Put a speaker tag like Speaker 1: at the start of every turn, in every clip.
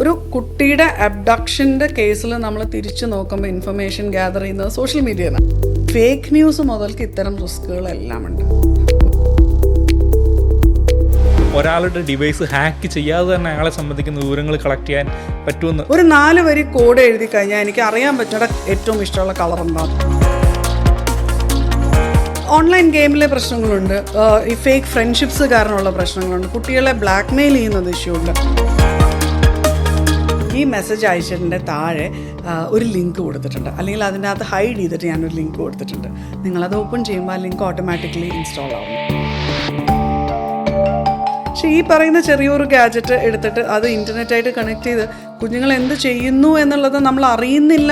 Speaker 1: ഒരു കുട്ടിയുടെ അബ്ഡക്ഷൻ്റെ കേസിൽ നമ്മൾ തിരിച്ചു നോക്കുമ്പോൾ ഇൻഫർമേഷൻ ഗ്യാദർ ചെയ്യുന്നത് സോഷ്യൽ മീഡിയയാണ്. ഫേക്ക് ന്യൂസ് മുതൽക്ക് ഇത്തരം റിസ്കുകളെല്ലാം ഉണ്ട്.
Speaker 2: ഒരാളുടെ ഡിവൈസ് ഹാക്ക് ചെയ്യാതെ തന്നെ അയാളെ സംബന്ധിക്കുന്ന വിവരങ്ങൾ കളക്ട് ചെയ്യാൻ പറ്റുമെന്ന്
Speaker 1: ഒരു 4 വരി കോഡ് എഴുതി കഴിഞ്ഞാൽ എനിക്ക് അറിയാൻ പറ്റുന്ന ഏറ്റവും ഇഷ്ടമുള്ള കളർ എന്താണ്. ഓൺലൈൻ ഗെയിമിലെ പ്രശ്നങ്ങളുണ്ട്, ഈ ഫേക്ക് ഫ്രണ്ട്ഷിപ്സ് കാരണമുള്ള പ്രശ്നങ്ങളുണ്ട്, കുട്ടികളെ ബ്ലാക്ക് മെയിൽ ചെയ്യുന്നത് ഇഷ്യൂ ഉണ്ട്. ഈ മെസ്സേജ് അയച്ചതിൻ്റെ താഴെ ഒരു ലിങ്ക് കൊടുത്തിട്ടുണ്ട്, അല്ലെങ്കിൽ അതിൻ്റെ അകത്ത് ഹൈഡ് ചെയ്തിട്ട് ഞാനൊരു ലിങ്ക് കൊടുത്തിട്ടുണ്ട്. നിങ്ങളത് ഓപ്പൺ ചെയ്യുമ്പോൾ ആ ലിങ്ക് ഓട്ടോമാറ്റിക്കലി ഇൻസ്റ്റാൾ ആവും. പക്ഷേ ഈ പറയുന്ന ചെറിയൊരു ഗാഡ്ജറ്റ് എടുത്തിട്ട് അത് ഇൻ്റർനെറ്റായിട്ട് കണക്ട് ചെയ്ത് കുഞ്ഞുങ്ങൾ എന്ത് ചെയ്യുന്നു എന്നുള്ളത് നമ്മൾ അറിയുന്നില്ല.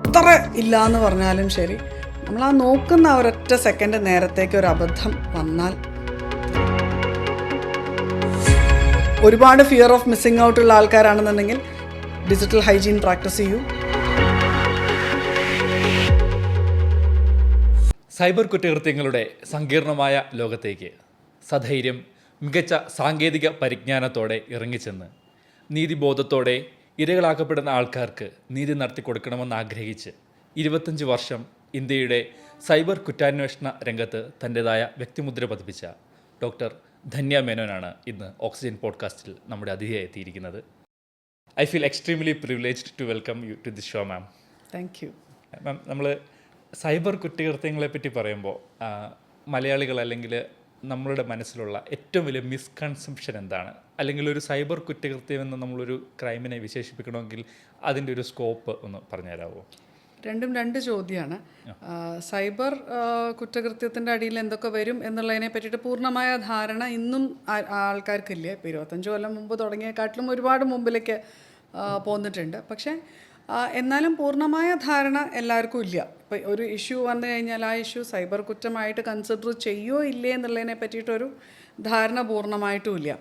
Speaker 1: അത്ര ഇല്ല എന്ന് പറഞ്ഞാലും ശരി, നമ്മൾ ആ നോക്കുന്ന ഒരൊറ്റ സെക്കൻഡ് നേരത്തേക്ക് ഒരു അബദ്ധം വന്നാൽ ഒരുപാട് ഫിയർ ഓഫ് മിസ്സിങ് ഔട്ട് ഉള്ള ആൾക്കാരാണെന്നുണ്ടെങ്കിൽ ഡിജിറ്റൽ ഹൈജീൻ പ്രാക്ടീസ് ചെയ്യൂ.
Speaker 2: സൈബർ കുറ്റകൃത്യങ്ങളുടെ സങ്കീർണമായ ലോകത്തേക്ക് സധൈര്യം മികച്ച സാങ്കേതിക പരിജ്ഞാനത്തോടെ ഇറങ്ങിച്ചെന്ന് നീതിബോധത്തോടെ ഇരകളാക്കപ്പെടുന്ന ആൾക്കാർക്ക് നീതി നടത്തി കൊടുക്കണമെന്ന് ആഗ്രഹിച്ച് 25 വർഷം ഇന്ത്യയുടെ സൈബർ കുറ്റാന്വേഷണ രംഗത്ത് തൻ്റെതായ വ്യക്തിമുദ്ര പതിപ്പിച്ച ഡോക്ടർ ധന്യ മേനോനാണ് ഇന്ന് ഓക്സിജൻ പോഡ്കാസ്റ്റിൽ നമ്മുടെ അതിഥിയായി എത്തിയിരിക്കുന്നത്. I feel extremely privileged to welcome you to this show ma'am.
Speaker 1: Thank you
Speaker 2: ma'am. നമ്മൾ സൈബർ കുറ്റകൃത്യങ്ങളെ പറ്റി പറയുമ്പോൾ മലയാളികൾ അല്ലെങ്കിൽ നമ്മളുടെ മനസ്സിലുള്ള ഏറ്റവും വലിയ മിസ്കൺസെപ്ഷൻ എന്താണ്? അല്ലെങ്കിൽ ഒരു സൈബർ കുറ്റകൃത്യം എന്ന് നമ്മളൊരു ക്രൈമിനെ വിശേഷിപ്പിക്കണമെങ്കിൽ അതിൻ്റെ ഒരു സ്കോപ്പ് ഒന്ന് പറഞ്ഞുതരാമോ?
Speaker 1: രണ്ടും രണ്ട് ചോദ്യമാണ്. സൈബർ കുറ്റകൃത്യത്തിൻ്റെ അടിയിൽ എന്തൊക്കെ വരും എന്നുള്ളതിനെ പറ്റിയിട്ട് പൂർണ്ണമായ ധാരണ ഇന്നും ആൾക്കാർക്കില്ല. ഇപ്പോൾ 25 കൊല്ലം മുമ്പ് തുടങ്ങിയക്കാട്ടിലും ഒരുപാട് മുമ്പിലേക്ക് പോന്നിട്ടുണ്ട്. പക്ഷേ എന്നാലും പൂർണ്ണമായ ധാരണ എല്ലാവർക്കും ഇല്ല. ഇപ്പോൾ ഒരു ഇഷ്യൂ വന്നു കഴിഞ്ഞാൽ ആ ഇഷ്യൂ സൈബർ കുറ്റമായിട്ട് കൺസിഡർ ചെയ്യുമോ ഇല്ലേ എന്നുള്ളതിനെ പറ്റിയിട്ടൊരു ധാരണ പൂർണ്ണമായിട്ടും ഇല്ല.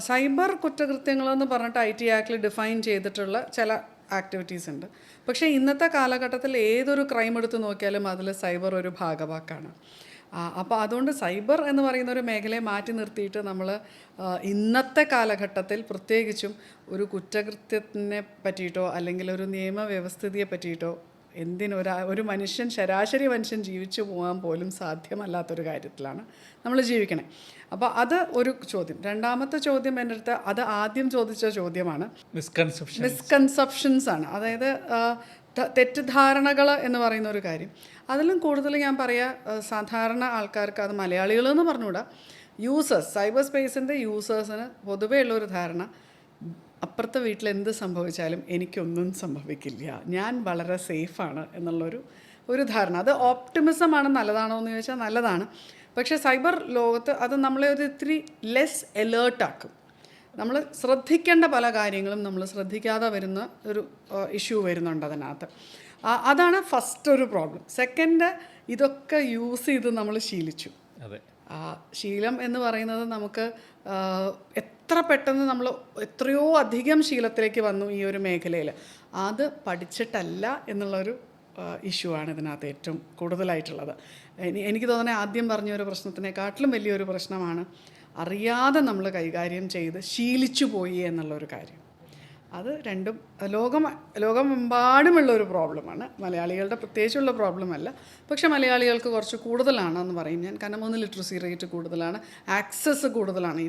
Speaker 1: സൈബർ കുറ്റകൃത്യങ്ങളെന്ന് പറഞ്ഞിട്ട് IT ആക്ടിൽ ഡിഫൈൻ ചെയ്തിട്ടുള്ള ചില ആക്ടിവിറ്റീസ് ഉണ്ട്. പക്ഷേ ഇന്നത്തെ കാലഘട്ടത്തിൽ ഏതൊരു ക്രൈം എടുത്ത് നോക്കിയാലും അതിൽ സൈബർ ഒരു ഭാഗവാക്കാണ്. അപ്പോൾ അതുകൊണ്ട് സൈബർ എന്ന് പറയുന്ന ഒരു മേഖലയെ മാറ്റി നിർത്തിയിട്ട് നമ്മൾ ഇന്നത്തെ കാലഘട്ടത്തിൽ പ്രത്യേകിച്ചും ഒരു കുറ്റകൃത്യത്തിനെ പറ്റിയിട്ടോ അല്ലെങ്കിൽ ഒരു നിയമവ്യവസ്ഥിതിയെ പറ്റിയിട്ടോ ഒരു മനുഷ്യൻ ശരാശരി മനുഷ്യൻ ജീവിച്ചു പോകാൻ പോലും സാധ്യമല്ലാത്തൊരു കാര്യത്തിലാണ് നമ്മൾ ജീവിക്കണേ. അപ്പോൾ അത് ഒരു ചോദ്യം. രണ്ടാമത്തെ ചോദ്യം എൻ്റെ അടുത്ത് അത് ആദ്യം ചോദിച്ച ചോദ്യമാണ് മിസ്കൺസെപ്ഷൻസ് ആണ്. അതായത് തെറ്റിദ്ധാരണകൾ എന്ന് പറയുന്ന ഒരു കാര്യം. അതിലും കൂടുതൽ ഞാൻ പറയുക, സാധാരണ ആൾക്കാർക്ക്, അത് മലയാളികളെന്ന് പറഞ്ഞുകൂടാ, യൂസേഴ്സ്, സൈബർ സ്പേസിൻ്റെ യൂസേഴ്സിന് പൊതുവേ ഉള്ളൊരു ധാരണ, അപ്പുറത്തെ വീട്ടിൽ എന്ത് സംഭവിച്ചാലും എനിക്കൊന്നും സംഭവിക്കില്ല, ഞാൻ വളരെ സേഫാണ് എന്നുള്ളൊരു ധാരണ. അത് ഓപ്റ്റിമിസമാണ്. നല്ലതാണോ എന്ന് ചോദിച്ചാൽ നല്ലതാണ്. പക്ഷേ സൈബർ ലോകത്ത് അത് നമ്മളെ ഒരു ഇത്തിരി ലെസ് അലേർട്ടാക്കും. നമ്മൾ ശ്രദ്ധിക്കേണ്ട പല കാര്യങ്ങളും നമ്മൾ ശ്രദ്ധിക്കാതെ വരുന്ന ഒരു ഇഷ്യൂ വരുന്നുണ്ട് അതിനകത്ത്. അതാണ് ഫസ്റ്റ് ഒരു പ്രോബ്ലം. സെക്കൻഡ്, ഇതൊക്കെ യൂസ് ചെയ്ത് നമ്മൾ ശീലിച്ചു. ശീലം എന്ന് പറയുന്നത് നമുക്ക് എത്ര പെട്ടെന്ന് നമ്മൾ എത്രയോ അധികം ശീലത്തിലേക്ക് വന്നു ഈ ഒരു മേഖലയിൽ. അത് പഠിച്ചിട്ടല്ല എന്നുള്ളൊരു ഇഷ്യൂ ആണ് ഇതിനകത്ത് ഏറ്റവും കൂടുതലായിട്ടുള്ളത്. എനിക്ക് തോന്നുന്നത് ആദ്യം പറഞ്ഞൊരു പ്രശ്നത്തിനെക്കാട്ടിലും വലിയൊരു പ്രശ്നമാണ് അറിയാതെ നമ്മൾ കൈകാര്യം ചെയ്ത് ശീലിച്ചു പോയി എന്നുള്ളൊരു കാര്യം. അത് രണ്ടും ലോകമെമ്പാടുമുള്ളൊരു പ്രോബ്ലമാണ്. മലയാളികളുടെ പ്രത്യേകിച്ചുള്ള പ്രോബ്ലമല്ല. പക്ഷേ മലയാളികൾക്ക് കുറച്ച് കൂടുതലാണെന്ന് പറയും ഞാൻ. കാരണം ഒന്ന്, ലിറ്ററസി റേറ്റ് കൂടുതലാണ്, ആക്സസ് കൂടുതലാണ്,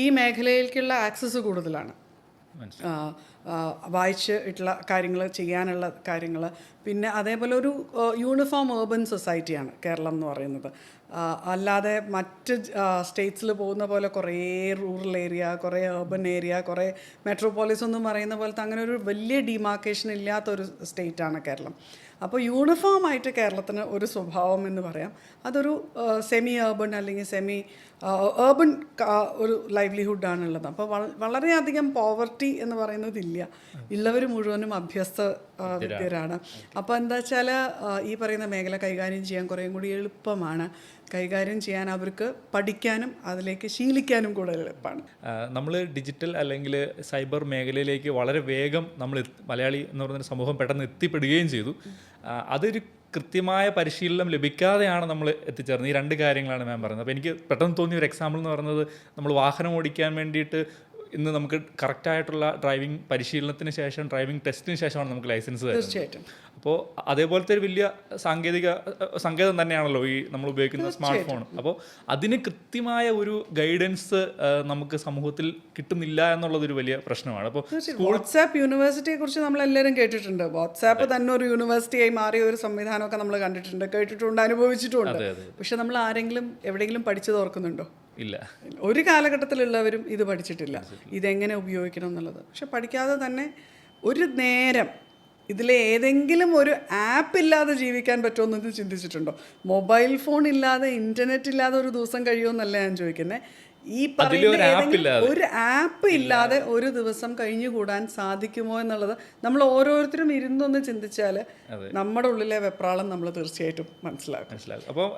Speaker 1: ഈ മേഖലയിലേക്കുള്ള ആക്സസ് കൂടുതലാണ്, വായിച്ച് ഇട്ടുള്ള കാര്യങ്ങൾ ചെയ്യാനുള്ള കാര്യങ്ങൾ. പിന്നെ അതേപോലെ ഒരു യൂണിഫോം ഏർബൻ സൊസൈറ്റിയാണ് കേരളം എന്ന് പറയുന്നത്. അല്ലാതെ മറ്റ് സ്റ്റേറ്റ്സിൽ പോകുന്ന പോലെ കുറേ റൂറൽ ഏരിയ, കുറേ ഏർബൻ ഏരിയ, കുറേ മെട്രോപോളിസ് ഒന്നും പറയുന്ന പോലത്തെ അങ്ങനെ ഒരു വലിയ ഡിമാർക്കേഷൻ ഇല്ലാത്തൊരു സ്റ്റേറ്റാണ് കേരളം. അപ്പോൾ യൂണിഫോമായിട്ട് കേരളത്തിന് ഒരു സ്വഭാവം എന്ന് പറയാം. അതൊരു സെമി ഏർബൺ അല്ലെങ്കിൽ സെമി ഏർബൺ ഒരു ലൈവ്ലിഹുഡാണുള്ളത്. അപ്പോൾ വളരെയധികം പോവർട്ടി എന്ന് പറയുന്നതില്ല. ഉള്ളവർ മുഴുവനും അഭ്യസ്ത വിദ്യരാണ്. അപ്പോൾ എന്താ വെച്ചാൽ ഈ പറയുന്ന മേഖല കൈകാര്യം ചെയ്യാൻ കുറേയും കൂടി എളുപ്പമാണ്. കൈകാര്യം ചെയ്യാൻ അവർക്ക് പഠിക്കാനും അതിലേക്ക് ശീലിക്കാനും കൂടുതൽ എളുപ്പമാണ്.
Speaker 2: നമ്മൾ ഡിജിറ്റൽ അല്ലെങ്കിൽ സൈബർ മേഖലയിലേക്ക് വളരെ വേഗം മലയാളി എന്ന് പറയുന്ന സമൂഹം പെട്ടെന്ന് എത്തിപ്പെടുകയും ചെയ്തു. അതൊരു കൃത്യമായ പരിശീലനം ലഭിക്കാതെയാണ് നമ്മൾ എത്തിച്ചേർന്നത്. ഈ രണ്ട് കാര്യങ്ങളാണ് മാം പറയുന്നത്. അപ്പോൾ എനിക്ക് പെട്ടെന്ന് തോന്നിയ ഒരു എക്സാമ്പിൾ എന്ന് പറയുന്നത്, നമ്മൾ വാഹനം ഓടിക്കാൻ വേണ്ടിയിട്ട് ഇന്ന് നമുക്ക് കറക്റ്റായിട്ടുള്ള ഡ്രൈവിംഗ് പരിശീലനത്തിന് ശേഷം ഡ്രൈവിംഗ് ടെസ്റ്റിന് ശേഷമാണ് നമുക്ക് ലൈസൻസ് തരുന്നത്.
Speaker 1: തീർച്ചയായിട്ടും.
Speaker 2: അപ്പോൾ അതേപോലത്തെ ഒരു വലിയ സങ്കേതം തന്നെയാണല്ലോ ഈ നമ്മൾ ഉപയോഗിക്കുന്ന സ്മാർട്ട് ഫോൺ. അപ്പോൾ അതിന് കൃത്യമായ ഒരു ഗൈഡൻസ് നമുക്ക് സമൂഹത്തിൽ കിട്ടുന്നില്ല എന്നുള്ളതൊരു വലിയ പ്രശ്നമാണ്. അപ്പോൾ
Speaker 1: വാട്സാപ്പ് യൂണിവേഴ്സിറ്റിയെ കുറിച്ച് നമ്മളെല്ലാവരും കേട്ടിട്ടുണ്ട്. വാട്സാപ്പ് തന്നെ ഒരു യൂണിവേഴ്സിറ്റിയായി മാറിയ ഒരു സംവിധാനമൊക്കെ നമ്മൾ കണ്ടിട്ടുണ്ട്, കേട്ടിട്ടുണ്ട്, അനുഭവിച്ചിട്ടുണ്ട്. പക്ഷെ നമ്മൾ ആരെങ്കിലും എവിടെയെങ്കിലും പഠിച്ചത് ഓർക്കുന്നുണ്ടോ?
Speaker 2: ഇല്ല.
Speaker 1: ഒരു കാലഘട്ടത്തിലുള്ളവരും ഇത് പഠിച്ചിട്ടില്ല, ഇതെങ്ങനെ ഉപയോഗിക്കണം എന്നുള്ളത്. പക്ഷെ പഠിക്കാതെ തന്നെ ഒരു നേരം ഇതിലെ ഏതെങ്കിലും ഒരു ആപ്പ് ഇല്ലാതെ ജീവിക്കാൻ പറ്റുമോ എന്ന് ചിന്തിച്ചിട്ടുണ്ടോ? മൊബൈൽ ഫോൺ ഇല്ലാതെ, ഇൻ്റർനെറ്റ് ഇല്ലാതെ ഒരു ദിവസം കഴിയുമെന്നല്ല ഞാൻ ചോദിക്കുന്നത്. ഈ പറയുന്ന ഒരു ആപ്പ് ഇല്ലാതെ ഒരു ദിവസം കഴിഞ്ഞുകൂടാൻ സാധിക്കുമോ എന്നുള്ളത് നമ്മൾ ഓരോരുത്തരും ഇരുന്നൊന്ന് ചിന്തിച്ചാൽ നമ്മുടെ ഉള്ളിലെ വെപ്രാളം നമ്മൾ തീർച്ചയായിട്ടും മനസ്സിലാക്കും.
Speaker 2: അപ്പോൾ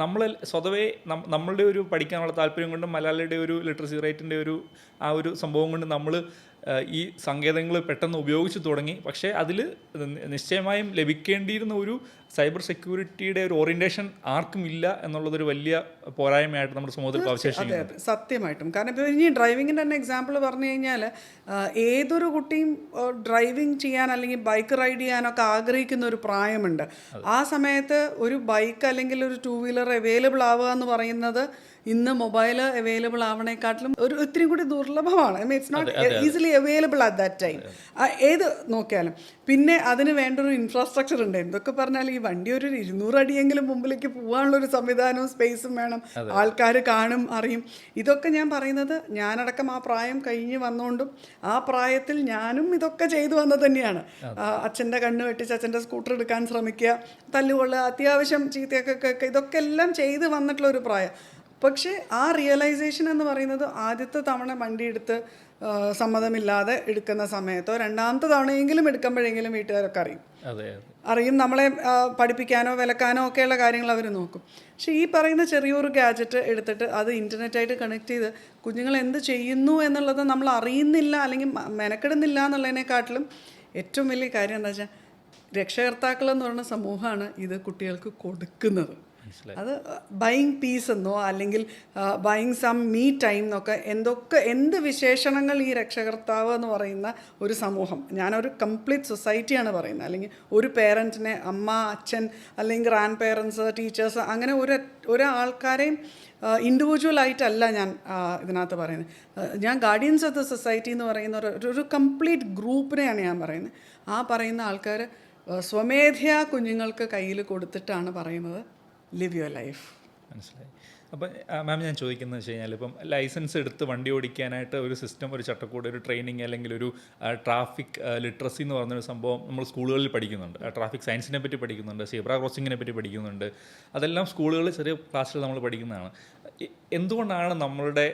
Speaker 2: നമ്മൾ സ്വതവേ നമ്മളുടെ ഒരു പഠിക്കാനുള്ള താല്പര്യം കൊണ്ടും മലയാളിയുടെ ഒരു ലിറ്ററസി റേറ്റിൻ്റെ ആ ഒരു സംഭവം കൊണ്ട് നമ്മൾ ഈ സങ്കേതങ്ങൾ പെട്ടെന്ന് ഉപയോഗിച്ച് തുടങ്ങി. പക്ഷേ അതിൽ നിശ്ചയമായും ലഭിക്കേണ്ടിയിരുന്ന ഒരു സൈബർ സെക്യൂരിറ്റിയുടെ ഒരു ഓറിയൻറ്റേഷൻ ആർക്കും ഇല്ല എന്നുള്ളതൊരു വലിയ പോരായ്മയായിട്ട് നമ്മുടെ സമൂഹത്തിൽ അവശേഷിക്കുന്നു.
Speaker 1: സത്യമായിട്ടും. കാരണം ഇപ്പോൾ ഇനി ഡ്രൈവിങ്ങിൻ്റെ തന്നെ എക്സാമ്പിൾ പറഞ്ഞു കഴിഞ്ഞാൽ ഏതൊരു കുട്ടിയും ഡ്രൈവിംഗ് ചെയ്യാൻ അല്ലെങ്കിൽ ബൈക്ക് റൈഡ് ചെയ്യാനൊക്കെ ആഗ്രഹിക്കുന്ന ഒരു പ്രായമുണ്ട്. ആ സമയത്ത് ഒരു ബൈക്ക് അല്ലെങ്കിൽ ഒരു 2 വീലർ അവൈലബിൾ ആവുക എന്ന് പറയുന്നത് ഇന്ന് മൊബൈൽ അവൈലബിൾ ആവണേക്കാട്ടിലും ഇത്തിരി കൂടി ദുർലഭമാണ്. It's not easily available at that time. ഏത് നോക്കിയാലും പിന്നെ അതിന് വേണ്ട ഒരു ഇൻഫ്രാസ്ട്രക്ചർ ഉണ്ട്. എന്തൊക്കെ പറഞ്ഞാൽ ഈ വണ്ടി ഒരു 200 അടിയെങ്കിലും മുമ്പിലേക്ക് പോകാനുള്ളൊരു സംവിധാനവും സ്പേസും വേണം. ആൾക്കാർ കാണും, അറിയും. ഇതൊക്കെ ഞാൻ പറയുന്നത് ഞാനടക്കം ആ പ്രായം കഴിഞ്ഞ് വന്നുകൊണ്ടും ആ പ്രായത്തിൽ ഞാനും ഇതൊക്കെ ചെയ്തു വന്നത് തന്നെയാണ്. അച്ഛൻ്റെ കണ്ണ് വെട്ടിച്ച് അച്ഛൻ്റെ സ്കൂട്ടർ എടുക്കാൻ ശ്രമിക്കുക, തല്ലുകൊള്ളുക, അത്യാവശ്യം ചീത്തയൊക്കെ കേൾക്കുക, ഇതൊക്കെ എല്ലാം ചെയ്ത് വന്നിട്ടുള്ള ഒരു പ്രായം. പക്ഷേ ആ റിയലൈസേഷൻ എന്ന് പറയുന്നത് ആദ്യത്തെ തവണ വണ്ടി എടുത്ത് സമ്മതമില്ലാതെ എടുക്കുന്ന സമയത്തോ രണ്ടാമത്തെ തവണയെങ്കിലും എടുക്കുമ്പോഴെങ്കിലും വീട്ടുകാരൊക്കെ അറിയും. നമ്മളെ പഠിപ്പിക്കാനോ വിലക്കാനോ ഒക്കെയുള്ള കാര്യങ്ങൾ അവർ നോക്കും. പക്ഷേ ഈ പറയുന്ന ചെറിയൊരു ഗാഡ്ജറ്റ് എടുത്തിട്ട് അത് ഇൻ്റർനെറ്റായിട്ട് കണക്ട് ചെയ്ത് കുഞ്ഞുങ്ങൾ എന്ത് ചെയ്യുന്നു എന്നുള്ളത് നമ്മൾ അറിയുന്നില്ല അല്ലെങ്കിൽ മെനക്കെടുന്നില്ല എന്നുള്ളതിനെക്കാട്ടിലും ഏറ്റവും വലിയ കാര്യം എന്താ വെച്ചാൽ രക്ഷകർത്താക്കൾ എന്ന് പറയുന്ന സമൂഹമാണ് ഇത് കുട്ടികൾക്ക് കൊടുക്കുന്നത്. അത് ബൈയിങ് പീസ് എന്നോ അല്ലെങ്കിൽ ബൈയിങ് സം മീ ടൈം എന്നൊക്കെ എന്ത് വിശേഷണങ്ങൾ ഈ രക്ഷകർത്താവ് എന്ന് പറയുന്ന ഒരു സമൂഹം, ഞാനൊരു കംപ്ലീറ്റ് സൊസൈറ്റിയാണ് പറയുന്നത്. അല്ലെങ്കിൽ ഒരു പേരൻറ്റിനെ അമ്മ, അച്ഛൻ അല്ലെങ്കിൽ ഗ്രാൻഡ് പേരൻസ്, ടീച്ചേഴ്സ്, അങ്ങനെ ഒരാൾക്കാരെയും ഇൻഡിവിജ്വലായിട്ടല്ല ഞാൻ ഇതിനകത്ത് പറയുന്നത്. ഞാൻ ഗാർഡിയൻസ് ഓഫ് ദ സൊസൈറ്റി എന്ന് പറയുന്ന ഒരു കംപ്ലീറ്റ് ഗ്രൂപ്പിനെയാണ് ഞാൻ പറയുന്നത്. ആ പറയുന്ന ആൾക്കാർ സ്വമേധയാ കുഞ്ഞുങ്ങൾക്ക് കയ്യിൽ കൊടുത്തിട്ടാണ് പറയുന്നത് ലിവ് യുവർ ലൈഫ്.
Speaker 2: മനസ്സിലായി. അപ്പം മാം, ഞാൻ ചോദിക്കുന്നത് വെച്ച് കഴിഞ്ഞാൽ ഇപ്പം ലൈസൻസ് എടുത്ത് വണ്ടി ഓടിക്കാനായിട്ട് ഒരു സിസ്റ്റം, ഒരു ചട്ടക്കൂട്, ഒരു ട്രെയിനിങ് അല്ലെങ്കിൽ ഒരു ട്രാഫിക് ലിറ്ററസി എന്ന് പറഞ്ഞൊരു സംഭവം നമ്മൾ സ്കൂളുകളിൽ പഠിക്കുന്നുണ്ട്. ട്രാഫിക് സയൻസിനെ പറ്റി പഠിക്കുന്നുണ്ട്, സീബ്ര ക്രോസിങ്ങിനെ പറ്റി പഠിക്കുന്നുണ്ട്. അതെല്ലാം സ്കൂളുകളിൽ ചെറിയ ക്ലാസ്സിൽ നമ്മൾ പഠിക്കുന്നതാണ്. എന്തുകൊണ്ടാണ് നമ്മളുടെ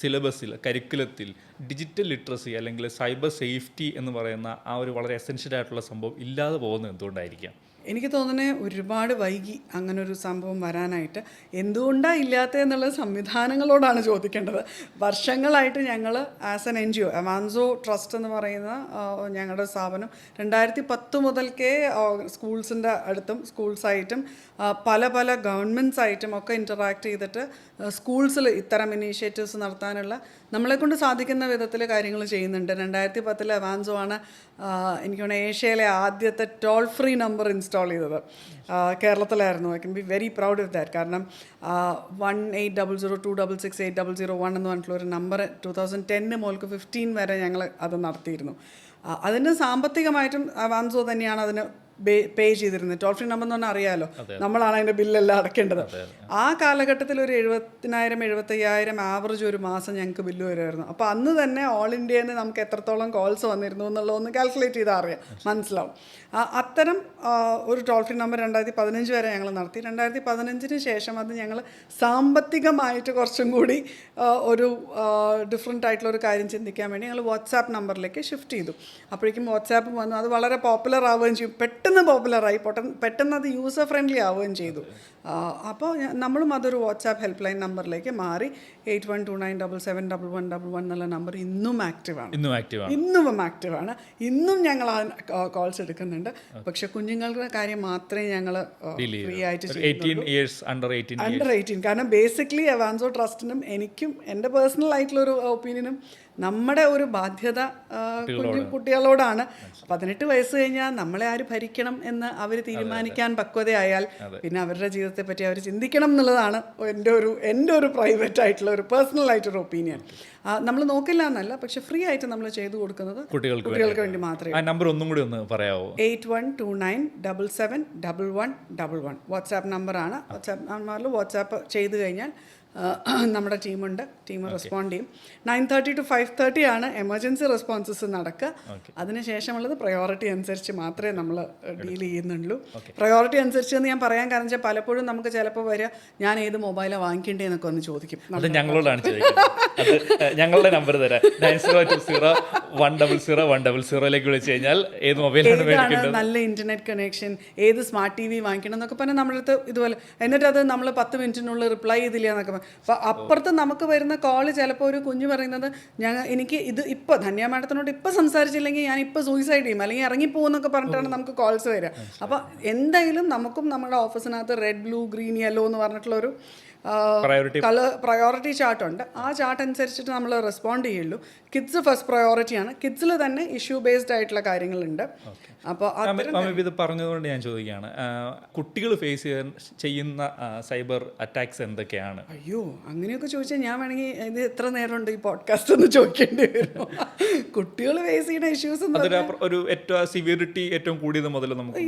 Speaker 2: സിലബസിൽ, കരിക്കുലത്തിൽ ഡിജിറ്റൽ ലിറ്ററസി അല്ലെങ്കിൽ സൈബർ സേഫ്റ്റി എന്ന് പറയുന്ന ആ ഒരു വളരെ എസെൻഷ്യൽ ആയിട്ടുള്ള സംഭവം ഇല്ലാതെ പോകുന്നത് എന്തുകൊണ്ടായിരിക്കാം?
Speaker 1: എനിക്ക് തോന്നുന്നത് ഒരുപാട് വൈകി അങ്ങനൊരു സംഭവം വരാനായിട്ട്. എന്തുകൊണ്ടാണ് ഇല്ലാത്തതെന്നുള്ളത് സംവിധാനങ്ങളോടാണ് ചോദിക്കേണ്ടത്. വർഷങ്ങളായിട്ട് ഞങ്ങൾ ആസ് എൻ NGO, അവാൻസോ ട്രസ്റ്റ് എന്ന് പറയുന്ന ഞങ്ങളുടെ സ്ഥാപനം 2010 മുതൽക്കേ സ്കൂൾസിൻ്റെ അടുത്തും സ്കൂൾസായിട്ടും പല ഗവൺമെൻറ് ആയിട്ടും ഒക്കെ ഇൻറ്ററാക്ട് ചെയ്തിട്ട് സ്കൂൾസിൽ ഇത്തരം ഇനീഷ്യേറ്റീവ്സ് നടത്താനുള്ള നമ്മളെക്കൊണ്ട് സാധിക്കുന്ന വിധത്തിൽ കാര്യങ്ങൾ ചെയ്യുന്നുണ്ട്. 2010 അവാൻസോ ആണ് എനിക്ക് തോന്നുന്നു ഏഷ്യയിലെ ആദ്യത്തെ ടോൾ ഫ്രീ നമ്പർ ഇൻസ്റ്റാൾ ചെയ്തത്. കേരളത്തിലായിരുന്നു. I can be very proud of that. കാരണം 1800266800 എന്ന് പറഞ്ഞിട്ടുള്ള ഒരു നമ്പർ 2010 മുതൽക്ക് 2015 വരെ ഞങ്ങൾ അത് നടത്തിയിരുന്നു. അതിന് സാമ്പത്തികമായിട്ടും അവാൻസോ തന്നെയാണ് അതിന് പേ ചെയ്തിരുന്നത്. ടോൾ ഫ്രീ നമ്പർ എന്ന് പറഞ്ഞാൽ അറിയാമല്ലോ, നമ്മളാണ് അതിൻ്റെ ബില്ലെല്ലാം അടയ്ക്കേണ്ടത്. ആ കാലഘട്ടത്തിൽ ഒരു 70,000-75,000 ആവറേജ് ഒരു മാസം ഞങ്ങൾക്ക് ബില്ല് വരുമായിരുന്നു. അപ്പോൾ അന്ന് തന്നെ ഓൾ ഇന്ത്യയിൽ നിന്ന് നമുക്ക് എത്രത്തോളം കോൾസ് വന്നിരുന്നു എന്നുള്ളതൊന്ന് കാൽക്കുലേറ്റ് ചെയ്താൽ അറിയാം, മനസ്സിലാവും. അത്തരം ഒരു ടോൾ ഫ്രീ നമ്പർ 2015 വരെ ഞങ്ങൾ നടത്തി. 2015 ശേഷം അത് ഞങ്ങൾ സാമ്പത്തികമായിട്ട് കുറച്ചും കൂടി ഒരു ഡിഫറെൻ്റ് ആയിട്ടുള്ള ഒരു കാര്യം ചിന്തിക്കാൻ വേണ്ടി ഞങ്ങൾ വാട്സാപ്പ് നമ്പറിലേക്ക് ഷിഫ്റ്റ് ചെയ്തു. അപ്പോഴേക്കും വാട്സാപ്പ് വന്നു, അത് വളരെ പോപ്പുലർ ആവുകയും ചെയ്യും. പെട്ടെന്ന് പെട്ടെന്ന് പോപ്പുലറായി, പെട്ടെന്ന് അത് യൂസർ ഫ്രണ്ട്ലി ആവുകയും ചെയ്തു. അപ്പോൾ നമ്മളും അതൊരു വാട്സാപ്പ് ഹെൽപ്പ് ലൈൻ നമ്പറിലേക്ക് മാറി. 8129771111 എന്നുള്ള നമ്പർ ഇന്നും ആക്റ്റീവാണ്. ഇന്നും ആക്റ്റീവാണ്. ഇന്നും ഞങ്ങൾ ആ കോൾസ് എടുക്കുന്നുണ്ട്. പക്ഷെ കുഞ്ഞുങ്ങളുടെ കാര്യം മാത്രമേ ഞങ്ങൾ ഫ്രീ ആയിട്ട്
Speaker 2: അണ്ടർ
Speaker 1: 18. കാരണം ബേസിക്കലി അവാൻസോ ട്രസ്റ്റിനും എനിക്കും എൻ്റെ പേഴ്സണൽ ആയിട്ടുള്ളൊരു ഒപ്പീനിയനും നമ്മുടെ ഒരു ബാധ്യത കുട്ടികളോടാണ്. 18 വയസ്സ് കഴിഞ്ഞാൽ നമ്മളെ ആര് ഭരിക്കണം എന്ന് അവർ തീരുമാനിക്കാൻ പക്വതയായാൽ പിന്നെ അവരുടെ ജീവിതത്തെ പറ്റി അവർ ചിന്തിക്കണം എന്നുള്ളതാണ് എൻ്റെ ഒരു പ്രൈവറ്റ് ആയിട്ടുള്ള ഒരു പേഴ്സണൽ ആയിട്ടൊരു ഒപ്പീനിയൻ. നമ്മൾ നോക്കില്ല എന്നല്ല, പക്ഷെ ഫ്രീ ആയിട്ട് നമ്മൾ ചെയ്തു കൊടുക്കുന്നത് കുട്ടികൾക്ക് വേണ്ടി മാത്രമേ.
Speaker 2: നമ്പർ ഒന്നും കൂടി ഒന്ന് പറയാമോ?
Speaker 1: 8129771111 വാട്സാപ്പ് നമ്പറാണ്. വാട്സാപ്പ് നമ്പറിൽ വാട്സാപ്പ് ചെയ്ത് കഴിഞ്ഞാൽ നമ്മുടെ ടീമുണ്ട്, ടീം റെസ്പോണ്ട് ചെയ്യും. 9:30 to 5:30 ആണ് എമർജൻസി റെസ്പോൺസസ് നടക്കുക. അതിനുശേഷമുള്ളത് പ്രയോറിറ്റി അനുസരിച്ച് മാത്രമേ നമ്മൾ ഡീൽ ചെയ്യുന്നുള്ളൂ. പ്രയോറിറ്റി അനുസരിച്ച് എന്ന് ഞാൻ പറയാൻ കാരണം വെച്ചാൽ പലപ്പോഴും നമുക്ക് ചിലപ്പോൾ വരിക ഞാൻ ഏത് മൊബൈലാണ് വാങ്ങിക്കേണ്ടതെന്നൊക്കെ ഒന്ന് ചോദിക്കും.
Speaker 2: അത് ഞങ്ങളോടാണ് ചോദിക്കുന്നത്. ഞങ്ങളുടെ നമ്പർ തരാം, 9020100100 വിളിച്ചു കഴിഞ്ഞാൽ ഏത് മൊബൈലാണ്
Speaker 1: വേണ്ടത്, നല്ല ഇന്റർനെറ്റ് കണക്ഷൻ, ഏത് സ്മാർട്ട് TV വാങ്ങിക്കണം എന്നൊക്കെ പറഞ്ഞാൽ നമ്മളടുത്ത് ഇതുപോലെ. എന്നിട്ട് അത് നമ്മൾ 10 മിനിറ്റിനുള്ളിൽ റിപ്ലൈ ചെയ്തില്ല എന്നൊക്കെ. അപ്പോൾ അപ്പുറത്ത് നമുക്ക് വരുന്ന കോള് ചിലപ്പോൾ ഒരു കുഞ്ഞ് പറയുന്നത് എനിക്ക് ഇത് ഇപ്പോൾ ധന്യ മാഡത്തിനോട് ഇപ്പോൾ സംസാരിച്ചില്ലെങ്കിൽ ഞാൻ ഇപ്പോൾ സൂയിസൈഡ് ചെയ്യും അല്ലെങ്കിൽ ഇറങ്ങിപ്പോകുന്നൊക്കെ പറഞ്ഞിട്ടാണ് നമുക്ക് കോൾസ് വരിക. അപ്പോൾ എന്തായാലും നമുക്കും നമ്മുടെ ഓഫീസിനകത്ത് റെഡ്, ബ്ലൂ, ഗ്രീൻ, യെല്ലോ എന്ന് പറഞ്ഞിട്ടുള്ളൊരു പ്രയോറിറ്റി ചാർട്ടുണ്ട്. ആ ചാർട്ട് അനുസരിച്ചിട്ട് നമ്മൾ റെസ്പോണ്ട് ചെയ്യുള്ളൂ. Kids first പ്രയോറിറ്റിയാണ്. കിഡ്സിൽ തന്നെ ഇഷ്യൂ ബേസ്ഡ് ആയിട്ടുള്ള കാര്യങ്ങളുണ്ട്. അപ്പോൾ
Speaker 2: ഇത് പറഞ്ഞതുകൊണ്ട് ഞാൻ ചോദിക്കുകയാണ്, കുട്ടികൾ ഫേസ് ചെയ്യുന്ന സൈബർ അറ്റാക്സ് എന്തൊക്കെയാണ്?
Speaker 1: അയ്യോ, അങ്ങനെയൊക്കെ ചോദിച്ചാൽ ഞാൻ വേണമെങ്കിൽ ഇത് എത്ര നേരമുണ്ട് ഈ പോഡ്കാസ്റ്റ് ഒന്ന് ചോദിക്കേണ്ടി വരും. കുട്ടികൾ ഫേസ് ചെയ്യുന്ന ഇഷ്യൂസ്
Speaker 2: ഒരു സിവിയറിറ്റി ഏറ്റവും കൂടിയത് മുതൽ നമുക്ക്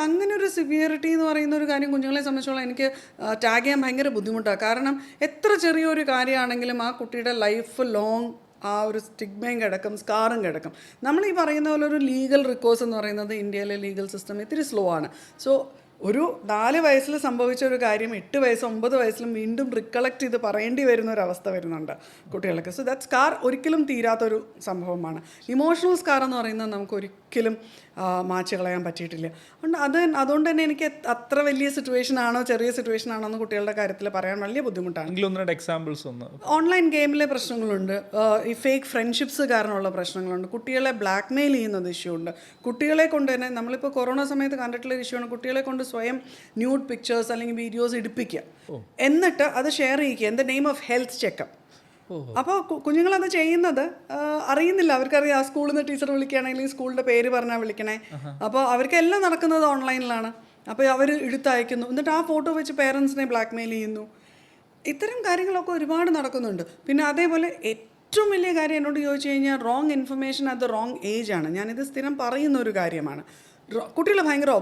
Speaker 1: അങ്ങനെ ഒരു സിവിയറിറ്റി എന്ന് പറയുന്ന ഒരു കാര്യം കുഞ്ഞുങ്ങളെ സംബന്ധിച്ചോളം എനിക്ക് ടാഗ് ചെയ്യാൻ ഭയങ്കര ബുദ്ധിമുട്ടാണ്. കാരണം എത്ര ചെറിയൊരു കാര്യമാണെങ്കിലും ആ കുട്ടിയുടെ ലൈഫ് ലോങ് ആ ഒരു സ്റ്റിഗ്മയും കിടക്കും, സ്കാറും കിടക്കും. നമ്മൾ ഈ പറയുന്ന പോലെ ഒരു ലീഗൽ റിക്കോഴ്സ് എന്ന് പറയുന്നത് ഇന്ത്യയിലെ ലീഗൽ സിസ്റ്റം ഇത്തിരി സ്ലോ ആണ്. സോ ഒരു 4 വയസ്സിൽ സംഭവിച്ച ഒരു കാര്യം 8 വയസ്സ് 9 വയസ്സിലും വീണ്ടും റിക്കളക്ട് ചെയ്ത് പറയേണ്ടി വരുന്ന ഒരു അവസ്ഥ വരുന്നുണ്ട് കുട്ടികൾക്ക്. സോ ദാറ്റ് സ്കാർ ഒരിക്കലും തീരാത്തൊരു സംഭവമാണ്. ഇമോഷണൽ സ്കാർ എന്ന് പറയുന്നത് നമുക്ക് ഒരിക്കലും മാച്ച് കളയാൻ പറ്റിയിട്ടില്ല. അതുകൊണ്ട് തന്നെ എനിക്ക് അത്ര വലിയ സിറ്റുവേഷൻ ആണോ ചെറിയ സിറ്റുവേഷൻ ആണോ എന്ന് കുട്ടികളുടെ കാര്യത്തിൽ പറയാൻ വലിയ ബുദ്ധിമുട്ടാണ്.
Speaker 2: എക്സാമ്പിൾസ്
Speaker 1: ഓൺലൈൻ ഗെയിമിലെ പ്രശ്നങ്ങളുണ്ട്, ഈ ഫേക്ക് ഫ്രണ്ട്ഷിപ്സ് കാരണമുള്ള പ്രശ്നങ്ങളുണ്ട്, കുട്ടികളെ ബ്ലാക്ക് മെയിൽ ചെയ്യുന്നത് ഇഷ്യൂ ഉണ്ട്. കുട്ടികളെ കൊണ്ട് തന്നെ നമ്മളിപ്പോൾ കൊറോണ സമയത്ത് കണ്ടിട്ടുള്ള ഇഷ്യൂ ആണ്, കുട്ടികളെ കൊണ്ട് സ്വയം ന്യൂഡ് പിക്ചേഴ്സ് അല്ലെങ്കിൽ വീഡിയോസ് എടുപ്പിക്കുക, എന്നിട്ട് അത് ഷെയർ ചെയ്യിക്കുക in the name of health checkup. അപ്പോൾ കുഞ്ഞുങ്ങളത് ചെയ്യുന്നത് അറിയുന്നില്ല. അവർക്കറിയാം ആ സ്കൂളിൽ നിന്ന് ടീച്ചർ വിളിക്കുകയാണെങ്കിൽ സ്കൂളിൻ്റെ പേര് പറഞ്ഞാൽ വിളിക്കണേ. അപ്പോൾ അവർക്കെല്ലാം നടക്കുന്നത് ഓൺലൈനിലാണ്. അപ്പോൾ അവർ എടുത്തയക്കുന്നു, എന്നിട്ട് ആ ഫോട്ടോ വെച്ച് പേരൻസിനെ ബ്ലാക്ക് മെയിൽ ചെയ്യുന്നു. ഇത്തരം കാര്യങ്ങളൊക്കെ ഒരുപാട് നടക്കുന്നുണ്ട്. പിന്നെ അതേപോലെ ഏറ്റവും വലിയ കാര്യം എന്നോട് ചോദിച്ചു കഴിഞ്ഞാൽ wrong information at the wrong age ആണ്. ഞാനിത് സ്ഥിരം പറയുന്ന ഒരു കാര്യമാണ്. കുട്ടികൾ ഭയങ്കര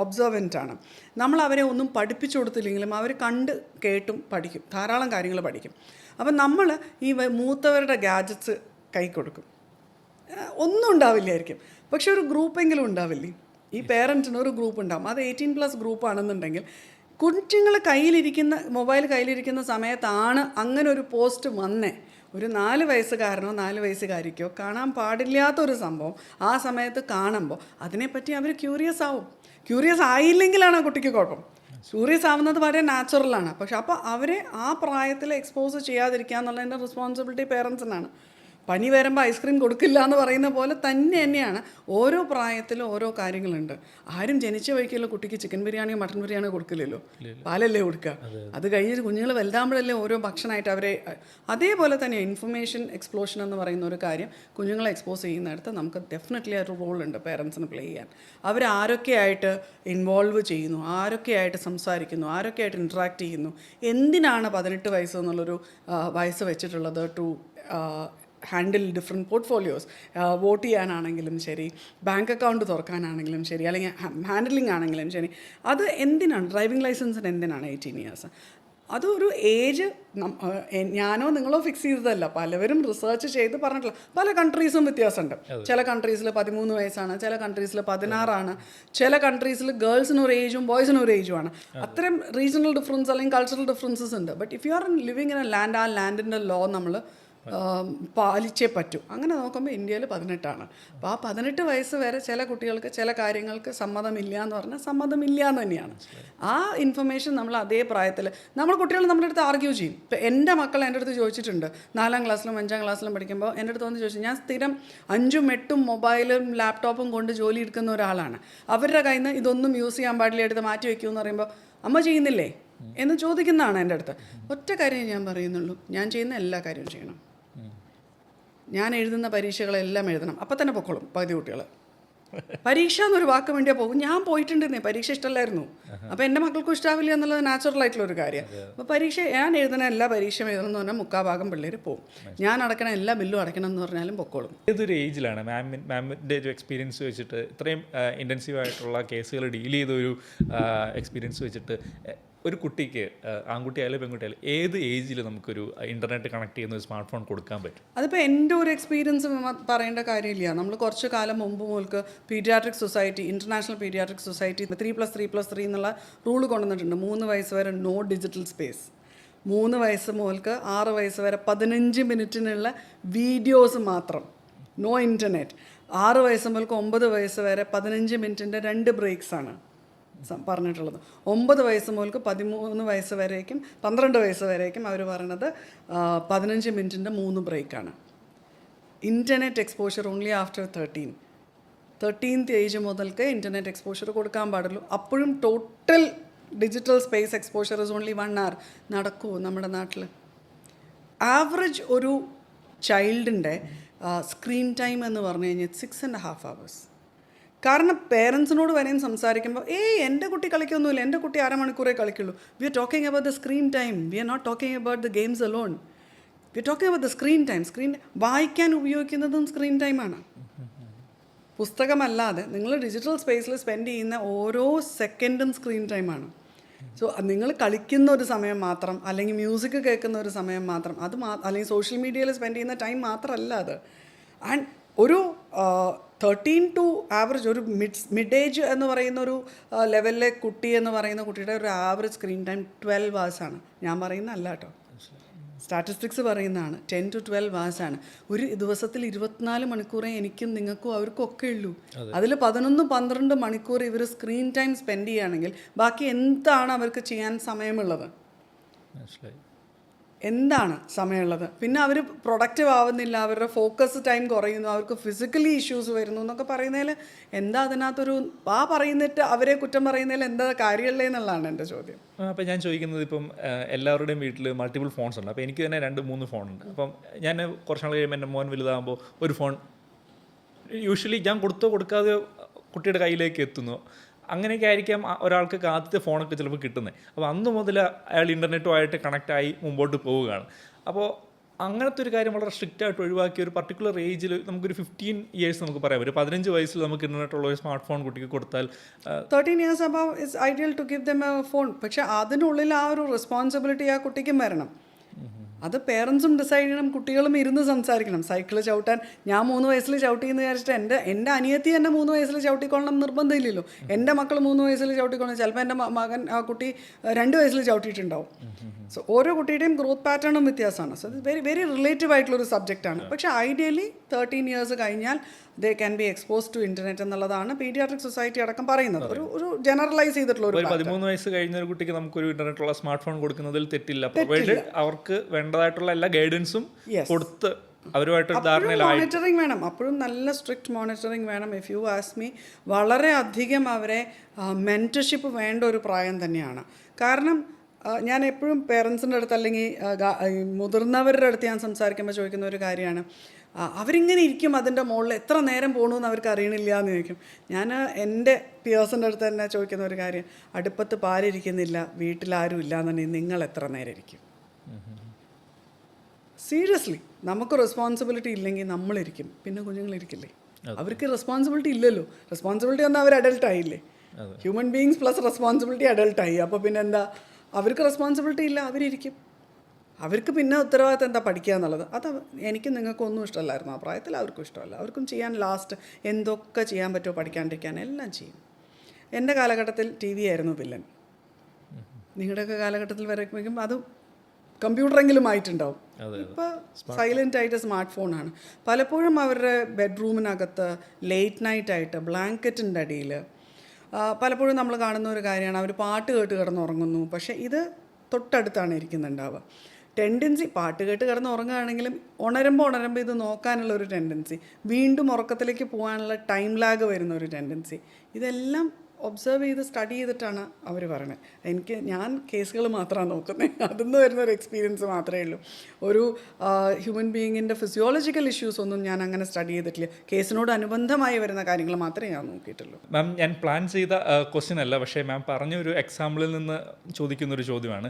Speaker 1: ഒബ്സർവൻ്റ് ആണ്. നമ്മൾ അവരെ ഒന്നും പഠിപ്പിച്ചു കൊടുത്തില്ലെങ്കിലും അവർ കണ്ട് കേട്ടും പഠിക്കും, ധാരാളം കാര്യങ്ങൾ പഠിക്കും. അപ്പം നമ്മൾ ഈ മൂത്തവരുടെ ഗാഡ്ജറ്റ്സ് കൈ കൊടുക്കും, ഒന്നും ഉണ്ടാവില്ലായിരിക്കും, പക്ഷെ ഒരു ഗ്രൂപ്പെങ്കിലും ഉണ്ടാവില്ലേ. ഈ പേരൻറ്റിന് ഒരു ഗ്രൂപ്പ് ഉണ്ടാവും, അത് 18+ ഗ്രൂപ്പാണെന്നുണ്ടെങ്കിൽ കുഞ്ഞുങ്ങൾ മൊബൈൽ കയ്യിലിരിക്കുന്ന സമയത്താണ് അങ്ങനെ ഒരു പോസ്റ്റ് വന്നേ. ഒരു 4 വയസ്സുകാരനോ 4 വയസ്സുകാരിക്കോ കാണാൻ പാടില്ലാത്തൊരു സംഭവം ആ സമയത്ത് കാണുമ്പോൾ അതിനെപ്പറ്റി അവർ ക്യൂരിയസ് ആവും. ക്യൂരിയസ് ആയില്ലെങ്കിലാണ് ആ കുട്ടിക്ക് കുഴപ്പം. ക്യൂരിയസ് ആവുന്നത് വളരെ നാച്ചുറലാണ്. പക്ഷെ അപ്പോൾ അവരെ ആ പ്രായത്തിൽ എക്സ്പോസ് ചെയ്യാതിരിക്കുക എന്നുള്ളതിൻ്റെ റെസ്പോൺസിബിലിറ്റി പേരൻസിനാണ്. പനി വരുമ്പോൾ ഐസ്ക്രീം കൊടുക്കില്ല എന്ന് പറയുന്ന പോലെ തന്നെയാണ് ഓരോ പ്രായത്തിലും ഓരോ കാര്യങ്ങളുണ്ട്. ആരും ജനിച്ച വഴിക്കുള്ള കുട്ടിക്ക് ചിക്കൻ ബിരിയാണിയോ മട്ടൻ ബിരിയാണിയോ കൊടുക്കില്ലല്ലോ, പാലല്ലേ കൊടുക്കുക. അത് കഴിഞ്ഞ് കുഞ്ഞുങ്ങൾ വലുതാകുമ്പോഴല്ലേ ഓരോ ഭക്ഷണമായിട്ട് അവരെ. അതേപോലെ തന്നെ ഇൻഫർമേഷൻ എക്സ്പ്ലോഷൻ എന്ന് പറയുന്ന ഒരു കാര്യം കുഞ്ഞുങ്ങളെ എക്സ്പോസ് ചെയ്യുന്നിടത്ത് നമുക്ക് ഡെഫിനറ്റ്ലി ഒരു റോളുണ്ട് പേരൻസിന് പ്ലേ ചെയ്യാൻ. അവരാരൊക്കെയായിട്ട് ഇൻവോൾവ് ചെയ്യുന്നു, ആരൊക്കെയായിട്ട് സംസാരിക്കുന്നു, ആരൊക്കെയായിട്ട് ഇൻട്രാക്ട് ചെയ്യുന്നു, എന്തിനാണ് 18 വയസ്സ് എന്നുള്ളൊരു വയസ്സ് വെച്ചിട്ടുള്ളത് to handle different portfolios. Vote ചെയ്യാനാണെങ്കിലും ശരി, ബാങ്ക് അക്കൗണ്ട് തുറക്കാനാണെങ്കിലും ശരി, അല്ലെങ്കിൽ ഹാൻഡിലിംഗ് ആണെങ്കിലും ശരി. അത് എന്തിനാണ്? ഡ്രൈവിംഗ് ലൈസൻസിന് എന്തിനാണ് 18 ഇയേഴ്സ്? അതൊരു ഏജ് ഞാനോ നിങ്ങളോ ഫിക്സ് ചെയ്തതല്ല, പലവരും റിസർച്ച് ചെയ്ത് പറഞ്ഞിട്ടുള്ള. പല കൺട്രീസും വ്യത്യാസമുണ്ട്. ചില കൺട്രീസിൽ 13 വയസ്സാണ്, ചില കൺട്രീസിൽ 16 ചില കൺട്രീസിൽ ഗേൾസിന് ഒരു ഏജും ബോയ്സിന് ഒരു ഏജുമാണ്. അത്തരം റീജിയണൽ ഡിഫറൻസ് അല്ലെങ്കിൽ കൾച്ചറൽ ഡിഫറൻസസ് ഉണ്ട്. But if you are living in A land, ആ ലാൻഡിൻ്റെ ലോ നമ്മൾ പാലിച്ചേ പറ്റൂ. അങ്ങനെ നോക്കുമ്പോൾ ഇന്ത്യയിൽ 18ആണ്. അപ്പോൾ ആ 18 വയസ്സ് വരെ ചില കുട്ടികൾക്ക് ചില കാര്യങ്ങൾക്ക് സമ്മതമില്ല എന്ന് പറഞ്ഞാൽ സമ്മതമില്ല എന്ന് തന്നെയാണ്. ആ ഇൻഫർമേഷൻ നമ്മൾ അതേ പ്രായത്തിൽ നമ്മൾ കുട്ടികൾ നമ്മുടെ അടുത്ത് ആർഗ്യൂ ചെയ്യും. ഇപ്പോൾ എൻ്റെ മക്കൾ എൻ്റെ അടുത്ത് ചോദിച്ചിട്ടുണ്ട്, 4ാം ക്ലാസ്സിലും 5ാം ക്ലാസ്സിലും പഠിക്കുമ്പോൾ എൻ്റെ അടുത്ത് വന്ന് ചോദിച്ചു, ഞാൻ സ്ഥിരം 5ഉം 8ഉം മൊബൈലും ലാപ്ടോപ്പും കൊണ്ട് ജോലി എടുക്കുന്ന ഒരാളാണ്, അവരുടെ കയ്യിൽ നിന്ന് ഇതൊന്നും യൂസ് ചെയ്യാൻ പാടില്ല, എടുത്ത് മാറ്റി വയ്ക്കുമെന്ന് പറയുമ്പോൾ അമ്മ ചെയ്യുന്നില്ലേ എന്ന് ചോദിക്കുന്നതാണ് എൻ്റെ അടുത്ത്. ഒറ്റ കാര്യം ഞാൻ പറയുന്നുള്ളൂ, ഞാൻ ചെയ്യുന്ന എല്ലാ കാര്യവും ചെയ്യണം. ഞാൻ എഴുതുന്ന പരീക്ഷകളെല്ലാം എഴുതണം. അപ്പം തന്നെ പൊക്കോളും പകുതി കുട്ടികൾ. പരീക്ഷ എന്നൊരു വാക്ക് വേണ്ടിയാൽ പോകും. ഞാൻ പോയിട്ടുണ്ടെന്നേ, പരീക്ഷ ഇഷ്ടമല്ലായിരുന്നു. അപ്പോൾ എൻ്റെ മക്കൾക്കും ഇഷ്ടാവില്ല എന്നുള്ളത് നാച്ചുറൽ ആയിട്ടുള്ളൊരു കാര്യം. അപ്പോൾ പരീക്ഷ ഞാൻ എഴുതുന്ന എല്ലാ പരീക്ഷയും എഴുതണം എന്ന് പറഞ്ഞാൽ 3/4 പിള്ളേർ പോകും. ഞാൻ അടയ്ക്കണ എല്ലാ ബില്ലും അടയ്ക്കണം എന്ന് പറഞ്ഞാലും പൊക്കോളും.
Speaker 2: ഏതൊരു ഏജിലാണ് മാമിൻ്റെ ഒരു എക്സ്പീരിയൻസ് വെച്ചിട്ട്, ഇത്രയും ഇൻറ്റൻസീവ് ആയിട്ടുള്ള കേസുകൾ ഡീൽ ചെയ്ത ഒരു എക്സ്പീരിയൻസ് വെച്ചിട്ട്, ഒരു കുട്ടിക്ക്, ആൺകുട്ടിയായാലും പെൺകുട്ടിയായാലും, ഏത് ഏജിൽ നമുക്കൊരു ഇൻ്റർനെറ്റ് കണക്ട് ചെയ്യുന്ന ഒരു സ്മാർട്ട് ഫോൺ കൊടുക്കാൻ പറ്റും?
Speaker 1: അതിപ്പോൾ എൻ്റെ ഒരു എക്സ്പീരിയൻസ് പറയേണ്ട കാര്യമില്ല. നമ്മൾ കുറച്ച് കാലം മുമ്പ് മുതൽക്ക് paediatric society, international paediatric society 3+3+3 എന്നുള്ള റൂൾ കൊണ്ടുവന്നിട്ടുണ്ട്. 3 വയസ്സ് വരെ നോ ഡിജിറ്റൽ സ്പേസ്. 3 വയസ്സ് മുതൽക്ക് 6 വയസ്സ് വരെ 15 മിനിറ്റിനുള്ള വീഡിയോസ് മാത്രം, നോ ഇൻ്റർനെറ്റ്. 6 വയസ്സ് മുതൽക്ക് 9 വയസ്സ് വരെ 15 മിനിറ്റിൻ്റെ 2 ബ്രേക്സാണ് പറഞ്ഞിട്ടുള്ളത്. 9 വയസ്സ് മുതൽക്ക് 13 വയസ്സ് വരേക്കും 12 വയസ്സ് വരേക്കും അവർ പറയണത് 15 മിനിറ്റിൻ്റെ 3 ബ്രേക്കാണ്. Internet exposure only after 13th age മുതൽക്ക് ഇൻ്റർനെറ്റ് എക്സ്പോഷർ കൊടുക്കാൻ പാടുള്ളൂ. അപ്പോഴും total digital space exposure is only 1 hour. നടക്കുമോ നമ്മുടെ നാട്ടിൽ? ആവറേജ് ഒരു ചൈൽഡിൻ്റെ സ്ക്രീൻ ടൈം എന്ന് പറഞ്ഞു കഴിഞ്ഞാൽ 6.5 hours. കാരണം പേരൻസിനോട് വരെയും സംസാരിക്കുമ്പോൾ എൻ്റെ കുട്ടി കളിക്കൊന്നുമില്ല, എൻ്റെ കുട്ടി 1/2 മണിക്കൂറേ കളിക്കുള്ളൂ. We are talking about the screen time. We are not talking about the games alone. We are talking about the screen time. വായിക്കാൻ ഉപയോഗിക്കുന്നതും സ്ക്രീൻ ടൈമാണ്. പുസ്തകമല്ലാതെ നിങ്ങൾ ഡിജിറ്റൽ സ്പേസിൽ സ്പെൻഡ് ചെയ്യുന്ന ഓരോ സെക്കൻഡും സ്ക്രീൻ ടൈമാണ്. സോ നിങ്ങൾ കളിക്കുന്ന ഒരു സമയം മാത്രം, അല്ലെങ്കിൽ മ്യൂസിക് കേൾക്കുന്ന ഒരു സമയം മാത്രം, അല്ലെങ്കിൽ സോഷ്യൽ മീഡിയയിൽ സ്പെൻഡ് ചെയ്യുന്ന ടൈം മാത്രമല്ല അത്. ആൻഡ് ഒരു 13 to ആവറേജ്, ഒരു മിഡ് ഏജ് എന്ന് പറയുന്ന ഒരു ലെവലിലെ കുട്ടി എന്ന് പറയുന്ന കുട്ടിയുടെ ഒരു ആവറേജ് സ്ക്രീൻ ടൈം 12 hours ആണ്. ഞാൻ പറയുന്ന അല്ല കേട്ടോ, സ്റ്റാറ്റിസ്റ്റിക്സ് പറയുന്നതാണ്. 10 to 12 hours ആണ്. ഒരു ദിവസത്തിൽ 24 മണിക്കൂറേ എനിക്കും നിങ്ങൾക്കും അവർക്കും ഒക്കെ ഉള്ളൂ. അതിൽ 11-12 മണിക്കൂർ ഇവർ സ്ക്രീൻ ടൈം സ്പെൻഡ് ചെയ്യുകയാണെങ്കിൽ ബാക്കി എന്താണ് അവർക്ക് ചെയ്യാൻ സമയമുള്ളത്? എന്താണ് സമയമുള്ളത്? പിന്നെ അവർ പ്രൊഡക്റ്റീവ് ആവുന്നില്ല, അവരുടെ ഫോക്കസ് ടൈം കുറയുന്നു, അവർക്ക് ഫിസിക്കലി ഇഷ്യൂസ് വരുന്നു എന്നൊക്കെ പറയുന്നതിൽ എന്താ അതിനകത്തൊരു പറയുന്നിട്ട് അവരെ കുറ്റം പറയുന്നതിൽ എന്താ കാര്യമുള്ളേ എന്നുള്ളതാണ് എൻ്റെ ചോദ്യം.
Speaker 2: അപ്പോൾ ഞാൻ ചോദിക്കുന്നത്, ഇപ്പം എല്ലാവരുടെയും വീട്ടിൽ മൾട്ടിപ്പിൾ ഫോൺസ് ഉണ്ട്. അപ്പോൾ എനിക്ക് തന്നെ 2-3 ഫോണുണ്ട്. അപ്പം ഞാൻ കുറച്ച് നാൾ കഴിയുമ്പോൾ എൻ്റെ മോൻ വലുതാകുമ്പോൾ ഒരു ഫോൺ യൂഷ്വലി ഞാൻ കൊടുക്കാതെ കുട്ടിയുടെ കയ്യിലേക്ക് എത്തുന്നു. അങ്ങനെയൊക്കെ ആയിരിക്കാം ഒരാൾക്ക് ആദ്യത്തെ ഫോണൊക്കെ ചിലപ്പോൾ കിട്ടുന്നത്. അപ്പോൾ അന്ന് മുതൽ അയാൾ ഇൻ്റർനെറ്റുമായിട്ട് കണക്റ്റായി മുമ്പോട്ട് പോവുകയാണ്. അപ്പോൾ അങ്ങനത്തെ ഒരു കാര്യം വളരെ സ്ട്രിക്റ്റ് ആയിട്ട് ഒഴിവാക്കി ഒരു പർട്ടിക്കുലർ ഏജിൽ, നമുക്കൊരു 15 years നമുക്ക് പറയാം, ഒരു 15 വയസ്സിൽ നമുക്ക് ഇൻ്റർനെറ്റുള്ള ഒരു സ്മാർട്ട് ഫോൺ കുട്ടിക്ക് കൊടുത്താൽ
Speaker 1: 13 years above is ideal to give them a phone. പക്ഷേ അതിനുള്ളിൽ ആ ഒരു റെസ്പോൺസിബിലിറ്റി ആ കുട്ടിക്കും വരണം. അത് പേരൻസും ഡിസൈഡ് ചെയ്യണം, കുട്ടികളും ഇരുന്ന് സംസാരിക്കണം. സൈക്കിള് ചവിട്ടാൻ ഞാൻ 3 വയസ്സിൽ ചവിട്ടിയെന്ന് വിചാരിച്ചിട്ട് എൻ്റെ അനിയത്തി എന്നെ 3 വയസ്സിൽ ചവിട്ടിക്കൊള്ളണം നിർബന്ധമില്ലല്ലോ. എൻ്റെ മക്കൾ 3 വയസ്സിൽ ചവിട്ടിക്കൊള്ളണം. ചിലപ്പോൾ എൻ്റെ മകൻ, ആ കുട്ടി 2 വയസ്സിൽ ചവിട്ടിയിട്ടുണ്ടാവും. സോ ഓരോ കുട്ടിയുടെയും ഗ്രോത്ത് പാറ്റേണും വ്യത്യാസമാണ്. സോ ഇത് വെരി റിലേറ്റീവ് ആയിട്ടുള്ളൊരു സബ്ജക്റ്റാണ്. പക്ഷേ ഐഡിയലി 13 years കഴിഞ്ഞാൽ they can be expose to internet എന്നുള്ളതാണ് പീഡിയാട്രിക് സൊസൈറ്റി അടക്കം പറയുന്നത്. ഒരു ജനറലൈസ് ചെയ്തിട്ടുള്ള ഒരു
Speaker 2: 13 വയസ്സ് കഴിഞ്ഞ ഒരു കുട്ടിക്ക് നമുക്കൊരു ഇൻ്റർനെറ്റുള്ള സ്മാർട്ട് ഫോൺ കൊടുക്കുന്നതിൽ തെറ്റില്ല, പ്രൊവൈഡഡ് അവർക്ക് വേണ്ടതായിട്ടുള്ള എല്ലാ ഗൈഡൻസും കൊടുത്ത് അവരുമായിട്ട്
Speaker 1: മോണിറ്ററിങ് വേണം. അപ്പോഴും നല്ല സ്ട്രിക്റ്റ് മോണിറ്ററിങ് വേണം. ഇഫ് യു ആസ്ക് മീ, വളരെ അധികം അവരെ മെൻറ്റർഷിപ്പ് വേണ്ട ഒരു പ്രായം തന്നെയാണ്. കാരണം ഞാൻ എപ്പോഴും പേരൻസിൻ്റെ അടുത്ത് അല്ലെങ്കിൽ മുതിർന്നവരുടെ അടുത്ത് ഞാൻ സംസാരിക്കുമ്പോൾ ചോദിക്കുന്ന ഒരു കാര്യമാണ്, അവരിങ്ങനെ ഇരിക്കും അതിൻ്റെ മുകളിൽ എത്ര നേരം പോകണമെന്ന് അവർക്ക് അറിയണില്ല എന്ന് ചോദിക്കും. ഞാൻ എൻ്റെ പിയേഴ്സിൻ്റെ അടുത്ത് തന്നെ ചോദിക്കുന്ന ഒരു കാര്യം, അടുപ്പത്ത് പാലിരിക്കുന്നില്ല, വീട്ടിലാരും ഇല്ല എന്നുണ്ടെങ്കിൽ നിങ്ങൾ എത്ര നേരം ഇരിക്കും? സീരിയസ്ലി, നമുക്ക് റെസ്പോൺസിബിലിറ്റി ഇല്ലെങ്കിൽ നമ്മളിരിക്കും, പിന്നെ കുഞ്ഞുങ്ങളിരിക്കില്ലേ? അവർക്ക് റെസ്പോൺസിബിലിറ്റി ഇല്ലല്ലോ. റെസ്പോൺസിബിലിറ്റി വന്നാൽ അവർ അഡൽട്ടായില്ലേ? ഹ്യൂമൻ ബീങ്സ് പ്ലസ് റെസ്പോൺസിബിലിറ്റി അഡൽട്ടായി. അപ്പോൾ പിന്നെ എന്താ, അവർക്ക് റെസ്പോൺസിബിലിറ്റി ഇല്ല, അവരിരിക്കും. അവർക്ക് പിന്നെ ഉത്തരവാദിത്തം എന്താ, പഠിക്കുക എന്നുള്ളത്. അത് എനിക്കും നിങ്ങൾക്കൊന്നും ഇഷ്ടമല്ലായിരുന്നു ആ പ്രായത്തിൽ, അവർക്കും ഇഷ്ടമല്ല. അവർക്കും ചെയ്യാൻ ലാസ്റ്റ് എന്തൊക്കെ ചെയ്യാൻ പറ്റുമോ പഠിക്കാണ്ടിരിക്കാൻ എല്ലാം ചെയ്യും. എൻ്റെ കാലഘട്ടത്തിൽ TV ആയിരുന്നു വില്ലൻ. നിങ്ങളുടെയൊക്കെ കാലഘട്ടത്തിൽ വരയ്ക്കുമ്പോഴേക്കും അത് കമ്പ്യൂട്ടറെങ്കിലും ആയിട്ടുണ്ടാവും. ഇപ്പോൾ സൈലൻ്റ് ആയിട്ട് സ്മാർട്ട് ഫോണാണ്. പലപ്പോഴും അവരുടെ ബെഡ്റൂമിനകത്ത് ലേറ്റ് നൈറ്റായിട്ട് ബ്ലാങ്കറ്റിൻ്റെ അടിയിൽ പലപ്പോഴും നമ്മൾ കാണുന്ന ഒരു കാര്യമാണ്, അവർ പാട്ട് കേട്ട് കിടന്നുറങ്ങുന്നു. പക്ഷേ ഇത് തൊട്ടടുത്താണ് ഇരിക്കുന്നുണ്ടാവുക. ടെൻഡൻസി പാട്ട് കേട്ട് കിടന്നുറങ്ങുകയാണെങ്കിലും ഉണരുമ്പോൾ ഇത് നോക്കാനുള്ള ഒരു ടെൻഡൻസി, വീണ്ടും ഉറക്കത്തിലേക്ക് പോകാനുള്ള ടൈം ലാഗ് വരുന്ന ഒരു ടെൻഡൻസി, ഇതെല്ലാം ഒബ്സർവ് ചെയ്ത് സ്റ്റഡി ചെയ്തിട്ടാണ് അവർ പറയുന്നത്. ഞാൻ കേസുകൾ മാത്രമാണ് നോക്കുന്നത്, അതിൽ വരുന്ന ഒരു എക്സ്പീരിയൻസ് മാത്രമേ ഉള്ളൂ. ഒരു ഹ്യൂമൻ ബീയിങ്ങിൻ്റെ ഫിസിയോളജിക്കൽ ഇഷ്യൂസ് ഒന്നും ഞാൻ അങ്ങനെ സ്റ്റഡി ചെയ്തിട്ടില്ല. കേസിനോട് അനുബന്ധമായി വരുന്ന കാര്യങ്ങൾ മാത്രമേ ഞാൻ നോക്കിയിട്ടുള്ളൂ.
Speaker 2: മാം, ഞാൻ പ്ലാൻ ചെയ്ത ക്വസ്റ്റ്യൻ അല്ല, പക്ഷേ മാം പറഞ്ഞൊരു എക്സാമ്പിളിൽ നിന്ന് ചോദിക്കുന്നൊരു ചോദ്യമാണ്.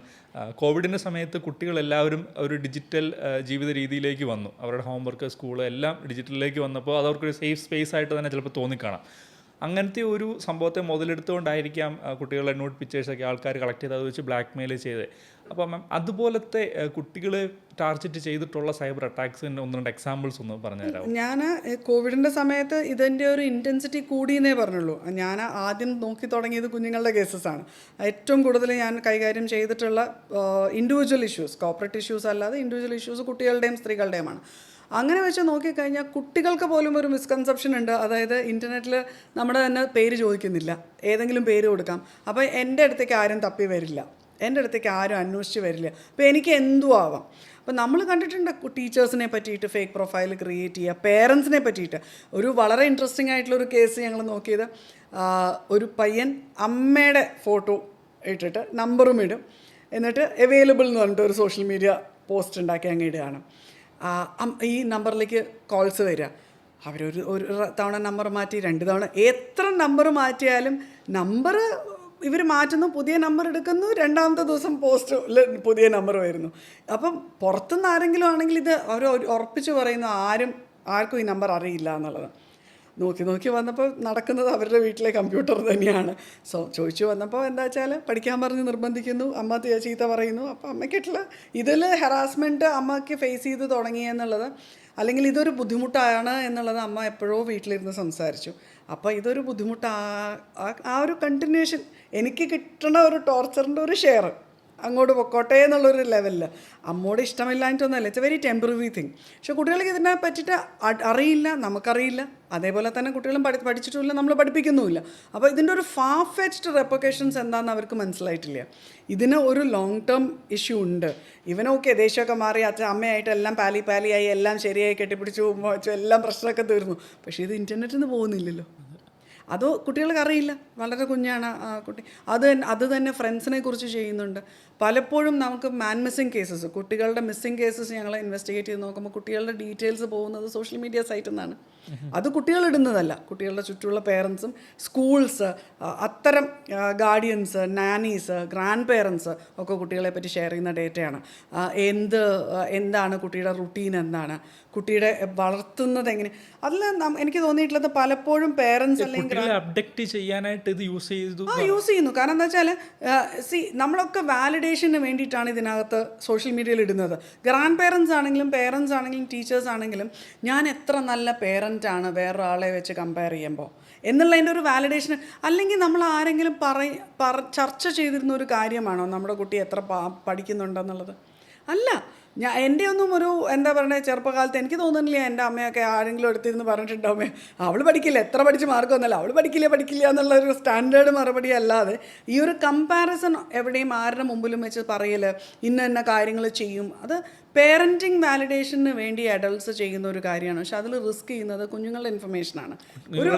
Speaker 2: കോവിഡിൻ്റെ സമയത്ത് കുട്ടികളെല്ലാവരും ഒരു ഡിജിറ്റൽ ജീവിത രീതിയിലേക്ക് വന്നു. അവരുടെ ഹോംവർക്ക്, സ്കൂള് എല്ലാം ഡിജിറ്റലിലേക്ക് വന്നപ്പോൾ അത് അവർക്കൊരു സേഫ് സ്പേസ് ആയിട്ട് തന്നെ ചിലപ്പോൾ തോന്നിക്കാണാം. അങ്ങനത്തെ ഒരു സംഭവത്തെ മുതലെടുത്തുകൊണ്ടായിരിക്കാം കുട്ടികളുടെ ന്യൂഡ് പിക്ചേഴ്സൊക്കെ ആൾക്കാർ കളക്ട് ചെയ്ത് അത് വെച്ച് ബ്ലാക്ക് മെയിൽ ചെയ്ത്. അപ്പോൾ മാം, അതുപോലത്തെ കുട്ടികളെ ടാർഗറ്റ് ചെയ്തിട്ടുള്ള സൈബർ അറ്റാക്സിൻ്റെ 1-2 എക്സാമ്പിൾസ് ഒന്ന് പറഞ്ഞു തരാമോ?
Speaker 1: ഞാൻ കോവിഡിൻ്റെ സമയത്ത് ഇതിൻ്റെ ഒരു ഇൻറ്റൻസിറ്റി കൂടിയെന്നേ പറഞ്ഞുള്ളൂ. ഞാൻ ആദ്യം നോക്കി തുടങ്ങിയത് കുഞ്ഞുങ്ങളുടെ കേസസാണ്. ഏറ്റവും കൂടുതൽ ഞാൻ കൈകാര്യം ചെയ്തിട്ടുള്ള ഇൻഡിവിജ്വൽ ഇഷ്യൂസ്, കോർപ്പറേറ്റ് ഇഷ്യൂസ് അല്ലാതെ ഇൻഡിവിജ്വൽ ഇഷ്യൂസ് കുട്ടികളുടെയും സ്ത്രീകളുടെയുമാണ്. അങ്ങനെ വെച്ച് നോക്കിക്കഴിഞ്ഞാൽ കുട്ടികൾക്ക് പോലും ഒരു മിസ്കൺസെപ്ഷൻ ഉണ്ട്. അതായത് ഇൻ്റർനെറ്റിൽ നമ്മുടെ തന്നെ പേര് ചോദിക്കുന്നില്ല, ഏതെങ്കിലും പേര് കൊടുക്കാം. അപ്പോൾ എൻ്റെ അടുത്തേക്ക് ആരും തപ്പി വരില്ല, എൻ്റെ അടുത്തേക്ക് ആരും അന്വേഷിച്ച് വരില്ല, അപ്പോൾ എനിക്ക് എന്തും ആവാം. അപ്പോൾ നമ്മൾ കണ്ടിട്ടുണ്ട് ടീച്ചേഴ്സിനെ പറ്റിയിട്ട് ഫേക്ക് പ്രൊഫൈൽ ക്രിയേറ്റ് ചെയ്യുക, പേരൻസിനെ പറ്റിയിട്ട്. ഒരു വളരെ ഇൻട്രസ്റ്റിംഗ് ആയിട്ടുള്ളൊരു കേസ് ഞങ്ങൾ നോക്കിയത്, ഒരു പയ്യൻ അമ്മയുടെ ഫോട്ടോ ഇട്ടിട്ട് നമ്പറും ഇടും, എന്നിട്ട് അവൈലബിൾ എന്ന് പറഞ്ഞിട്ട് ഒരു സോഷ്യൽ മീഡിയ പോസ്റ്റ് ഉണ്ടാക്കി അങ്ങ് ഇടുകയാണ്. ഈ നമ്പറിലേക്ക് കോൾസ് വരിക. ഒരു തവണ നമ്പർ മാറ്റി, 2 തവണ, എത്ര നമ്പർ മാറ്റിയാലും നമ്പർ ഇവർ മാറ്റുന്നു, പുതിയ നമ്പർ എടുക്കുന്നു, 2ാമത്തെ ദിവസം പോസ്റ്റിൽ പുതിയ നമ്പർ വരുന്നു. അപ്പം പുറത്തുനിന്ന് ആരെങ്കിലും ആണെങ്കിൽ ഇത് അവർ ഉറപ്പിച്ച് പറയുന്നു ആർക്കും ഈ നമ്പർ അറിയില്ല എന്നുള്ളത്. നോക്കി വന്നപ്പോൾ നടക്കുന്നത് അവരുടെ വീട്ടിലെ കമ്പ്യൂട്ടർ തന്നെയാണ്. ചോദിച്ചു വന്നപ്പോൾ എന്താ വെച്ചാൽ പഠിക്കാൻ പറഞ്ഞ് നിർബന്ധിക്കുന്നു, അമ്മ ചീത്ത പറയുന്നു. അപ്പോൾ അമ്മയ്ക്കിട്ടുള്ള ഇതിൽ ഹെറാസ്മെൻറ്റ് അമ്മയ്ക്ക് ഫേസ് ചെയ്ത് തുടങ്ങിയെന്നുള്ളത്, അല്ലെങ്കിൽ ഇതൊരു ബുദ്ധിമുട്ടാണ് എന്നുള്ളത് അമ്മ എപ്പോഴോ വീട്ടിലിരുന്ന് സംസാരിച്ചു. അപ്പോൾ ഇതൊരു ബുദ്ധിമുട്ട്, ആ ഒരു കണ്ടിന്യൂഷൻ, എനിക്ക് കിട്ടുന്ന ഒരു ടോർച്ചറിൻ്റെ ഒരു ഷെയർ അങ്ങോട്ട് പൊക്കോട്ടെ എന്നുള്ളൊരു ലെവലിൽ. അമ്മോട് ഇഷ്ടമില്ലാഞ്ഞിട്ടൊന്നുമല്ല, it's a very temporary thing. പക്ഷെ കുട്ടികൾക്ക് ഇതിനെ പറ്റിയിട്ട് അറിയില്ല, നമുക്കറിയില്ല. അതേപോലെ തന്നെ കുട്ടികളും പഠിച്ചിട്ടുമില്ല, നമ്മൾ പഠിപ്പിക്കുന്നുമില്ല. അപ്പോൾ ഇതിൻ്റെ ഒരു ഫാർ ഫെച്ച്ഡ് റെപ്ലിക്കേഷൻസ് എന്താണെന്ന് അവർക്ക് മനസ്സിലായിട്ടില്ല. ഇതിന് ഒരു ലോങ് ടേം ഇഷ്യൂ ഉണ്ട്. ഇവനൊക്കെ ദേഷ്യമൊക്കെ മാറി അമ്മയായിട്ട് എല്ലാം പാലിയായി എല്ലാം ശരിയായി കെട്ടിപ്പിടിച്ചു വെച്ചു, എല്ലാം പ്രശ്നമൊക്കെ തീർന്നു. പക്ഷേ ഇത് ഇൻ്റർനെറ്റിൽ നിന്ന് പോകുന്നില്ലല്ലോ. അതോ കുട്ടികൾക്ക് അറിയില്ല, വളരെ കുഞ്ഞാണ് ആ കുട്ടി. അത് തന്നെ ഫ്രണ്ട്സിനെ കുറിച്ച് ചെയ്യുന്നുണ്ട്. പലപ്പോഴും നമുക്ക് മിസ്സിങ് കേസസ്, കുട്ടികളുടെ മിസ്സിങ് കേസസ് ഞങ്ങൾ ഇൻവെസ്റ്റിഗേറ്റ് ചെയ്ത് നോക്കുമ്പോൾ കുട്ടികളുടെ ഡീറ്റെയിൽസ് പോകുന്നത് സോഷ്യൽ മീഡിയ സൈറ്റിൽ നിന്നാണ്. അത് കുട്ടികളിടുന്നതല്ല, കുട്ടികളുടെ ചുറ്റുമുള്ള പേരൻസും സ്കൂൾസ്, അത്തരം ഗാർഡിയൻസ്, നാനീസ്, ഗ്രാൻഡ് പേരൻസ് ഒക്കെ കുട്ടികളെ പറ്റി ഷെയർ ചെയ്യുന്ന ഡേറ്റയാണ്. എന്താണ് കുട്ടിയുടെ റുട്ടീൻ, എന്താണ് കുട്ടിയുടെ വളർത്തുന്നത്, എങ്ങനെ. അതിൽ എനിക്ക് തോന്നിയിട്ടുള്ളത് പലപ്പോഴും പേരൻസ് അല്ലെങ്കിൽ
Speaker 2: അപ്ഡേറ്റ് ചെയ്യാനായിട്ട് ഇത് യൂസ്
Speaker 1: ചെയ്യുന്നു. കാരണം എന്താ വെച്ചാൽ നമ്മളൊക്കെ വാലിഡേഷന് വേണ്ടിയിട്ടാണ് ഇതിനകത്ത് സോഷ്യൽ മീഡിയയിൽ ഇടുന്നത്. ഗ്രാൻഡ് പേരൻസ് ആണെങ്കിലും ടീച്ചേഴ്സ് ആണെങ്കിലും ഞാൻ എത്ര നല്ല പേരൻ്റാണ് വേറൊരാളെ വെച്ച് കമ്പയർ ചെയ്യുമ്പോൾ എന്നുള്ളതിൻ്റെ ഒരു വാലിഡേഷൻ. അല്ലെങ്കിൽ നമ്മൾ ആരെങ്കിലും ചർച്ച ചെയ്തിരുന്ന ഒരു കാര്യമാണോ നമ്മുടെ കുട്ടി എത്ര പഠിക്കുന്നുണ്ടെന്നുള്ളത്? അല്ല. എൻ്റെ ഒന്നും ഒരു എന്താ പറയുക, ചെറുപ്പകാലത്ത് എനിക്ക് തോന്നുന്നില്ല എൻ്റെ അമ്മയൊക്കെ ആരെങ്കിലും എടുത്തിരുന്ന് പറഞ്ഞിട്ടുണ്ടാവുമേ അവൾ പഠിക്കില്ല, എത്ര പഠിച്ച് മാർക്കൊന്നുമല്ല, അവൾ പഠിക്കില്ല എന്നുള്ളൊരു സ്റ്റാൻഡേർഡ് മറുപടി അല്ലാതെ ഈ ഒരു കമ്പാരിസൺ എവിടെയും ആരുടെ മുമ്പിലും വെച്ച് പറയൽ, ഇന്ന കാര്യങ്ങൾ ചെയ്യും, അത് പേരൻറ്റിങ് വാലിഡേഷന് വേണ്ടി അഡൾട്ട്സ് ചെയ്യുന്ന ഒരു കാര്യമാണ്. പക്ഷെ അതിൽ റിസ്ക് ചെയ്യുന്നത് കുഞ്ഞുങ്ങളുടെ ഇൻഫർമേഷനാണ്, ഒരു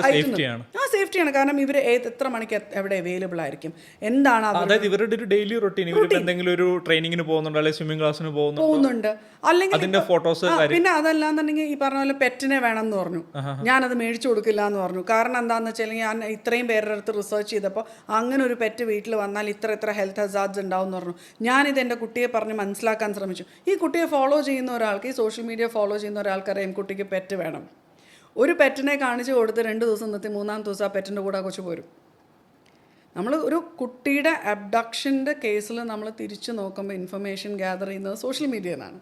Speaker 1: സേഫ്റ്റിയാണ്. കാരണം ഇവർ എത്ര മണിക്ക് എവിടെ അവൈലബിൾ ആയിരിക്കും, എന്താണ്
Speaker 2: ഇവരുടെ ഒരു ഡെയിലി റൊട്ടീൻ, എന്തെങ്കിലും ഒരു ട്രെയിനിങ്ങിന് പോകുന്നുണ്ട്, അല്ലെങ്കിൽ സ്വിമ്മിംഗ് ക്ലാസ്സിന് പോകുന്നുണ്ട്,
Speaker 1: അല്ലെങ്കിൽ
Speaker 2: അതിന്റെ ഫോട്ടോസ്.
Speaker 1: പിന്നെ അതല്ലാന്നുണ്ടെങ്കിൽ ഈ പറഞ്ഞ പോലെ പെറ്റിനെ വേണം എന്ന് പറഞ്ഞു, ഞാനത് മേടിച്ചു കൊടുക്കില്ല എന്ന് പറഞ്ഞു. കാരണം എന്താണെന്ന് വെച്ചാൽ ഞാൻ ഇത്രയും പേരുടെ അടുത്ത് റിസർച്ച് ചെയ്തപ്പോൾ അങ്ങനെ ഒരു പെറ്റ് വീട്ടിൽ വന്നാൽ ഇത്ര ഹെൽത്ത് ഹസാർഡ്സ് ഉണ്ടാവും എന്ന് പറഞ്ഞു. ഞാനിത് എൻ്റെ കുട്ടിയെ പറഞ്ഞ് മനസ്സിലാക്കാൻ ശ്രമിച്ചു. ഈ കുട്ടിയെ ഫോളോ ചെയ്യുന്ന ഒരാൾക്ക്, ഈ സോഷ്യൽ മീഡിയ ഫോളോ ചെയ്യുന്ന ഒരാൾക്കറിയാം കുട്ടിക്ക് പെറ്റ് വേണം. ഒരു പെറ്റിനെ കാണിച്ചു കൊടുത്ത് 2 ദിവസം നിർത്തി 3-ാമത്തെ ദിവസം ആ പെറ്റിൻ്റെ കൂടെ കൊച്ചു പോരും. നമ്മൾ ഒരു കുട്ടിയുടെ അബ്ഡക്ഷൻ്റെ കേസിൽ നമ്മൾ തിരിച്ചു നോക്കുമ്പോൾ ഇൻഫർമേഷൻ ഗ്യാദർ ചെയ്യുന്നത് സോഷ്യൽ മീഡിയയിൽ നിന്നാണ്.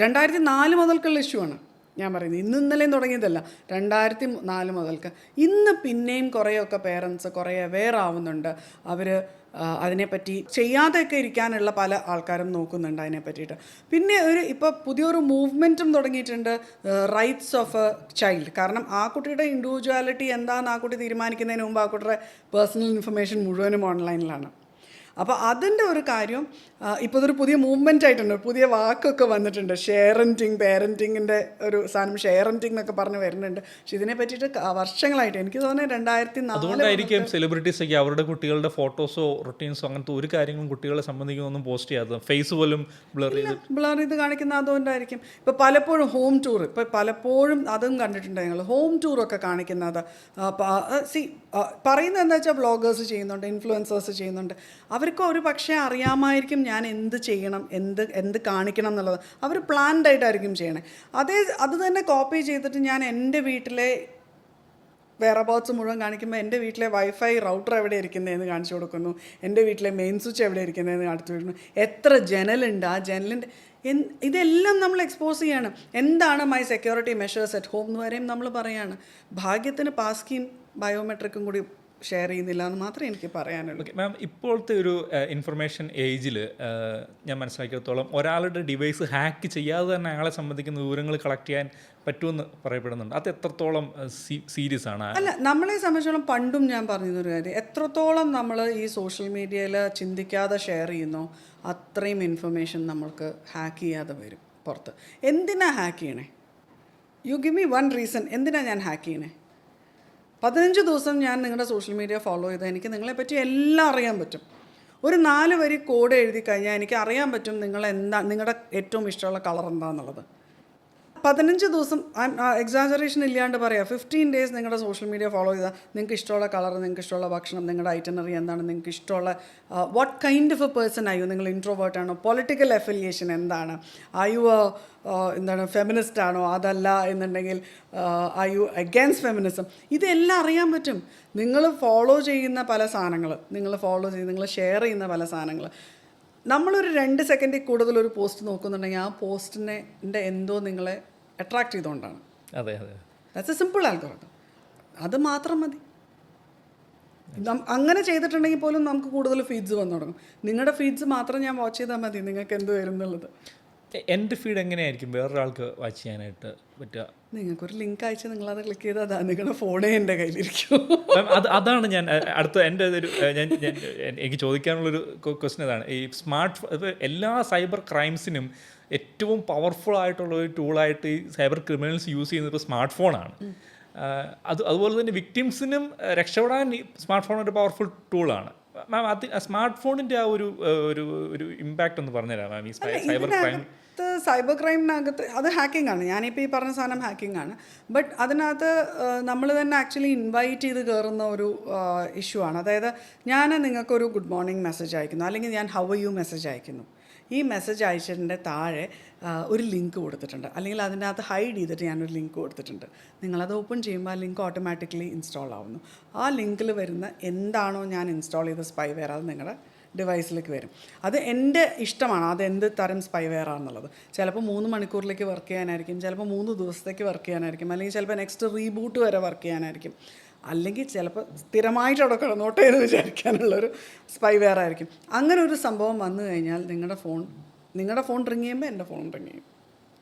Speaker 1: 2004 മുതൽക്കുള്ള ഇഷ്യൂ ആണ് ഞാൻ പറയുന്നത്, ഇന്നലെയും തുടങ്ങിയതല്ല, 2004 മുതൽക്ക്. ഇന്ന് പിന്നെയും കുറേയൊക്കെ പേരൻസ് കുറേ അവെയർ ആവുന്നുണ്ട്. അവർ അതിനെപ്പറ്റി ചെയ്യാതെയൊക്കെ ഇരിക്കാനുള്ള പല ആൾക്കാരും നോക്കുന്നുണ്ട് അതിനെ പറ്റിയിട്ട്. പിന്നെ ഇപ്പോൾ പുതിയൊരു മൂവ്മെൻറ്റും തുടങ്ങിയിട്ടുണ്ട്, റൈറ്റ്സ് ഓഫ് എ ചൈൽഡ്. കാരണം ആ കുട്ടിയുടെ ഇൻഡിവിജ്വാലിറ്റി എന്താണെന്ന് ആ കുട്ടി തീരുമാനിക്കുന്നതിന് മുമ്പ് ആ കുട്ടിയുടെ പേഴ്സണൽ ഇൻഫർമേഷൻ മുഴുവനും ഓൺലൈനിലാണ്. അപ്പോൾ അതിൻ്റെ ഒരു കാര്യം ഇപ്പോൾ ഇതൊരു പുതിയ മൂവ്മെൻ്റ് ആയിട്ടുണ്ട്, പുതിയ വാക്കൊക്കെ വന്നിട്ടുണ്ട്. ഷെയറിൻറ്റിങ്, പേരൻറ്റിങ്ങിൻ്റെ ഒരു സാധനം ഷെയറിൻറ്റിങ് എന്നൊക്കെ പറഞ്ഞ് വരുന്നുണ്ട്. പക്ഷെ ഇതിനെ പറ്റിയിട്ട് വർഷങ്ങളായിട്ട് എനിക്ക് തോന്നുന്നത് 2004
Speaker 2: അതുകൊണ്ടായിരിക്കും സെലിബ്രിറ്റീസൊക്കെ അവരുടെ കുട്ടികളുടെ ഫോട്ടോസോ റൊട്ടീൻസോ അങ്ങനത്തെ ഒരു കാര്യങ്ങളും കുട്ടികളെ സംബന്ധിക്കുന്നൊന്നും പോസ്റ്റ് ചെയ്യാതെ ഫേസ് പോലും ബ്ലർ
Speaker 1: ചെയ്ത് കാണിക്കുന്ന അതുകൊണ്ടായിരിക്കും. ഇപ്പോൾ പലപ്പോഴും ഹോം ടൂർ, ഇപ്പോൾ പലപ്പോഴും അതും കണ്ടിട്ടുണ്ട് ഞങ്ങൾ, ഹോം ടൂറൊക്കെ കാണിക്കുന്നത്. പറയുന്നത് എന്താ വെച്ചാൽ വ്ളോഗേഴ്സ് ചെയ്യുന്നുണ്ട്, ഇൻഫ്ലുവൻസേഴ്സ് ചെയ്യുന്നുണ്ട്. അവർക്ക് ഒരു പക്ഷേ അറിയാമായിരിക്കും ഞാൻ എന്ത് ചെയ്യണം, എന്ത് കാണിക്കണം എന്നുള്ളത്. അവർ പ്ലാൻഡ് ആയിട്ടായിരിക്കും ചെയ്യണേ. അത് തന്നെ കോപ്പി ചെയ്തിട്ട് ഞാൻ എൻ്റെ വീട്ടിലെ വെയർഅബൌട്ട്സ് മുഴുവൻ കാണിക്കുമ്പോൾ എൻ്റെ വീട്ടിലെ വൈഫൈ റൗട്ടർ എവിടെ ഇരിക്കുന്നതെന്ന് കാണിച്ചു കൊടുക്കുന്നു, എൻ്റെ വീട്ടിലെ മെയിൻ സ്വിച്ച് എവിടെ ഇരിക്കുന്നതെന്ന് കാണിച്ചു കൊടുക്കുന്നു, എത്ര ജനലുണ്ട്, ആ ജനലിൻ്റെ ഇതെല്ലാം നമ്മൾ എക്സ്പോസ് ചെയ്യാണ്. എന്താണ് my security measures at home എന്ന് വരെയും നമ്മൾ പറയാണ്. ഭാഗ്യത്തിന് പാസ്കീൻ ബയോമെട്രിക്കും കൂടി ഷെയർ ചെയ്യുന്നില്ല എന്ന് മാത്രമേ എനിക്ക് പറയാനുള്ളൂ.
Speaker 2: മാം, ഇപ്പോഴത്തെ ഒരു ഇൻഫർമേഷൻ ഏജിൽ ഞാൻ മനസ്സിലാക്കിയിടത്തോളം ഒരാളുടെ ഡിവൈസ് ഹാക്ക് ചെയ്യാതെ തന്നെ അയാളെ സംബന്ധിക്കുന്ന വിവരങ്ങൾ കളക്ട് ചെയ്യാൻ പറ്റുമെന്ന് പറയപ്പെടുന്നുണ്ട്. അത് എത്രത്തോളം സീരിയസ് ആണ്?
Speaker 1: അല്ല, നമ്മളെ സംബന്ധിച്ചോളം പണ്ടും ഞാൻ പറഞ്ഞൊരു കാര്യം, എത്രത്തോളം നമ്മൾ ഈ സോഷ്യൽ മീഡിയയിൽ ചിന്തിക്കാതെ ഷെയർ ചെയ്യുന്നോ അത്രയും ഇൻഫർമേഷൻ നമ്മൾക്ക് ഹാക്ക് ചെയ്യാതെ വരും പുറത്ത്. എന്തിനാ ഹാക്ക് ചെയ്യണേ? You give me one reason. എന്തിനാ ഞാൻ ഹാക്ക് ചെയ്യണേ? 15 ദിവസം ഞാൻ നിങ്ങളുടെ സോഷ്യൽ മീഡിയ ഫോളോ ചെയ്താൽ എനിക്ക് നിങ്ങളെപ്പറ്റി എല്ലാം അറിയാൻ പറ്റും. ഒരു 4 വരി കോഡ് എഴുതി കഴിഞ്ഞാൽ എനിക്ക് അറിയാൻ പറ്റും നിങ്ങളുടെ ഏറ്റവും ഇഷ്ടമുള്ള കളർ എന്താണെന്നുള്ളത്. 15 ദിവസം എക്സാജറേഷൻ ഇല്ലാണ്ട് പറയാം, 15 ഡേയ്സ് നിങ്ങളുടെ സോഷ്യൽ മീഡിയ ഫോളോ ചെയ്താൽ നിങ്ങൾക്ക് ഇഷ്ടമുള്ള കളർ, നിങ്ങൾക്ക് ഇഷ്ടമുള്ള ഭക്ഷണം, നിങ്ങളുടെ ഐറ്റനറി എന്താണ്, നിങ്ങൾക്ക് ഇഷ്ടമുള്ള what kind of A person ആയോ, നിങ്ങൾ ഇൻട്രോവേർട്ട് ആണോ, പൊളിറ്റിക്കൽ അഫിലിയേഷൻ എന്താണ്, ആയു എന്താണ് ഫെമിനിസ്റ്റ് ആണോ, അതല്ല എന്നുണ്ടെങ്കിൽ ആയു അഗൈൻസ്റ്റ് ഫെമിനിസം, ഇതെല്ലാം അറിയാൻ പറ്റും. നിങ്ങൾ ഫോളോ ചെയ്യുന്ന പല സാധനങ്ങൾ, നിങ്ങൾ ഷെയർ ചെയ്യുന്ന പല സാധനങ്ങൾ, നമ്മളൊരു 2 സെക്കൻഡിൽ കൂടുതൽ ഒരു പോസ്റ്റ് നോക്കുന്നുണ്ടെങ്കിൽ ആ പോസ്റ്റിൻ്റെ എന്തോ നിങ്ങളെ അട്രാക്ട് ചെയ്തുകൊണ്ടാണ്.
Speaker 2: അതെ അതെ,
Speaker 1: ദാറ്റ്സ് എ സിമ്പിൾ ആൽഗോരിതം. അത് മാത്രം മതി. അങ്ങനെ ചെയ്തിട്ടുണ്ടെങ്കിൽ പോലും നമുക്ക് കൂടുതൽ ഫീഡ്സ് വന്നു തുടങ്ങും. നിങ്ങളുടെ ഫീഡ്സ് മാത്രം ഞാൻ വാച്ച് ചെയ്താൽ മതി നിങ്ങൾക്ക് എന്ത് വരും എന്നുള്ളത്.
Speaker 2: എൻ്റെ ഫീഡ് എങ്ങനെയായിരിക്കും വേറൊരാൾക്ക് വാച്ച് ചെയ്യാനായിട്ട് പറ്റുക?
Speaker 1: നിങ്ങൾക്കൊരു ലിങ്ക് അയച്ച് നിങ്ങളത് ക്ലിക്ക് ചെയ്താൽ അതാ നിങ്ങളുടെ ഫോണേ എൻ്റെ കയ്യിലിരിക്കും.
Speaker 2: അതാണ് ഞാൻ അടുത്ത എൻ്റെ ഒരു എനിക്ക് ചോദിക്കാനുള്ളൊരു ക്വസ്റ്റ്യൻ അതാണ്. ഈ എല്ലാ സൈബർ ക്രൈംസിനും ഏറ്റവും പവർഫുൾ ആയിട്ടുള്ള ഒരു ടൂളായിട്ട് ഈ സൈബർ ക്രിമിനൽസ് യൂസ് ചെയ്യുന്നത് ഇപ്പോൾ സ്മാർട്ട് ഫോണാണ്. അതുപോലെ തന്നെ വിക്ടിംസിനും രക്ഷപ്പെടാൻ ഈ സ്മാർട്ട് ഫോൺ ഒരു പവർഫുൾ ടൂളാണ്. മാം, സ്മാർട്ട് ഫോണിൻ്റെ ആ ഒരു ഇമ്പാക്റ്റ് ഒന്ന് പറഞ്ഞുതരാം മാം, ഈ
Speaker 1: സൈബർ ക്രൈമിനകത്ത് അത് ഹാക്കിംഗ് ആണ്. ഞാനിപ്പോൾ ഈ പറഞ്ഞ സാധനം ഹാക്കിംഗ് ആണ്. ബട്ട് അതിനകത്ത് നമ്മൾ തന്നെ ആക്ച്വലി ഇൻവൈറ്റ് ചെയ്ത് കയറുന്ന ഒരു ഇഷ്യൂ ആണ്. അതായത് ഞാൻ നിങ്ങൾക്കൊരു ഗുഡ് മോർണിംഗ് മെസ്സേജ് അയക്കുന്നു, അല്ലെങ്കിൽ ഞാൻ ഹൗ യു മെസ്സേജ് അയക്കുന്നു. ഈ മെസ്സേജ് അയച്ചതിൻ്റെ താഴെ ഒരു ലിങ്ക് കൊടുത്തിട്ടുണ്ട്, അല്ലെങ്കിൽ അതിനകത്ത് ഹൈഡ് ചെയ്തിട്ട് ഞാനൊരു ലിങ്ക് കൊടുത്തിട്ടുണ്ട്. നിങ്ങളത് ഓപ്പൺ ചെയ്യുമ്പോൾ ആ ലിങ്ക് ഓട്ടോമാറ്റിക്കലി ഇൻസ്റ്റാൾ ആവുന്നു. ആ ലിങ്കിൽ വരുന്ന എന്താണോ ഞാൻ ഇൻസ്റ്റാൾ ചെയ്ത സ്പൈവെയർ അത് നിങ്ങളുടെ ഡിവൈസിലേക്ക് വരും. അത് എൻ്റെ ഇഷ്ടമാണ് അത് എന്ത് തരം സ്പൈവെയർ ആണെന്നുള്ളത്. ചിലപ്പോൾ 3 മണിക്കൂറിലേക്ക് വർക്ക് ചെയ്യാനായിരിക്കും, ചിലപ്പോൾ 3 ദിവസത്തേക്ക് വർക്ക് ചെയ്യാനായിരിക്കും, അല്ലെങ്കിൽ ചിലപ്പോൾ നെക്സ്റ്റ് റീബൂട്ട് വരെ വർക്ക് ചെയ്യാനായിരിക്കും, അല്ലെങ്കിൽ ചിലപ്പോൾ സ്ഥിരമായിട്ട് അവിടെ കിടന്നോട്ടെ എന്ന് വിചാരിക്കാനുള്ളൊരു സ്പൈവെയർ ആയിരിക്കും. അങ്ങനെ ഒരു സംഭവം വന്നു കഴിഞ്ഞാൽ നിങ്ങളുടെ ഫോൺ റിങ് ചെയ്യുമ്പോൾ എൻ്റെ ഫോൺ റിങ് ചെയ്യും.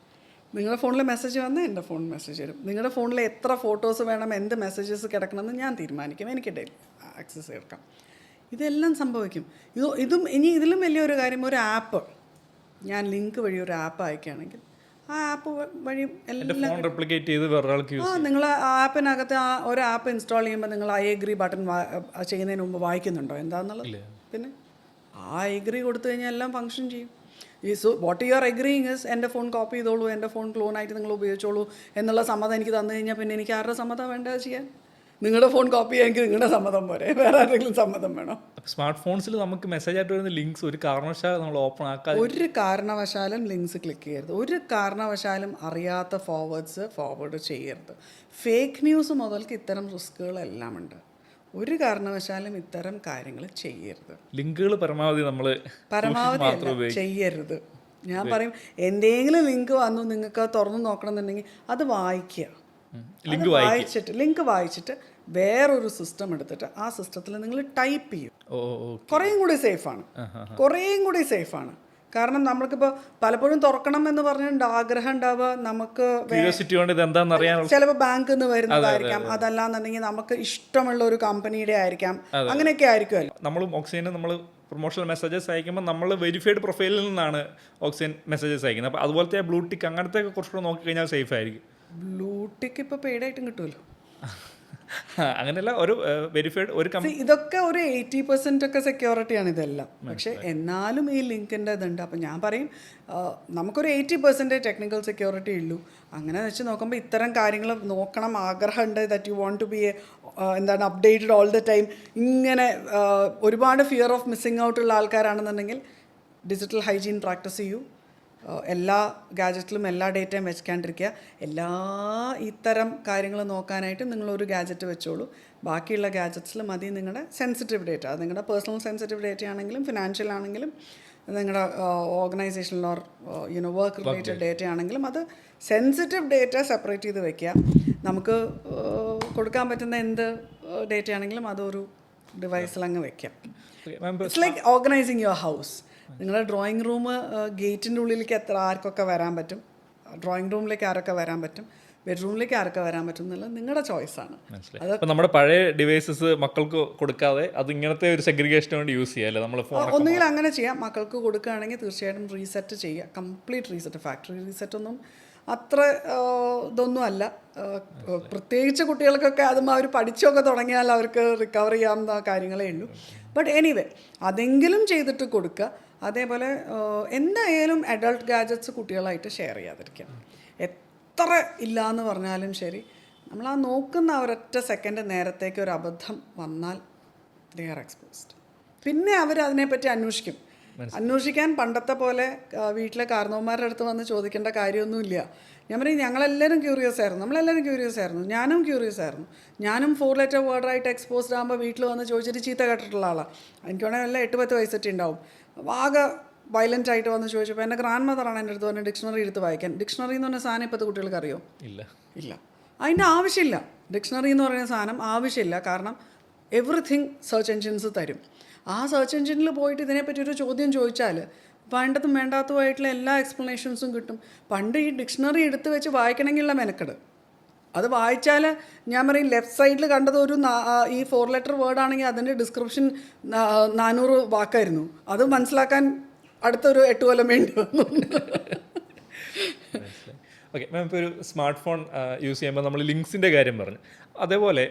Speaker 1: നിങ്ങളുടെ ഫോണിൽ മെസ്സേജ് വന്നാൽ എൻ്റെ ഫോൺ മെസ്സേജ് വരും. നിങ്ങളുടെ ഫോണിൽ എത്ര ഫോട്ടോസ് വേണം, എന്ത് മെസ്സേജസ് കിടക്കണമെന്ന് ഞാൻ തീരുമാനിക്കും. എനിക്ക് ഡെയിലി ആക്സസ് എടുക്കാം. ഇതെല്ലാം സംഭവിക്കും. ഇതിലും വലിയൊരു കാര്യം, ഒരു ആപ്പ്, ഞാൻ ലിങ്ക് വഴി ഒരു ആപ്പ് അയക്കുകയാണെങ്കിൽ ആ ആപ്പ് വഴി എല്ലാം നിങ്ങൾ ആ ആപ്പിനകത്ത് ഒരു ആപ്പ് ഇൻസ്റ്റാൾ ചെയ്യുമ്പോൾ നിങ്ങൾ ഐ എഗ്രി ബട്ടൺ ചെയ്യുന്നതിന് മുമ്പ് വായിക്കുന്നുണ്ടോ എന്താണെന്നുള്ളത്? പിന്നെ ആ എഗ്രി കൊടുത്തു കഴിഞ്ഞാൽ എല്ലാം ഫങ്ഷൻ ചെയ്യും. വാട്ട് യു ആർ എഗ്രിയിങ് ഇസ് എൻ്റെ ഫോൺ കോപ്പി ചെയ്തോളൂ, എൻ്റെ ഫോൺ ക്ലോണായിട്ട് നിങ്ങൾ ഉപയോഗിച്ചോളൂ എന്നുള്ള സമ്മതം എനിക്ക് തന്നു കഴിഞ്ഞാൽ പിന്നെ എനിക്ക് ആരുടെ സമ്മതം വേണ്ടത് ചെയ്യാൻ? നിങ്ങളുടെ ഫോൺ കോപ്പി ചെയ്യാമെങ്കിൽ നിങ്ങളുടെ സമ്മതം പോരെ, വേറെ ആരെങ്കിലും സമ്മതം വേണോ?
Speaker 2: സ്മാർട്ട് ഫോൺസിൽ നമുക്ക് മെസ്സേജ് ആയിട്ട് വരുന്ന ലിങ്ക്സ് ഒരു കാരണവശാലും നമ്മൾ ഓപ്പൺ ആക്കാതെ,
Speaker 1: ഒരു കാരണവശാലും ലിങ്ക്സ് ക്ലിക്ക് ചെയ്യരുത്. ഒരു കാരണവശാലും അറിയാത്ത ഫോർവേഡ് ചെയ്യരുത്. ഫേക്ക് ന്യൂസ് മുതൽക്ക് ഇത്തരം റിസ്കുകളെല്ലാം ഉണ്ട്. ഒരു കാരണവശാലും ഇത്തരം കാര്യങ്ങൾ ചെയ്യരുത്.
Speaker 2: ലിങ്കുകൾ പരമാവധി
Speaker 1: ചെയ്യരുത്. ഞാൻ പറയും, എന്തെങ്കിലും ലിങ്ക് വന്നു നിങ്ങൾക്ക് തുറന്നു നോക്കണം എന്നുണ്ടെങ്കിൽ അത് വായിക്കുക. ലിങ്ക് വായിച്ചിട്ട് വേറൊരു സിസ്റ്റം എടുത്തിട്ട് ആ സിസ്റ്റത്തിൽ നിങ്ങൾ ടൈപ്പ് ചെയ്യും.
Speaker 2: ഓ
Speaker 1: കുറേയും കൂടി സേഫാണ്, കുറേയും കൂടി സേഫാണ്. കാരണം നമ്മൾക്കിപ്പോൾ പലപ്പോഴും തുറക്കണം എന്ന് പറഞ്ഞിട്ടുണ്ട് ആഗ്രഹം ഉണ്ടാവുക, നമുക്ക്
Speaker 2: ക്യൂരിയോസിറ്റി കൊണ്ട് ഇത് എന്താണെന്ന് അറിയാൻ
Speaker 1: ചിലപ്പോൾ ബാങ്കിൽ നിന്ന് വരുന്നതായിരിക്കാം, അതല്ലാന്നുണ്ടെങ്കിൽ നമുക്ക് ഇഷ്ടമുള്ള ഒരു കമ്പനിയുടെ ആയിരിക്കാം, അങ്ങനെയൊക്കെ ആയിരിക്കുമല്ലോ.
Speaker 2: നമ്മൾ ഓക്സിജന് നമ്മൾ പ്രൊമോഷണൽ മെസ്സേജസ് അയക്കുമ്പോൾ നമ്മൾ വെരിഫൈഡ് പ്രൊഫൈലിൽ നിന്നാണ് ഓക്സിജൻ മെസ്സേജസ് അയക്കുന്നത്. അപ്പോൾ അതുപോലത്തെ ബ്ലൂ ടിക്ക് അങ്ങനത്തെ ഒക്കെ കുറച്ചുകൂടെ നോക്കിക്കഴിഞ്ഞാൽ സേഫ് ആയിരിക്കും.
Speaker 1: ബ്ലൂ ടിക്ക് ഇപ്പോൾ പെയ്ഡായിട്ടും കിട്ടുമല്ലോ.
Speaker 2: അങ്ങനെയല്ല, ഒരു വെരിഫൈഡ് ഒരു
Speaker 1: ഇതൊക്കെ ഒരു 80% ഒക്കെ സെക്യൂരിറ്റിയാണ് ഇതെല്ലാം. പക്ഷേ എന്നാലും ഈ ലിങ്കിൻ്റെ ഇതുണ്ട്. അപ്പം ഞാൻ പറയും നമുക്കൊരു 80% ടെക്നിക്കൽ സെക്യൂരിറ്റി ഉള്ളൂ. അങ്ങനെ വെച്ച് നോക്കുമ്പോൾ ഇത്തരം കാര്യങ്ങൾ നോക്കണം, ആഗ്രഹമുണ്ട്, that you want to be എന്താണ് അപ്ഡേറ്റഡ് ഓൾ ദ ടൈം. ഇങ്ങനെ ഒരുപാട് ഫിയർ ഓഫ് മിസ്സിങ് ഔട്ട് ഉള്ള ആൾക്കാരാണെന്നുണ്ടെങ്കിൽ ഡിജിറ്റൽ ഹൈജീൻ പ്രാക്ടീസ് ചെയ്യൂ. എല്ലാ ഗാജറ്റിലും എല്ലാ ഡേറ്റയും വെക്കാണ്ടിരിക്കുക. എല്ലാ ഇത്തരം കാര്യങ്ങൾ നോക്കാനായിട്ട് നിങ്ങളൊരു ഗാജറ്റ് വെച്ചോളൂ. ബാക്കിയുള്ള ഗാജറ്റ്സിൽ മതി നിങ്ങളുടെ സെൻസിറ്റീവ് ഡേറ്റ. അത് നിങ്ങളുടെ പേഴ്സണൽ സെൻസിറ്റീവ് ഡേറ്റ ആണെങ്കിലും ഫിനാൻഷ്യൽ ആണെങ്കിലും നിങ്ങളുടെ ഓർഗനൈസേഷനിൽ ഓർ വർക്ക് റിലേറ്റഡ് ഡേറ്റ ആണെങ്കിലും അത് സെൻസിറ്റീവ് ഡേറ്റ സെപ്പറേറ്റ് ചെയ്ത് വെക്കുക. നമുക്ക് കൊടുക്കാൻ പറ്റുന്ന എന്ത് ഡേറ്റ ആണെങ്കിലും അതൊരു ഡിവൈസിൽ അങ്ങ് വെക്കാം. It's like organising your house. നിങ്ങളുടെ ഡ്രോയിങ് റൂം ഗേറ്റിൻ്റെ ഉള്ളിലേക്ക് ആർക്കൊക്കെ വരാൻ പറ്റും, ഡ്രോയിങ് റൂമിലേക്ക് ആരൊക്കെ വരാൻ പറ്റും, ബെഡ്റൂമിലേക്ക് ആരൊക്കെ വരാൻ പറ്റും എന്നുള്ളത് നിങ്ങളുടെ ചോയ്സാണ്.
Speaker 2: അത് നമ്മുടെ പഴയ ഡിവൈസസ് മക്കൾക്ക് കൊടുക്കാതെ അത് ഇങ്ങനത്തെ ഒരു സെഗ്രിഗേഷന് വേണ്ടി യൂസ് ചെയ്യാമല്ലേ നമ്മൾ?
Speaker 1: ഒന്നുകിൽ അങ്ങനെ ചെയ്യാം. മക്കൾക്ക് കൊടുക്കുകയാണെങ്കിൽ തീർച്ചയായിട്ടും റീസെറ്റ് ചെയ്യുക, കംപ്ലീറ്റ് റീസെറ്റ്. ഫാക്ടറി റീസെറ്റ് ഒന്നും അത്ര ഇതൊന്നും അല്ല. പ്രത്യേകിച്ച് കുട്ടികൾക്കൊക്കെ അതും അവർ പഠിച്ചൊക്കെ തുടങ്ങിയാൽ അവർക്ക് റിക്കവർ ചെയ്യാവുന്ന കാര്യങ്ങളേ ഉള്ളൂ. ബട്ട് എനിവേ അതെങ്കിലും ചെയ്തിട്ട് കൊടുക്കുക. അതേപോലെ എന്തായാലും അഡൾട്ട് ഗാഡ്ജറ്റ്സ് കുട്ടികളായിട്ട് ഷെയർ ചെയ്യാതിരിക്കുക. എത്ര ഇല്ല എന്ന് പറഞ്ഞാലും ശരി, നമ്മൾ ആ നോക്കുന്ന ഒരൊറ്റ സെക്കൻഡ് നേരത്തേക്ക് ഒരു അബദ്ധം വന്നാൽ ദേ ആർ എക്സ്പോസ്ഡ്. പിന്നെ അവർ അതിനെപ്പറ്റി അന്വേഷിക്കാൻ പണ്ടത്തെ പോലെ വീട്ടിലെ കാരണവന്മാരുടെ അടുത്ത് വന്ന് ചോദിക്കേണ്ട കാര്യമൊന്നുമില്ല. ഞാൻ പറയും ഞങ്ങളെല്ലാവരും ക്യൂറിയസ് ആയിരുന്നു, നമ്മളെല്ലാവരും ക്യൂറിയസ് ആയിരുന്നു, ഞാനും ക്യൂറിയസ് ആയിരുന്നു. ഞാനും 4 ലെറ്റർ വേർഡായിട്ട് എക്സ്പോസ്ഡ് ആകുമ്പോൾ വീട്ടിൽ വന്ന് ചോദിച്ചിട്ട് ചീത്ത കേട്ടിട്ടുള്ള ആളാണ്. എനിക്ക് വേണമെങ്കിൽ എല്ലാം 8-10 വയസ്സൊക്കെ ഉണ്ടാവും. ആകെ വയലൻ്റ് ആയിട്ട് വന്ന് ചോദിച്ചപ്പോൾ എൻ്റെ ഗ്രാൻഡ് മദറാണ് എൻ്റെ അടുത്ത് പറഞ്ഞത് ഡിക്ഷണറി എടുത്ത് വായിക്കാൻ. ഡിക്ഷണറി എന്ന് പറഞ്ഞ സാധനം ഇപ്പോഴത്തെ കുട്ടികൾക്ക് അറിയോ? ഇല്ല. അതിൻ്റെ ആവശ്യമില്ല. ഡിക്ഷണറി എന്ന് പറയുന്ന സാധനം ആവശ്യമില്ല. കാരണം എവറിഥിങ് സെർച്ച് എൻജിൻസ് തരും. ആ സെർച്ച് എൻജിനിൽ പോയിട്ട് ഇതിനെപ്പറ്റി ഒരു ചോദ്യം ചോദിച്ചാൽ വേണ്ടതും വേണ്ടാത്തതുമായിട്ടുള്ള എല്ലാ എക്സ്പ്ലനേഷൻസും കിട്ടും. പണ്ട് ഈ ഡിക്ഷണറി എടുത്ത് വെച്ച് വായിക്കണമെങ്കിലുള്ള മെനക്കെട്. അത് വായിച്ചാൽ ഞാൻ പറയും ലെഫ്റ്റ് സൈഡിൽ കണ്ടത് ഒരു ഈ 4 ലെറ്റർ വേർഡാണെങ്കിൽ അതിൻ്റെ ഡിസ്ക്രിപ്ഷൻ 400 വാക്കായിരുന്നു. അത് മനസ്സിലാക്കാൻ അടുത്തൊരു 8 കൊല്ലം വേണ്ടി വന്നു.
Speaker 2: ഓക്കെ മാം, ഇപ്പോൾ ഒരു സ്മാർട്ട് ഫോൺ യൂസ് ചെയ്യുമ്പോൾ നമ്മൾ ലിങ്ക്സിൻ്റെ കാര്യം പറഞ്ഞു. അതേപോലെ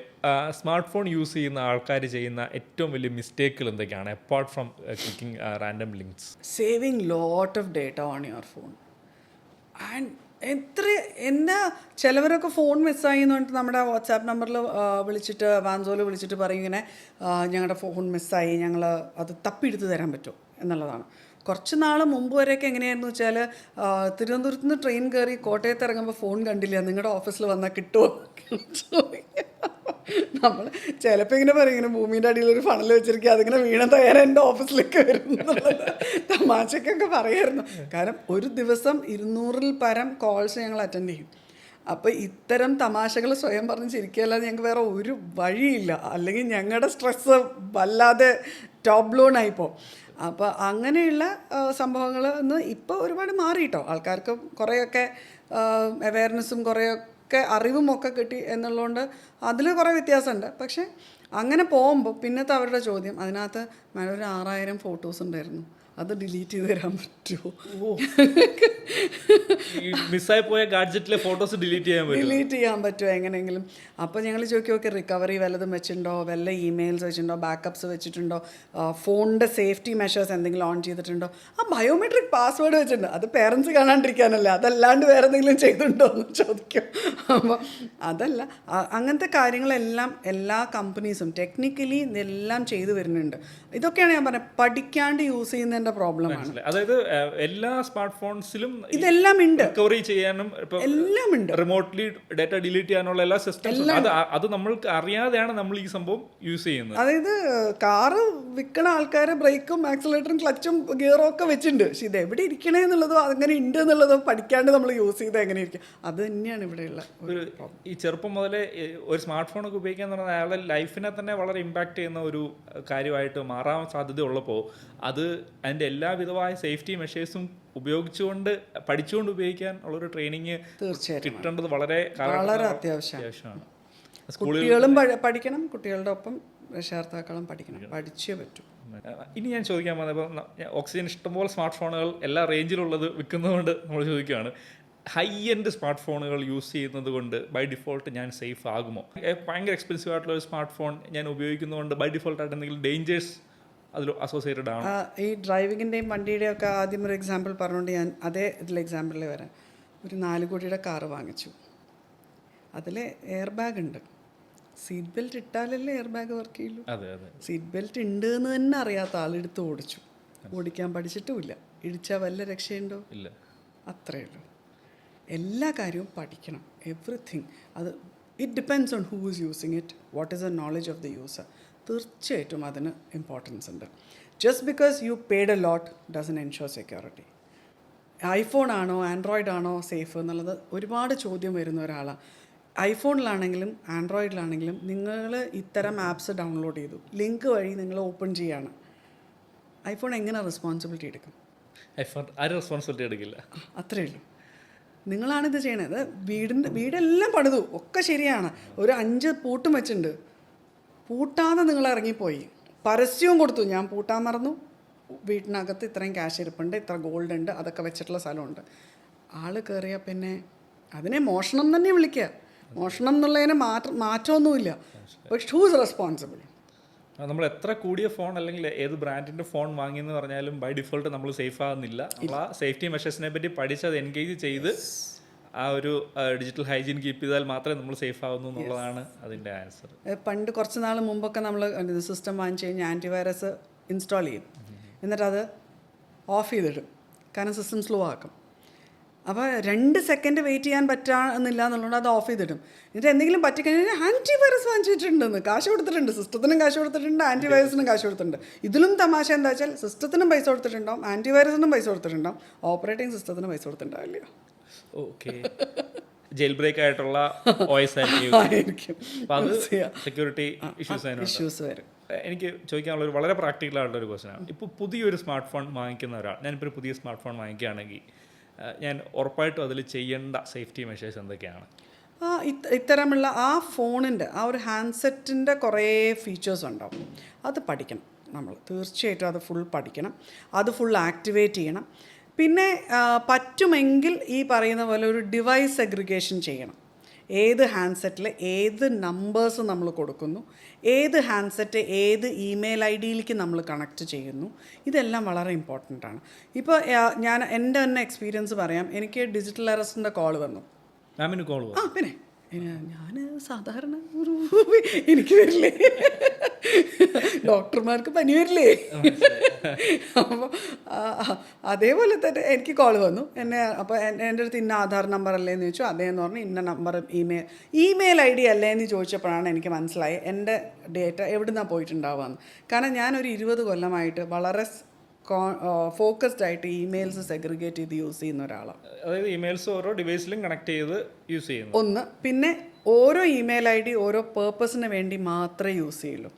Speaker 2: സ്മാർട്ട് ഫോൺ യൂസ് ചെയ്യുന്ന ആൾക്കാർ ചെയ്യുന്ന ഏറ്റവും വലിയ മിസ്റ്റേക്കുകൾ എന്തൊക്കെയാണ് apart from clicking random links?
Speaker 1: Saving lot of data on your phone. And എന്താ ചിലവരൊക്കെ ഫോൺ മിസ്സായി എന്ന് പറഞ്ഞിട്ട് നമ്മുടെ വാട്സാപ്പ് നമ്പറിൽ വിളിച്ചിട്ട് വാൻസോയിൽ വിളിച്ചിട്ട് പറയും ഇങ്ങനെ ഞങ്ങളുടെ ഫോൺ മിസ്സായി, ഞങ്ങൾ അത് തപ്പിയെടുത്ത് തരാൻ പറ്റുമോ എന്നുള്ളതാണ്. കുറച്ച് നാൾ മുമ്പ് വരെയൊക്കെ എങ്ങനെയായിരുന്നു വെച്ചാൽ തിരുവനന്തപുരത്ത് നിന്ന് ട്രെയിൻ കയറി കോട്ടയത്ത് ഇറങ്ങുമ്പോൾ ഫോൺ കണ്ടില്ല, നിങ്ങളുടെ ഓഫീസിൽ വന്നാൽ കിട്ടുമോ? നമ്മൾ ചിലപ്പോൾ ഇങ്ങനെ പറയും ഇങ്ങനെ ഭൂമിൻ്റെ അടിയിലൊരു ഫണൽ വെച്ചിരിക്കുക, അതിങ്ങനെ വീണ തയ്യാറ എൻ്റെ ഓഫീസിലേക്ക് വരും എന്നുള്ളത് തമാശക്കൊക്കെ പറയായിരുന്നു. കാരണം ഒരു ദിവസം 200-ൽ പരം കോൾസ് ഞങ്ങൾ അറ്റൻഡ് ചെയ്യും. അപ്പോൾ ഇത്തരം തമാശകൾ സ്വയം പറഞ്ഞ് ചിരിക്കുകയല്ലാതെ ഞങ്ങൾക്ക് വേറെ ഒരു വഴിയില്ല. അല്ലെങ്കിൽ ഞങ്ങളുടെ സ്ട്രെസ്സ് വല്ലാതെ ടോപ്പ് ലോണായിപ്പോൾ. അപ്പോൾ അങ്ങനെയുള്ള സംഭവങ്ങൾ ഇന്ന് ഇപ്പോൾ ഒരുപാട് മാറി കേട്ടോ. ആൾക്കാർക്ക് കുറേയൊക്കെ അവെയർനെസ്സും കുറേയൊക്കെ അറിവുമൊക്കെ കിട്ടി എന്നുള്ളതുകൊണ്ട് അതിൽ കുറേ വ്യത്യാസമുണ്ട്. പക്ഷേ അങ്ങനെ പോകുമ്പോൾ പിന്നത്തെ അവരുടെ ചോദ്യം അതിനകത്ത് ഒരു 6000 ഫോട്ടോസ് ഉണ്ടായിരുന്നു, അത് ഡിലീറ്റ് ചെയ്ത് തരാൻ പറ്റുമോ?
Speaker 2: മിസ്സായി പോയ ഗാഡ്ജറ്റിലെ ഫോട്ടോസ് ഡിലീറ്റ് ചെയ്യാൻ പറ്റുമോ എങ്ങനെയെങ്കിലും?
Speaker 1: അപ്പോൾ ഞങ്ങൾ ചോദിക്കും ഓക്കെ റിക്കവറി വല്ലതും വെച്ചിട്ടുണ്ടോ, വല്ല ഇമെയിൽസ് വെച്ചിട്ടുണ്ടോ, ബാക്കപ്സ് വെച്ചിട്ടുണ്ടോ, ഫോണിൻ്റെ സേഫ്റ്റി മെഷേഴ്സ് എന്തെങ്കിലും ഓൺ ചെയ്തിട്ടുണ്ടോ, ആ ബയോമെട്രിക് പാസ്വേഡ് വെച്ചിട്ടുണ്ടോ, അത് പേരൻസ് കാണാണ്ടിരിക്കാനല്ല, അതല്ലാണ്ട് വേറെ എന്തെങ്കിലും ചെയ്തിട്ടുണ്ടോ എന്ന് ചോദിക്കും. അപ്പോൾ അതല്ല, അങ്ങനത്തെ കാര്യങ്ങളെല്ലാം എല്ലാ കമ്പനീസും ടെക്നിക്കലി എല്ലാം ചെയ്തു വരുന്നുണ്ട്. ഇതൊക്കെയാണ് ഞാൻ പറഞ്ഞത് പഠിക്കാണ്ട് യൂസ് ചെയ്യുന്നതിൻ്റെ പ്രോബ്ലമാണ്.
Speaker 2: അതായത് എല്ലാ സ്മാർട്ട് ഫോൺസിലും
Speaker 1: ഇതെല്ലാം ഉണ്ട്,
Speaker 2: റിക്കവറി ചെയ്യാനും
Speaker 1: എല്ലാം ഉണ്ട്,
Speaker 2: റിമോട്ട്ലി ഡാറ്റ ഡിലീറ്റ് ചെയ്യാനുള്ള എല്ലാ സിസ്റ്റംസും അത് നമ്മൾക്ക് അറിയാതെയാണ് നമ്മൾ ഈ സംഭവം യൂസ് ചെയ്യുന്നത്.
Speaker 1: അതായത് കാറ് വിൽക്കണ ആൾക്കാർ ബ്രേക്കും ആക്സിലേറ്ററും ക്ലച്ചും ഗിയറും ഒക്കെ വെച്ചിട്ടുണ്ട്. പക്ഷെ ഇത് എവിടെ ഇരിക്കണേ എന്നുള്ളതോ അങ്ങനെ ഉണ്ട് എന്നുള്ളതോ പഠിക്കാണ്ട് നമ്മൾ യൂസ് ചെയ്ത് എങ്ങനെ ഇരിക്കും, അത് തന്നെയാണ് ഇവിടെയുള്ള ഒരു
Speaker 2: ഈ ചെറുപ്പം മുതലേ ഒരു സ്മാർട്ട് ഫോണൊക്കെ ഉപയോഗിക്കുക എന്ന് പറഞ്ഞാൽ അയാളുടെ ലൈഫിനെ തന്നെ വളരെ ഇമ്പാക്ട് ചെയ്യുന്ന ഒരു കാര്യമായിട്ട് മാറാൻ സാധ്യത ഉള്ളപ്പോൾ അത് അതിൻ്റെ എല്ലാവിധമായ സേഫ്റ്റി മെഷേഴ്സും ഉപയോഗിച്ചുകൊണ്ട് പഠിച്ചുകൊണ്ട് ഉപയോഗിക്കാൻ ഉള്ളൊരു ട്രെയിനിങ്
Speaker 1: തീർച്ചയായിട്ടും
Speaker 2: കിട്ടേണ്ടത് വളരെ
Speaker 1: അത്യാവശ്യമാണ്. കുട്ടികളും പഠിക്കണം, കുട്ടികളുടെ ഒപ്പം രക്ഷകർത്താക്കളും പഠിക്കണം, പഠിച്ചേ പറ്റൂ.
Speaker 2: ഇനി ഞാൻ ചോദിക്കാൻ വന്നപ്പോൾ ഓക്സിജൻ ഇഷ്ടംപോലെ സ്മാർട്ട് ഫോണുകൾ എല്ലാ റേഞ്ചിലുള്ളത് വിൽക്കുന്നതുകൊണ്ട് നമ്മൾ ചോദിക്കുകയാണ്, ഹൈ എൻഡ് സ്മാർട്ട് ഫോണുകൾ യൂസ് ചെയ്യുന്നത് കൊണ്ട് ബൈ ഡിഫോൾട്ട് ഞാൻ സേഫ് ആകുമോ? ഭയങ്കര എക്സ്പെൻസീവ് ആയിട്ടുള്ള ഒരു സ്മാർട്ട് ഫോൺ ഞാൻ ഉപയോഗിക്കുന്നതുകൊണ്ട് ബൈ ഡിഫോൾട്ടായിട്ട് എന്തെങ്കിലും ഡേഞ്ചേഴ്സ് അതിൽ അസോസിയേറ്റഡ് ആണ്?
Speaker 1: ഈ ഡ്രൈവിങ്ങിൻ്റെയും വണ്ടിയുടെയും ഒക്കെ ആദ്യം ഒരു എക്സാമ്പിൾ പറഞ്ഞുകൊണ്ട് ഞാൻ അതേ ഇതിൽ എക്സാമ്പിളിൽ വരാം. ഒരു 4 കോടിയുടെ കാറ് വാങ്ങിച്ചു, അതിൽ എയർ ബാഗ് ഉണ്ട്. സീറ്റ് ബെൽറ്റ് ഇട്ടാലല്ലേ എയർ ബാഗ് വർക്ക് ചെയ്യുള്ളൂ. സീറ്റ് ബെൽറ്റ് ഉണ്ട് എന്ന് തന്നെ അറിയാത്ത ആളെടുത്ത് ഓടിക്കാൻ പഠിച്ചിട്ടുമില്ല. ഇടിച്ചാൽ വല്ല രക്ഷയുണ്ടോ?
Speaker 2: ഇല്ല.
Speaker 1: അത്രയേ ഉള്ളൂ. എല്ലാ കാര്യവും പഠിക്കണം, എവറിത്തിങ്. അത് it depends on who is using it, what is the knowledge of the user. തീർച്ചയായിട്ടും അതിന് ഇമ്പോർട്ടൻസ് ഉണ്ട്. Just because you paid a lot doesn't ensure security. IPhone ആണോ ആൻഡ്രോയിഡ് ആണോ സേഫ് എന്നുള്ളത് ഒരുപാട് ചോദ്യം വരുന്ന ഒരാളാണ്. ഐഫോണിലാണെങ്കിലും ആൻഡ്രോയിഡിലാണെങ്കിലും നിങ്ങൾ ഇത്തരം ആപ്സ് ഡൗൺലോഡ് ചെയ്തു, ലിങ്ക് വഴി നിങ്ങൾ ഓപ്പൺ ചെയ്യാണ്, ഐഫോൺ എങ്ങനെ റെസ്പോൺസിബിലിറ്റി എടുക്കും?
Speaker 2: ഐഫോൺ ആരും റെസ്പോൺസിബിലിറ്റി എടുക്കില്ല.
Speaker 1: അത്രയേ ഉള്ളൂ. നിങ്ങളാണിത് ചെയ്യണത്. വീടെല്ലാം പണിതു, ഒക്കെ ശരിയാണ്, ഒരു 5 പൂട്ടും വെച്ചിട്ടുണ്ട്, പൂട്ടാതെ നിങ്ങൾ ഇറങ്ങിപ്പോയി, പരസ്യവും കൊടുത്തു, ഞാൻ പൂട്ടാൻ മറന്നു, വീട്ടിനകത്ത് ഇത്രയും ക്യാഷ് ഇരിപ്പുണ്ട്, ഇത്ര ഗോൾഡ് ഉണ്ട്, അതൊക്കെ വെച്ചിട്ടുള്ള സ്ഥലമുണ്ട്. ആൾ കയറിയാൽ പിന്നെ അതിനെ മോഷണം തന്നെ വിളിക്കുക. മോഷണം എന്നുള്ളതിനെ മാറ്റമൊന്നുമില്ല. But who is responsible?
Speaker 2: നമ്മൾ എത്ര കൂടിയ ഫോൺ അല്ലെങ്കിൽ ഏത് ബ്രാൻഡിൻ്റെ ഫോൺ വാങ്ങിയെന്ന് പറഞ്ഞാലും ബൈ ഡിഫോൾട്ട് നമ്മൾ സേഫ് ആകുന്നില്ല. നമ്മൾ ആ സേഫ്റ്റി മെഷേഴ്സിനെ പറ്റി പഠിച്ച് അത് എൻഗേജ് ചെയ്ത് ആ ഒരു ഡിജിറ്റൽ ഹൈജീൻ കീപ്പ് ചെയ്താൽ മാത്രമേ നമ്മൾ സേഫ് ആകുന്നു എന്നുള്ളതാണ് അതിൻ്റെ ആൻസർ.
Speaker 1: പണ്ട് കുറച്ച് നാൾ മുമ്പൊക്കെ നമ്മൾ സിസ്റ്റം വാങ്ങിച്ച് കഴിഞ്ഞാൽ ആൻറ്റിവൈറസ് ഇൻസ്റ്റാൾ ചെയ്യും, എന്നിട്ട് അത് ഓഫ് ചെയ്തിടും, കാരണം സിസ്റ്റം സ്ലോ ആക്കും. അപ്പോൾ 2 സെക്കൻഡ് വെയിറ്റ് ചെയ്യാൻ പറ്റാന്നില്ല എന്നുള്ളത് അത് ഓഫ് ചെയ്തിടും. എന്നിട്ട് എന്തെങ്കിലും പറ്റിക്കഴിഞ്ഞാൽ ആൻറ്റിവൈറസ് വാങ്ങിച്ചിട്ടുണ്ടെന്ന് കാശ് കൊടുത്തിട്ടുണ്ട്, സിസ്റ്റത്തിനും കാശ് കൊടുത്തിട്ടുണ്ട്, ആൻറ്റിവൈറസിനും കാശ് കൊടുത്തിട്ടുണ്ട്. ഇതിലും തമാശ എന്താ വെച്ചാൽ സിസ്റ്റത്തിനും പൈസ കൊടുത്തിട്ടുണ്ടാവും, ആൻറ്റിവൈറസിനും പൈസ കൊടുത്തിട്ടുണ്ടാവും, ഓപ്പറേറ്റിംഗ് സിസ്റ്റത്തിനും പൈസ കൊടുത്തിട്ടുണ്ടാവില്ല.
Speaker 2: ഓക്കെ, ജെയിൽ ബ്രേക്ക് ആയിട്ടുള്ള OS ആയിരിക്കും. അപ്പോൾ അത് സെക്യൂരിറ്റി ഇഷ്യൂസ്
Speaker 1: വരും.
Speaker 2: എനിക്ക് ചോദിക്കാനുള്ള ഒരു വളരെ പ്രാക്ടിക്കൽ ആയിട്ടുള്ള ഒരു ക്വസ്റ്റനാണ്. ഇപ്പോൾ പുതിയൊരു സ്മാർട്ട് ഫോൺ വാങ്ങിക്കുന്ന ഒരാൾ, ഞാനിപ്പോൾ ഒരു പുതിയ സ്മാർട്ട് ഫോൺ വാങ്ങിക്കുകയാണെങ്കിൽ ഞാൻ ഉറപ്പായിട്ടും അതിൽ ചെയ്യേണ്ട സേഫ്റ്റി മെഷേഴ്സ് എന്തൊക്കെയാണ്?
Speaker 1: ഇത്തരമുള്ള ആ ഫോണിൻ്റെ ആ ഒരു ഹാൻഡ്സെറ്റിൻ്റെ കുറേ ഫീച്ചേഴ്സ് ഉണ്ടാവും, അത് പഠിക്കണം നമ്മൾ. തീർച്ചയായിട്ടും അത് ഫുൾ പഠിക്കണം, അത് ഫുൾ ആക്ടിവേറ്റ് ചെയ്യണം. പിന്നെ പറ്റുമെങ്കിൽ ഈ പറയുന്ന പോലെ ഒരു ഡിവൈസ് സെഗ്രിഗേഷൻ ചെയ്യണം. ഏത് ഹാൻഡ്സെറ്റിൽ ഏത് നമ്പേഴ്സ് നമ്മൾ കൊടുക്കുന്നു, ഏത് ഹാൻഡ്സെറ്റ് ഏത് ഇമെയിൽ ഐഡിയിലേക്ക് നമ്മൾ കണക്ട് ചെയ്യുന്നു, ഇതെല്ലാം വളരെ ഇമ്പോർട്ടൻ്റ് ആണ്. ഇപ്പോൾ ഞാൻ എൻ്റെ തന്നെ എക്സ്പീരിയൻസ് പറയാം. എനിക്ക് ഡിജിറ്റൽ അറസ്റ്റിൻ്റെ കോൾ വന്നു. പിന്നെ ഞാൻ സാധാരണ എനിക്ക് വരില്ലേ, ഡോക്ടർമാർക്ക് പനി വരില്ലേ, അപ്പോൾ അതേപോലെ തന്നെ എനിക്ക് കോൾ വന്നു. അപ്പോൾ എൻ്റെ അടുത്ത് ഇന്ന ആധാർ നമ്പർ അല്ലേന്ന് ചോദിച്ചു. അതേന്ന് പറഞ്ഞു. ഇന്ന നമ്പർ ഇമെയിൽ ID അല്ലേന്ന് ചോദിച്ചപ്പോഴാണ് എനിക്ക് മനസ്സിലായി എൻ്റെ ഡേറ്റ എവിടെ നിന്നാണ് പോയിട്ടുണ്ടാവുകയെന്ന്. കാരണം ഞാനൊരു 20 കൊല്ലമായിട്ട് വളരെ ഫോക്കസ്ഡ് ആയിട്ട് ഇമെയിൽസ് സെഗ്രിഗേറ്റ് ചെയ്ത് യൂസ് ചെയ്യുന്ന ഒരാളാണ്.
Speaker 2: അതായത് ഇമെയിൽസ് ഓരോ ഡിവൈസിലും കണക്ട് ചെയ്ത് യൂസ് ചെയ്യുന്നു.
Speaker 1: ഒന്ന്, പിന്നെ ഓരോ ഇമെയിൽ ID ഓരോ പേർപ്പസിന് വേണ്ടി മാത്രമേ യൂസ് ചെയ്യുള്ളൂ.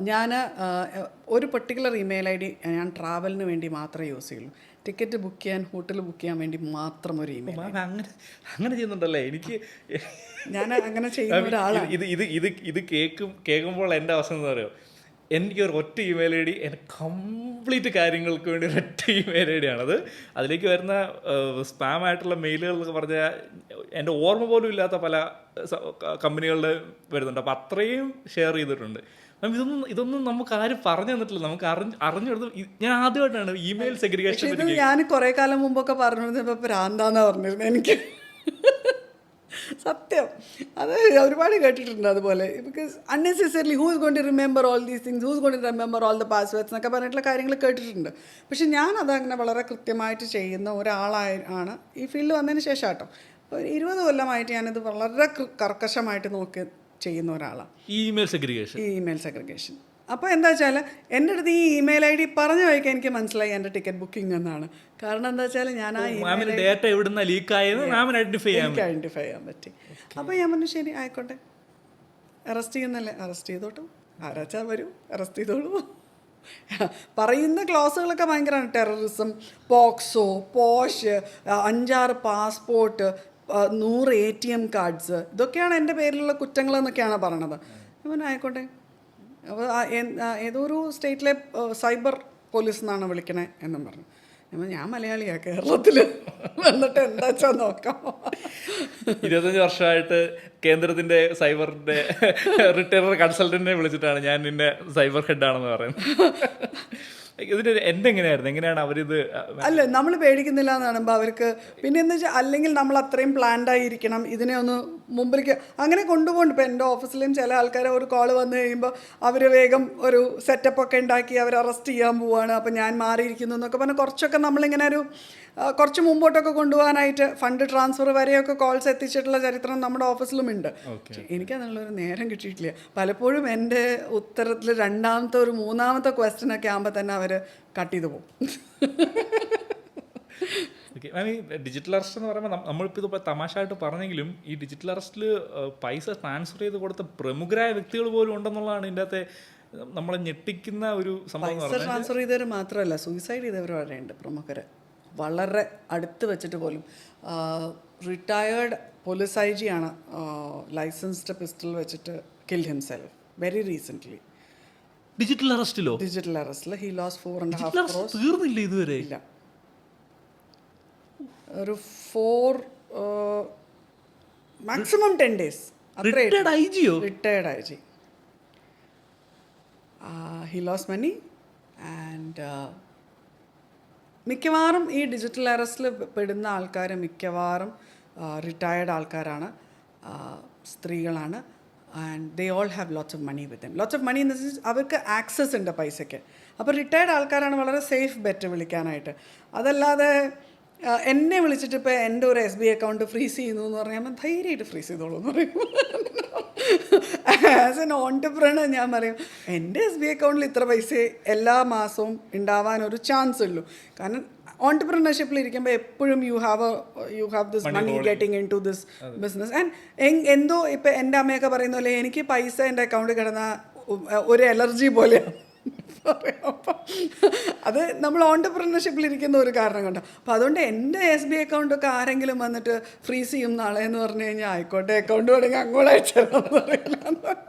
Speaker 1: ഞാൻ ഒരു പെർട്ടിക്കുലർ ഇമെയിൽ ID ഞാൻ ട്രാവലിന് വേണ്ടി മാത്രമേ യൂസ് ചെയ്യുള്ളൂ. ടിക്കറ്റ് ബുക്ക് ചെയ്യാൻ, ഹോട്ടൽ ബുക്ക് ചെയ്യാൻ വേണ്ടി മാത്രം ഒരു ഇമെയിൽ.
Speaker 2: അങ്ങനെ ചെയ്യുന്നുണ്ടല്ലേ? എനിക്ക്
Speaker 1: ഞാൻ അങ്ങനെ ചെയ്യുന്ന ഒരാളാണ്.
Speaker 2: ഇത് കേൾക്കുമ്പോൾ എൻ്റെ അവസ്ഥ എന്താ പറയുക, എനിക്കൊരു ഒറ്റ ഇമെയിൽ ID എൻ്റെ കംപ്ലീറ്റ് കാര്യങ്ങൾക്ക് വേണ്ടി ഒരൊറ്റ ഇമെയിൽ ID ആണത്. അതിലേക്ക് വരുന്ന സ്പാം ആയിട്ടുള്ള മെയിലുകൾ എന്നൊക്കെ പറഞ്ഞാൽ എൻ്റെ ഓർമ്മ പോലും ഇല്ലാത്ത പല കമ്പനികളുടെ വരുന്നുണ്ട്. അപ്പോൾ അത്രയും ഷെയർ ചെയ്തിട്ടുണ്ട്. ഇതൊന്നും നമുക്ക് ആരും പറഞ്ഞു തന്നിട്ടില്ല, നമുക്ക് അറിഞ്ഞെടുത്ത്. ഞാൻ ആദ്യമായിട്ടാണ് ഇമെയിൽ സെഗ്രിഗേഷൻ.
Speaker 1: ഞാൻ കുറേ കാലം മുമ്പൊക്കെ പറഞ്ഞിരുന്നപ്പോൾ ഭ്രാന്താന്നാ പറഞ്ഞിരുന്നത്. എനിക്ക് സത്യം അത് ഒരുപാട് കേട്ടിട്ടുണ്ട് അതുപോലെ. Because unnecessarily who is goin to remember all these things, who is goin to remember all the passwords എന്നൊക്കെ പറഞ്ഞിട്ടുള്ള കാര്യങ്ങൾ കേട്ടിട്ടുണ്ട്. പക്ഷെ ഞാൻ അതങ്ങനെ വളരെ കൃത്യമായിട്ട് ചെയ്യുന്ന ഒരാളാണ് ഈ ഫീൽഡിൽ വന്നതിന് ശേഷം കേട്ടോ. ഒരു 20 കൊല്ലമായിട്ട് ഞാനിത് വളരെ കർക്കശമായിട്ട് നോക്കി ചെയ്യുന്ന ഒരാളാണ്
Speaker 2: ഈ ഇമെയിൽ
Speaker 1: സെഗ്രിഗേഷൻ. അപ്പോൾ എന്താ വെച്ചാൽ എൻ്റെ അടുത്ത് ഈ ഇമെയിൽ ഐ ഡി പറഞ്ഞു വയ്ക്കാൻ എനിക്ക് മനസ്സിലായി എൻ്റെ ടിക്കറ്റ് ബുക്കിംഗ് എന്നാണ്. കാരണം എന്താ വെച്ചാൽ ഞാൻ ആ
Speaker 2: ഡേറ്റ എവിടുന്ന ലീക്ക് ആയെന്ന് ഐഡന്റിഫൈ
Speaker 1: ചെയ്യാൻ പറ്റി. അപ്പോൾ ഞാൻ പറഞ്ഞു ശരി ആയിക്കോട്ടെ, അറസ്റ്റ് ചെയ്യുന്നല്ലേ അറസ്റ്റ് ചെയ്തോട്ടു, ആരാച്ചാ വരൂ അറസ്റ്റ് ചെയ്തോളൂ. പറയുന്ന ക്ലോസുകളൊക്കെ ഭയങ്കരമാണ്. Terrorism, POCSO, posh, 5-6 passport, 100 ATM cards, ഇതൊക്കെയാണ് എൻ്റെ പേരിലുള്ള കുറ്റങ്ങളെന്നൊക്കെയാണ് പറയണത്. ഞാൻ ആയിക്കോട്ടെ. അപ്പോൾ ഏതോ ഒരു സ്റ്റേറ്റിലെ സൈബർ പോലീസ് എന്നാണ് വിളിക്കണേ എന്നും പറഞ്ഞു. ഞാൻ മലയാളിയാണ്, കേരളത്തിൽ എന്നിട്ട് എന്താ വെച്ചാൽ നോക്കാം.
Speaker 2: 25 വർഷമായിട്ട് കേന്ദ്രത്തിന്റെ സൈബറിന്റെ റിട്ടയർഡ് കൺസൾട്ടന്റിനെ വിളിച്ചിട്ടാണ് ഞാൻ നിന്നെ സൈബർ ഹെഡ് ആണെന്ന് പറയുന്നത്. ഇതിന് എങ്ങനെയാണ് അവരിത്?
Speaker 1: അല്ല, നമ്മൾ പേടിക്കുന്നില്ല എന്ന് കാണുമ്പോൾ അവർക്ക് പിന്നെ എന്താ വെച്ചാൽ, അല്ലെങ്കിൽ നമ്മൾ അത്രയും പ്ലാൻഡ് ആയിരിക്കണം ഇതിനെ ഒന്ന് മുമ്പിലേക്ക് അങ്ങനെ കൊണ്ടുപോകണം. ഇപ്പോൾ എൻ്റെ ഓഫീസിലും ചില ആൾക്കാരെ ഒരു കോൾ വന്നു കഴിയുമ്പോൾ അവർ വേഗം ഒരു സെറ്റപ്പൊക്കെ ഉണ്ടാക്കി അവർ അറസ്റ്റ് ചെയ്യാൻ പോവുകയാണ്, അപ്പോൾ ഞാൻ മാറിയിരിക്കുന്നു എന്നൊക്കെ പറഞ്ഞാൽ കുറച്ചൊക്കെ നമ്മളിങ്ങനെ ഒരു കുറച്ച് മുമ്പോട്ടൊക്കെ കൊണ്ടുപോകാനായിട്ട് ഫണ്ട് ട്രാൻസ്ഫർ വരെയൊക്കെ കോൾസ് എത്തിച്ചിട്ടുള്ള ചരിത്രം നമ്മുടെ ഓഫീസിലുമുണ്ട്. എനിക്കതിനുള്ളൊരു നേരം കിട്ടിയിട്ടില്ല. പലപ്പോഴും എൻ്റെ ഉത്തരത്തിൽ 2ാമത്തെ ഒരു 3ാമത്തെ ക്വസ്റ്റ്യനൊക്കെ ആകുമ്പോൾ തന്നെ അവർ കട്ട് ചെയ്ത് പോകും.
Speaker 2: ഡിജിറ്റൽ അറസ്റ്റ് എന്ന് പറയുമ്പോൾ നമ്മളിപ്പോൾ ഇതിപ്പോൾ തമാശയായിട്ട് പറഞ്ഞെങ്കിലും ഈ ഡിജിറ്റൽ അറസ്റ്റിൽ പൈസ ട്രാൻസ്ഫർ ചെയ്ത് കൊടുത്ത പ്രമുഖരായ വ്യക്തികൾ പോലും ഉണ്ടെന്നുള്ളതാണ് ഇതിൻ്റെ അകത്തെ നമ്മളെ ഞെട്ടിക്കുന്ന ഒരു സംഭവം.
Speaker 1: പൈസ ട്രാൻസ്ഫർ ചെയ്തവർ മാത്രമല്ല, സൂയിസൈഡ് ചെയ്തവർ വരെയുണ്ട് പ്രമുഖർ. വളരെ അടുത്ത് വെച്ചിട്ട് പോലും. റിട്ടയേർഡ് പോലീസ് ഐ ജി ആണ് ലൈസൻസ്ഡ് പിസ്റ്റൾ വെച്ചിട്ട് kill himself very recently.
Speaker 2: Digital അറസ്റ്റിലോ?
Speaker 1: ഡിജിറ്റൽ അറസ്റ്റിൽ ഹി ലോസ് 4.5 crores.
Speaker 2: തീർന്നില്ല ഇതുവരെ?
Speaker 1: ഇല്ല, ഒരു 4 മാക്സിമം 10 days.
Speaker 2: റിട്ടയർഡ് ഐ ജിയോ?
Speaker 1: Retired IG. He loss money and മിക്കവാറും ഈ ഡിജിറ്റൽ അറസ്റ്റിൽ പെടുന്ന ആൾക്കാർ മിക്കവാറും റിട്ടയേർഡ് ആൾക്കാരാണ്, സ്ത്രീകളാണ്. And they all have lots of money with them. Lots of money in the sense അവർക്ക് ആക്സസ് ഉണ്ട് പൈസയ്ക്ക്. അപ്പോൾ റിട്ടയേർഡ് ആൾക്കാരാണ് വളരെ സേഫ് ബെറ്റ് വിളിക്കാനായിട്ട്. അതല്ലാതെ എന്നെ വിളിച്ചിട്ട് ഇപ്പോൾ എൻ്റെ ഒരു SBI അക്കൗണ്ട് ഫ്രീസ് ചെയ്യുന്നു എന്ന് പറഞ്ഞാൽ ധൈര്യമായിട്ട് ഫ്രീസ് ചെയ്തോളൂ എന്ന് പറയും. ആസ് എൻ ഓൺടർപ്രണർ ഞാൻ പറയും എൻ്റെ SBI അക്കൗണ്ടിൽ ഇത്ര പൈസ എല്ലാ മാസവും ഉണ്ടാവാനൊരു ചാൻസ് ഉള്ളൂ. കാരണം ഓൺടർപ്രണർഷിപ്പിൽ ഇരിക്കുമ്പോൾ എപ്പോഴും you have this money getting in to this business. And എന്തോ ഇപ്പം എൻ്റെ അമ്മയൊക്കെ പറയുന്ന പോലെ എനിക്ക് പൈസ എൻ്റെ അക്കൗണ്ടിൽ കിടന്ന ഒരു അലർജി പോലെയാണ്. അപ്പം അത് നമ്മൾ ഓൺടർപ്രണർഷിപ്പിൽ ഇരിക്കുന്ന ഒരു കാരണം കൊണ്ടാണ്. അപ്പോൾ അതുകൊണ്ട് എൻ്റെ SBI അക്കൗണ്ടൊക്കെ ആരെങ്കിലും വന്നിട്ട് ഫ്രീസ് ചെയ്യും നാളെ എന്ന് പറഞ്ഞു കഴിഞ്ഞാൽ ആയിക്കോട്ടെ, അക്കൗണ്ട് വേണമെങ്കിൽ അങ്ങോട്ട് അയച്ചാൽ പറയില്ല,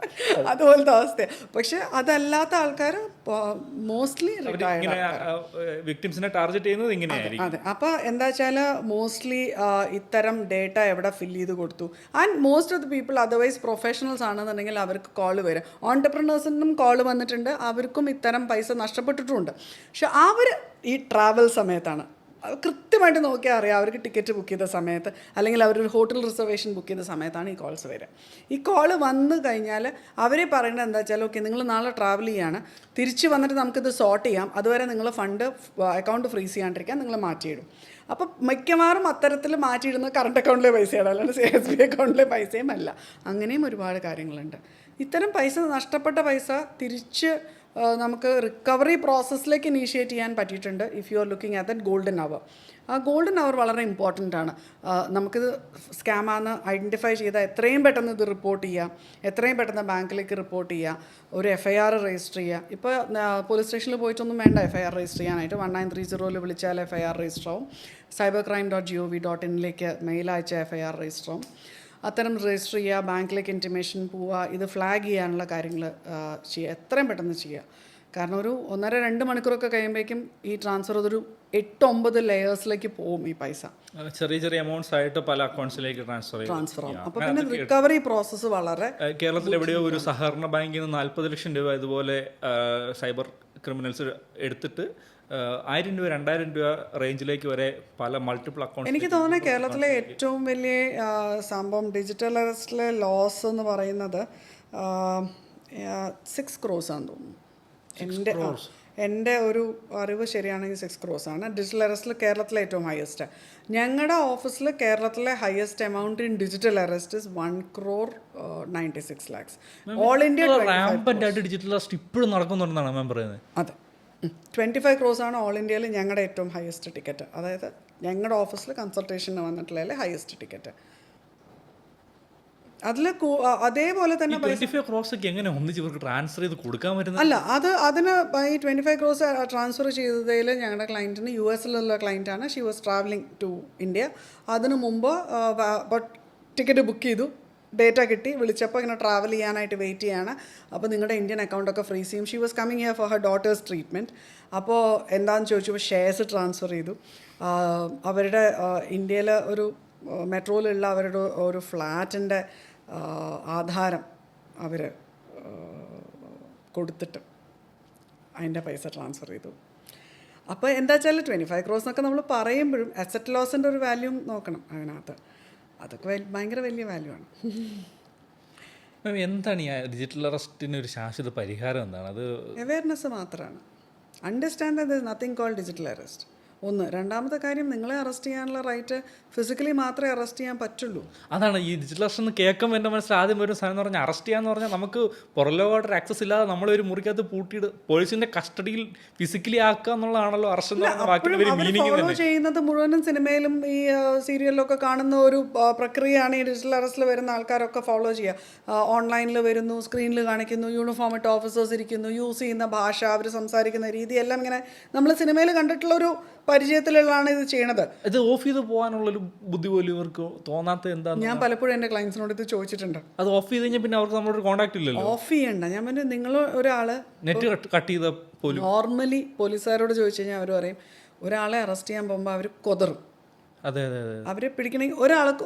Speaker 1: അതുപോലത്തെ അവസ്ഥയാണ്. പക്ഷെ അതല്ലാത്ത ആൾക്കാർ മോസ്റ്റ്ലി
Speaker 2: വിക്ടിംസിനെ ടാർഗറ്റ് ചെയ്യുന്നത് ഇങ്ങനെയായിരിക്കും.
Speaker 1: അതെ. അപ്പോൾ എന്താ വെച്ചാൽ മോസ്റ്റ്ലി ഇത്തരം ഡേറ്റ എവിടെ ഫില്ല് ചെയ്ത് കൊടുത്തു. And most of the people otherwise professionals ആണെന്നുണ്ടെങ്കിൽ അവർക്ക് കോൾ വരും. ഓൺടർപ്രണേഴ്സിനും കോൾ വന്നിട്ടുണ്ട്, അവർക്കും ഇത്തരം പൈസ നഷ്ടപ്പെട്ടിട്ടുമുണ്ട്. പക്ഷെ അവർ ഈ ട്രാവൽ സമയത്താണ് കൃത്യമായിട്ട് നോക്കിയാൽ അറിയാം അവർക്ക് ടിക്കറ്റ് ബുക്ക് ചെയ്ത സമയത്ത് അല്ലെങ്കിൽ അവരൊരു ഹോട്ടൽ റിസർവേഷൻ ബുക്ക് ചെയ്ത സമയത്താണ് ഈ കോൾസ് വരിക. ഈ കോള് വന്നു കഴിഞ്ഞാൽ അവർ പറയുന്നത് എന്താ വെച്ചാൽ ഓക്കെ നിങ്ങൾ നാളെ ട്രാവൽ ചെയ്യാണ്, തിരിച്ച് വന്നിട്ട് നമുക്കിത് സോർട്ട് ചെയ്യാം, അതുവരെ നിങ്ങൾ ഫണ്ട് അക്കൗണ്ട് ഫ്രീസ് ചെയ്യാണ്ടിരിക്കാൻ നിങ്ങൾ മാറ്റിയിടും. അപ്പം മിക്കവാറും അത്തരത്തിൽ മാറ്റിയിടുന്നത് കറണ്ട് അക്കൗണ്ടിലെ പൈസയാണ്, അല്ലാണ്ട് SBI അക്കൗണ്ടിലെ പൈസയും അല്ല. അങ്ങനെയും ഒരുപാട് കാര്യങ്ങളുണ്ട്. ഇത്തരം പൈസ നഷ്ടപ്പെട്ട പൈസ തിരിച്ച് നമുക്ക് റിക്കവറി പ്രോസസ്സിലേക്ക് ഇനീഷ്യേറ്റ് ചെയ്യാൻ പറ്റിയിട്ടുണ്ട്. If you are looking at that golden hour. ആ ഗോൾഡൻ അവർ വളരെ ഇമ്പോർട്ടൻ്റ് ആണ്. നമുക്കിത് സ്കാമാണെന്ന് ഐഡൻറ്റിഫൈ ചെയ്താൽ എത്രയും പെട്ടെന്ന് ഇത് റിപ്പോർട്ട് ചെയ്യാം, എത്രയും പെട്ടെന്ന് ബാങ്കിലേക്ക് റിപ്പോർട്ട് ചെയ്യാം, ഒരു FIR രജിസ്റ്റർ ചെയ്യുക. ഇപ്പോൾ പോലീസ് സ്റ്റേഷനിൽ പോയിട്ടൊന്നും വേണ്ട FIR രജിസ്റ്റർ ചെയ്യാനായിട്ട്. 1930 വിളിച്ചാൽ FIR രജിസ്റ്റർ ആവും. cybercrime.gov.in മെയിൽ അയച്ച FIR രജിസ്റ്റർ ആവും. അത്തരം രജിസ്റ്റർ ചെയ്യുക, ബാങ്കിലേക്ക് ഇൻറ്റിമേഷൻ പോവുക, ഇത് ഫ്ലാഗ് ചെയ്യാനുള്ള കാര്യങ്ങൾ ചെയ്യുക, എത്രയും പെട്ടെന്ന് ചെയ്യുക. കാരണം ഒരു 1.5-2 മണിക്കൂറൊക്കെ കഴിയുമ്പോഴേക്കും ഈ ട്രാൻസ്ഫർ അതൊരു 8-9 ലെയേഴ്സിലേക്ക് പോകും. ഈ പൈസ
Speaker 2: ചെറിയ ചെറിയ എമൗണ്ട്സ് ആയിട്ട് പല അക്കൗണ്ട്സിലേക്ക് ട്രാൻസ്ഫർ ആവും.
Speaker 1: അപ്പോൾ പിന്നെ റിക്കവറി പ്രോസസ്സ് വളരെ.
Speaker 2: കേരളത്തിൽ എവിടെയോ ഒരു സഹകരണ ബാങ്കിൽ നിന്ന് 40 ലക്ഷം രൂപ ഇതുപോലെ സൈബർ ക്രിമിനൽസ് എടുത്തിട്ട് ₹1000 ₹2000 റേഞ്ചിലേക്ക് വരെ പല മൾട്ടിപ്പിൾ അക്കൗണ്ട്.
Speaker 1: എനിക്ക് തോന്നുന്നത് കേരളത്തിലെ ഏറ്റവും വലിയ സംഭവം ഡിജിറ്റൽ അറസ്റ്റിലെ ലോസ് എന്ന് പറയുന്നത് 6 crores ആണെന്ന് തോന്നുന്നു. എൻ്റെ ഒരു അറിവ് ശരിയാണെങ്കിൽ 6 crores ആണ് ഡിജിറ്റൽ അറസ്റ്റിൽ കേരളത്തിലെ ഏറ്റവും ഹയസ്റ്റ്. ഞങ്ങളുടെ ഓഫീസിൽ കേരളത്തിലെ highest amount in digital arrest is 1,96,00,000. All India
Speaker 2: റാമ്പൻ്റായിട്ട് ഡിജിറ്റൽ അറസ്റ്റ് ഇപ്പോഴും നടക്കുന്നുണ്ടെന്നാണ് മാം പറയുന്നത്.
Speaker 1: അതെ, 25 crores ആണ് ഓൾ ഇന്ത്യയിൽ ഞങ്ങളുടെ ഏറ്റവും ഹയസ്റ്റ് ടിക്കറ്റ്. അതായത് ഞങ്ങളുടെ ഓഫീസിൽ കൺസൾട്ടേഷന് വന്നിട്ടുള്ള ഹയസ്റ്റ് ടിക്കറ്റ്. അതിൽ അതേപോലെ തന്നെ
Speaker 2: 25 crores ഒക്കെ എങ്ങനെ ഒന്നിച്ച് ഇവർക്ക് ട്രാൻസ്ഫർ ചെയ്ത് കൊടുക്കാൻ പറ്റുന്നത്?
Speaker 1: അല്ല, അതിന് ഈ 25 crores ട്രാൻസ്ഫർ ചെയ്തതിൽ ഞങ്ങളുടെ ക്ലയൻറ്റിന് US-ലുള്ള ക്ലയൻറ്റാണ്. She was travelling to India. അതിനു മുമ്പ് ടിക്കറ്റ് ബുക്ക് ചെയ്തു, ഡേറ്റ കിട്ടി, വിളിച്ചപ്പോൾ ഇങ്ങനെ ട്രാവൽ ചെയ്യാനായിട്ട് വെയിറ്റ് ചെയ്യാണ്. അപ്പോൾ നിങ്ങളുടെ ഇന്ത്യൻ അക്കൗണ്ടൊക്കെ ഫ്രീസ് ചെയ്യും. She was coming here for her daughter's treatment. അപ്പോൾ എന്താണെന്ന് ചോദിച്ചപ്പോൾ ഷെയർസ് ട്രാൻസ്ഫർ ചെയ്തു. അവരുടെ ഇന്ത്യയിൽ ഒരു മെട്രോയിലുള്ള അവരുടെ ഒരു ഫ്ലാറ്റിൻ്റെ ആധാരം അവർ കൊടുത്തിട്ട് അതിൻ്റെ പൈസ ട്രാൻസ്ഫർ ചെയ്തു. അപ്പോൾ എന്താ വെച്ചാൽ 25 crores എന്നൊക്കെ നമ്മൾ പറയുമ്പോഴും അസറ്റ് ലോസിൻ്റെ ഒരു വാല്യൂ നോക്കണം അതിനകത്ത്. അതൊക്കെ ഭയങ്കര വലിയ വാല്യൂ ആണ്.
Speaker 2: മാം, എന്താണ് ഈ ഡിജിറ്റൽ അറസ്റ്റിന് ഒരു ശാശ്വത പരിഹാരം? എന്താണ് അത്?
Speaker 1: അവയർനെസ് മാത്രമാണ്. Understand that there is nothing called digital arrest. ഒന്ന്. രണ്ടാമത്തെ കാര്യം, നിങ്ങളെ അറസ്റ്റ് ചെയ്യാനുള്ള റൈറ്റ് ഫിസിക്കലി മാത്രമേ അറസ്റ്റ് ചെയ്യാൻ പറ്റുള്ളൂ.
Speaker 2: അതാണ് ഈ ഡിജിറ്റൽ അറസ്റ്റ് എന്ന് കേൾക്കുമ്പോൾ എൻ്റെ മനസ്സിൽ ആദ്യം ഒരു സാധനം എന്ന് പറഞ്ഞാൽ, അറസ്റ്റ് ചെയ്യാന്ന് പറഞ്ഞാൽ നമുക്ക് പുറലോകമായിട്ടൊരു ആക്സസ് ഇല്ലാതെ നമ്മളൊരു മുറിക്കകത്ത് പൂട്ടിയിട്ട് പോലീസിന്റെ കസ്റ്റഡിയിൽ ഫിസിക്കലി ആക്കുക എന്നുള്ളതാണല്ലോ അറസ്റ്റ് എന്ന് പറയുന്നത്.
Speaker 1: ഫോളോ ചെയ്യുന്നത് മുഴുവനും സിനിമയിലും ഈ സീരിയലിലൊക്കെ കാണുന്ന ഒരു പ്രക്രിയയാണ് ഈ ഡിജിറ്റൽ അറസ്റ്റിൽ വരുന്ന ആൾക്കാരൊക്കെ ഫോളോ ചെയ്യുക. ഓൺലൈനിൽ വരുന്നു, സ്ക്രീനിൽ കാണിക്കുന്നു, യൂണിഫോം ഇട്ട് ഓഫീസേഴ്സ് ഇരിക്കുന്നു, യൂസ് ചെയ്യുന്ന ഭാഷ, അവർ സംസാരിക്കുന്ന രീതി എല്ലാം ഇങ്ങനെ നമ്മൾ സിനിമയിൽ കണ്ടിട്ടുള്ളൊരു പരിചയത്തിലുള്ളതാണ് ഇത് ചെയ്യണത്.
Speaker 2: ഇത് ഓഫ് ചെയ്ത് പോകാനുള്ളൊരു ബുദ്ധി പോലും ഇവർക്ക് തോന്നാത്ത എന്താണ്?
Speaker 1: ഞാൻ പലപ്പോഴും എൻ്റെ ക്ലയൻസിനോട് ഇത് ചോദിച്ചിട്ടുണ്ട്.
Speaker 2: അത് ഓഫ് ചെയ്ത് കഴിഞ്ഞാൽ പിന്നെ അവർക്ക് നമ്മളോട് കോൺടാക്ട് ഇല്ലല്ലോ.
Speaker 1: ഓഫ് ചെയ്യണ്ട. ഞാൻ പറഞ്ഞു, നിങ്ങൾ ഒരാൾ
Speaker 2: നെറ്റ് കട്ട് ചെയ്ത പോലും
Speaker 1: നോർമലി പോലീസുകാരോട് ചോദിച്ചു കഴിഞ്ഞാൽ അവർ പറയും, ഒരാളെ അറസ്റ്റ് ചെയ്യാൻ പോകുമ്പോൾ അവർ കൊതറും.
Speaker 2: അതെ അതെ അതെ.
Speaker 1: അവരെ പിടിക്കണമെങ്കിൽ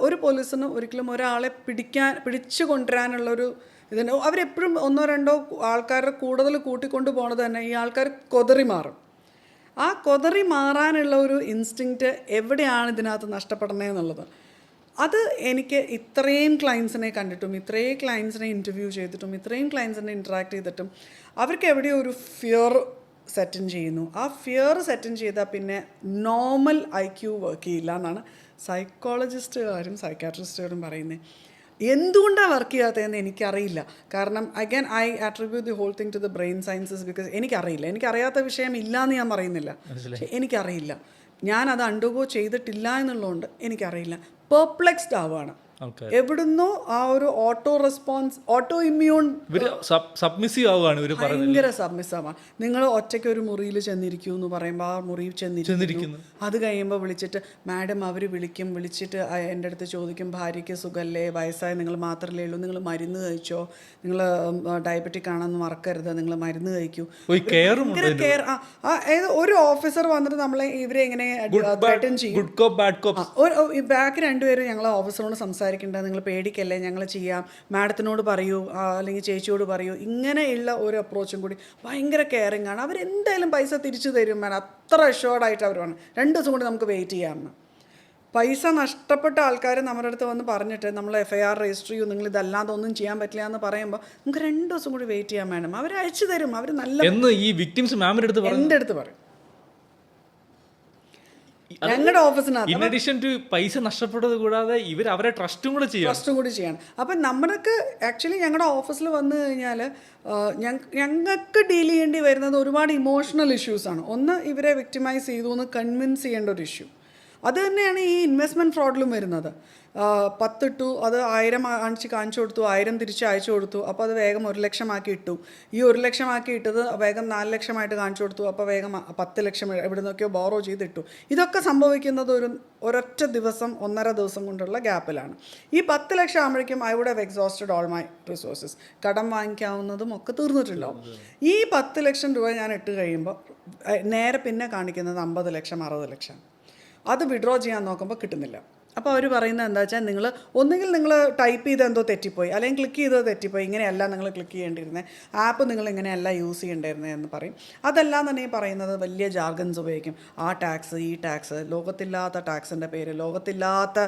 Speaker 1: ഒരു പോലീസിന് ഒരിക്കലും ഒരാളെ പിടിച്ചു കൊണ്ടുവരാനുള്ളൊരു ഇതിന് അവരെപ്പോഴും 1-2 ആൾക്കാരെ കൂടുതൽ കൂട്ടിക്കൊണ്ട് പോണത് തന്നെ ഈ ആൾക്കാർ കൊതറി മാറും. ആ കൊതറി മാറാനുള്ള ഒരു ഇൻസ്റ്റിങ്ക്റ്റ് എവിടെയാണ് ഇതിനകത്ത് നഷ്ടപ്പെടുന്നതെന്നുള്ളത്. അത് എനിക്ക് ഇത്രയും ക്ലയൻസിനെ കണ്ടിട്ടും ഇത്രയും ക്ലയൻസിനെ ഇൻ്റർവ്യൂ ചെയ്തിട്ടും ഇത്രയും ക്ലയൻസിനെ ഇൻട്രാക്ട് ചെയ്തിട്ടും അവർക്ക് എവിടെയോ ഒരു ഫിയർ സെറ്റിൻ ചെയ്യുന്നു. ആ ഫിയർ സെറ്റിൻ ചെയ്താൽ പിന്നെ നോർമൽ IQ വർക്ക് ചെയ്യില്ല എന്നാണ് സൈക്കോളജിസ്റ്റുകാരും സൈക്കാട്രിസ്റ്റുകാരും പറയുന്നത്. എന്തുകൊണ്ടാണ് വർക്ക് ചെയ്യാത്തതെന്ന് എനിക്കറിയില്ല. കാരണം again I attribute the whole thing to the brain sciences. Because എനിക്കറിയാത്ത വിഷയം ഇല്ല എന്ന് ഞാൻ പറയുന്നില്ല, പക്ഷെ എനിക്കറിയില്ല. ഞാനത് അണ്ടർഗോ ചെയ്തിട്ടില്ല എന്നുള്ളതുകൊണ്ട് എനിക്കറിയില്ല. പെർപ്ലെക്സ്ഡ് ആവുകയാണ്. എവിടുന്നോ ആ ഒരു ഓട്ടോ ഇമ്മ്യൂൺ
Speaker 2: സബ്മിസീവ് ആവുകയാണ്.
Speaker 1: ഭയങ്കര സബ്മിസീവാണ്. നിങ്ങൾ ഒറ്റയ്ക്ക് ഒരു മുറിയിൽ ചെന്നിരിക്കൂ എന്ന് പറയുമ്പോൾ ആ മുറിയിൽ ചെന്നിരിക്കുന്നു. അത് കഴിയുമ്പോൾ വിളിച്ചിട്ട് മാഡം അവർ വിളിച്ചിട്ട് എൻ്റെ അടുത്ത് ചോദിക്കും, ഭാര്യയ്ക്ക് സുഖമല്ലേ, വയസ്സായ നിങ്ങൾ മാത്രമല്ലേ ഉള്ളൂ, നിങ്ങൾ മരുന്ന് കഴിച്ചോ, നിങ്ങൾ ഡയബറ്റിക് ആണെന്ന് മറക്കരുത്, നിങ്ങൾ മരുന്ന് കഴിക്കൂ. കെയർ. ഒരു ഓഫീസർ വന്നിട്ട് നമ്മളെ ഇവരെ എങ്ങനെ ത്രെറ്റൻ ചെയ്യും. ബാക്കി 2 പേരും ഞങ്ങൾ ഓഫീസറോട് സംസാരിക്കേണ്ടത്, നിങ്ങൾ പേടിക്കല്ലേ, ഞങ്ങൾ ചെയ്യാം, മാഡത്തിനോട് പറയൂ അല്ലെങ്കിൽ ചേച്ചിയോട് പറയൂ. ഇങ്ങനെയുള്ള ഒരു അപ്രോച്ചും കൂടി ഭയങ്കര കെയറിങ് ആണ്. അവരെന്തായാലും പൈസ തിരിച്ചു തരും മാൻ, അത്ര അഷ്യോർഡായിട്ട് അവർ പറഞ്ഞു. 2 ദിവസം കൊണ്ട് നമുക്ക് വെയിറ്റ് ചെയ്യാമെന്ന്. പൈസ നഷ്ടപ്പെട്ട ആൾക്കാർ നമ്മുടെ അടുത്ത് വന്ന് പറഞ്ഞിട്ട് നമ്മൾ FIR രജിസ്റ്റർ ചെയ്യൂ, നിങ്ങൾ ഇതല്ലാതെ ഒന്നും ചെയ്യാൻ പറ്റില്ല എന്ന് പറയുമ്പോൾ നമുക്ക് 2 ദിവസം കൂടി വെയിറ്റ് ചെയ്യാൻ വേണം. അവർ അയച്ചു തരും. അവർ നല്ല
Speaker 2: ഈ വിക്ടിംസ് മാമിൻ്റെ അടുത്ത്
Speaker 1: പറയും. ഞങ്ങളുടെ ഓഫീസിനകത്ത്
Speaker 2: പൈസ നഷ്ടപ്പെട്ടത് കൂടാതെ ഇവർ അവരെ ട്രസ്റ്റും കൂടി ചെയ്യണം.
Speaker 1: അപ്പം നമ്മൾക്ക് ആക്ച്വലി ഞങ്ങളുടെ ഓഫീസിൽ വന്നു കഴിഞ്ഞാൽ ഞങ്ങൾക്ക് ഡീൽ ചെയ്യേണ്ടി വരുന്നത് ഒരുപാട് ഇമോഷണൽ ഇഷ്യൂസാണ്. ഒന്ന്, ഇവരെ വിക്ടിമൈസ് ചെയ്തു എന്ന് കൺവിൻസ് ചെയ്യേണ്ട ഒരു ഇഷ്യൂ. അത് തന്നെയാണ് ഈ ഇൻവെസ്റ്റ്മെൻറ്റ് ഫ്രോഡിലും വരുന്നത്. 10 ഇട്ടു, അത് 1000 കാണിച്ചു കൊടുത്തു, 1000 തിരിച്ച് അയച്ചു കൊടുത്തു, അപ്പോൾ അത് വേഗം 1 ലക്ഷമാക്കി ഇട്ടു. ഈ 1 ലക്ഷമാക്കി ഇട്ടത് വേഗം 4 ലക്ഷമായിട്ട് കാണിച്ചു കൊടുത്തു, അപ്പോൾ വേഗം 10 ലക്ഷം എവിടെ നിന്നൊക്കെയോ ബോറോ ചെയ്തിട്ടു. ഇതൊക്കെ സംഭവിക്കുന്നത് ഒരൊറ്റ ദിവസം 1.5 ദിവസം കൊണ്ടുള്ള ഗ്യാപ്പിലാണ്. ഈ 10 ലക്ഷം ആകുമ്പോഴേക്കും I would have exhausted all my resources. കടം വാങ്ങിക്കാവുന്നതും ഒക്കെ തീർന്നിട്ടുണ്ടാവും. ഈ 10 ലക്ഷം രൂപ ഞാൻ ഇട്ട് കഴിയുമ്പോൾ നേരെ പിന്നെ കാണിക്കുന്നത് 50 ലക്ഷം 60 ലക്ഷം. അത് വിഡ്രോ ചെയ്യാൻ നോക്കുമ്പോൾ കിട്ടുന്നില്ല. അപ്പോൾ അവർ പറയുന്നത് എന്താ വെച്ചാൽ നിങ്ങൾ ഒന്നുകിൽ നിങ്ങൾ ടൈപ്പ് ചെയ്ത് എന്തോ തെറ്റിപ്പോയി, അല്ലെങ്കിൽ ക്ലിക്ക് ചെയ്തത് തെറ്റിപ്പോയി, ഇങ്ങനെയല്ല നിങ്ങൾ ക്ലിക്ക് ചെയ്യേണ്ടിയിരുന്നത്, ആപ്പ് നിങ്ങൾ ഇങ്ങനെയല്ല യൂസ് ചെയ്യേണ്ടിയിരുന്നത് എന്ന് പറയും. അതല്ല എന്നുണ്ടെങ്കിൽ പറയുന്നത് വലിയ ജാർഗൻസ് ഉപയോഗിക്കും. ആ ടാക്സ്, ഈ ടാക്സ്, ലോകത്തില്ലാത്ത ടാക്സിൻ്റെ പേര്, ലോകത്തില്ലാത്ത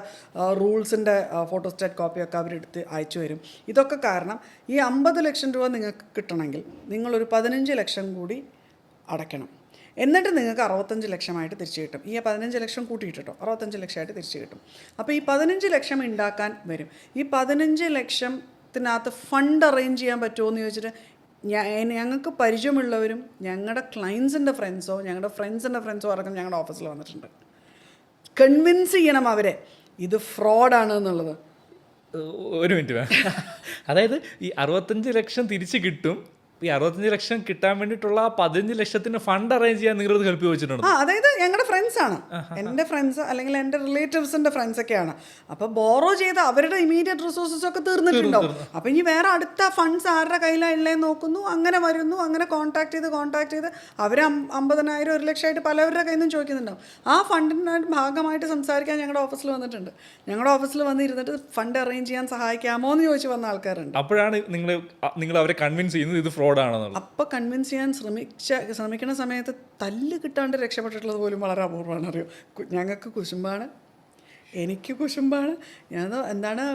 Speaker 1: റൂൾസിൻ്റെ ഫോട്ടോസ്റ്റാറ്റ് കോപ്പിയൊക്കെ അവരെടുത്ത് അയച്ചു വരും. ഇതൊക്കെ കാരണം ഈ 50 ലക്ഷം രൂപ നിങ്ങൾക്ക് കിട്ടണമെങ്കിൽ നിങ്ങളൊരു 15 ലക്ഷം കൂടി അടയ്ക്കണം. എന്നിട്ട് നിങ്ങൾക്ക് 65 ലക്ഷമായിട്ട് തിരിച്ചു കിട്ടും. ഈ 15 ലക്ഷം കൂട്ടിയിട്ടോ 65 ലക്ഷമായിട്ട് തിരിച്ചു കിട്ടും. അപ്പോൾ ഈ 15 ലക്ഷം ഉണ്ടാക്കാൻ വരും. ഈ 15 ലക്ഷത്തിനകത്ത് ഫണ്ട് അറേഞ്ച് ചെയ്യാൻ പറ്റുമോ എന്ന് ചോദിച്ചിട്ട് ഞങ്ങൾക്ക് പരിചയമുള്ളവരും ഞങ്ങളുടെ ക്ലയൻസിൻ്റെ ഫ്രണ്ട്സോ ഞങ്ങളുടെ ഫ്രണ്ട്സിൻ്റെ ഫ്രണ്ട്സോ അടക്കം ഞങ്ങളുടെ ഓഫീസിൽ വന്നിട്ടുണ്ട്. കൺവിൻസ് ചെയ്യണം അവരെ ഇത് ഫ്രോഡാണ് എന്നുള്ളത്.
Speaker 2: ഒരു മിനിറ്റ് വേണം. അതായത് ഈ 65 ലക്ഷം തിരിച്ച് കിട്ടും. ഈ 65 ലക്ഷം കിട്ടാൻ വേണ്ടിയിട്ടുള്ള ആ 15 ലക്ഷത്തിന് ഫണ്ട് അറേഞ്ച് ചെയ്യാൻ നിങ്ങളത് ഹെൽപ്പ് ചോദിച്ചിട്ടുണ്ട്?
Speaker 1: അതായത് ഞങ്ങളുടെ ഫ്രണ്ട്സാണ്, എൻ്റെ ഫ്രണ്ട്സ് അല്ലെങ്കിൽ എൻ്റെ റിലേറ്റീവ്സിൻ്റെ ഫ്രണ്ട്സൊക്കെയാണ്. അപ്പോൾ ബോറോ ചെയ്ത് അവരുടെ ഇമീഡിയറ്റ് റിസോഴ്സസ് ഒക്കെ തീർന്നിട്ടുണ്ടാവും. അപ്പോൾ ഇനി വേറെ അടുത്ത ഫണ്ട്സ് ആരുടെ കയ്യിലാണ് ഉള്ളതെന്ന് നോക്കുന്നു, അങ്ങനെ വരുന്നു, അങ്ങനെ കോൺടാക്ട് ചെയ്ത് അവർ 50,000 1 ലക്ഷമായിട്ട് പലവരുടെ കയ്യിൽ നിന്നും ചോദിക്കുന്നുണ്ടാവും. ആ ഫണ്ടിൻ്റെ ഭാഗമായിട്ട് സംസാരിക്കാൻ ഞങ്ങളുടെ ഓഫീസിൽ വന്നിട്ടുണ്ട്. ഞങ്ങളുടെ ഓഫീസിൽ വന്നിരുന്നിട്ട് ഫണ്ട് അറേഞ്ച് ചെയ്യാൻ സഹായിക്കാമോ എന്ന് ചോദിച്ച് വന്ന ആൾക്കാരുണ്ട്.
Speaker 2: അപ്പോഴാണ് നിങ്ങൾ അവരെ കൺവിൻസ് ചെയ്യുന്നത് ഇത് ഫ്രോഡ്.
Speaker 1: അപ്പോൾ കൺവിൻസ് ചെയ്യാൻ ശ്രമിക്കുന്ന സമയത്ത് തല്ല് കിട്ടാണ്ട് രക്ഷപ്പെട്ടിട്ടുള്ളത് പോലും വളരെ അപൂർവമാണ്. അറിയോ, ഞങ്ങൾക്ക് കുശുമ്പാണ്, എനിക്ക് കുശുമ്പാണ്. എന്താണ്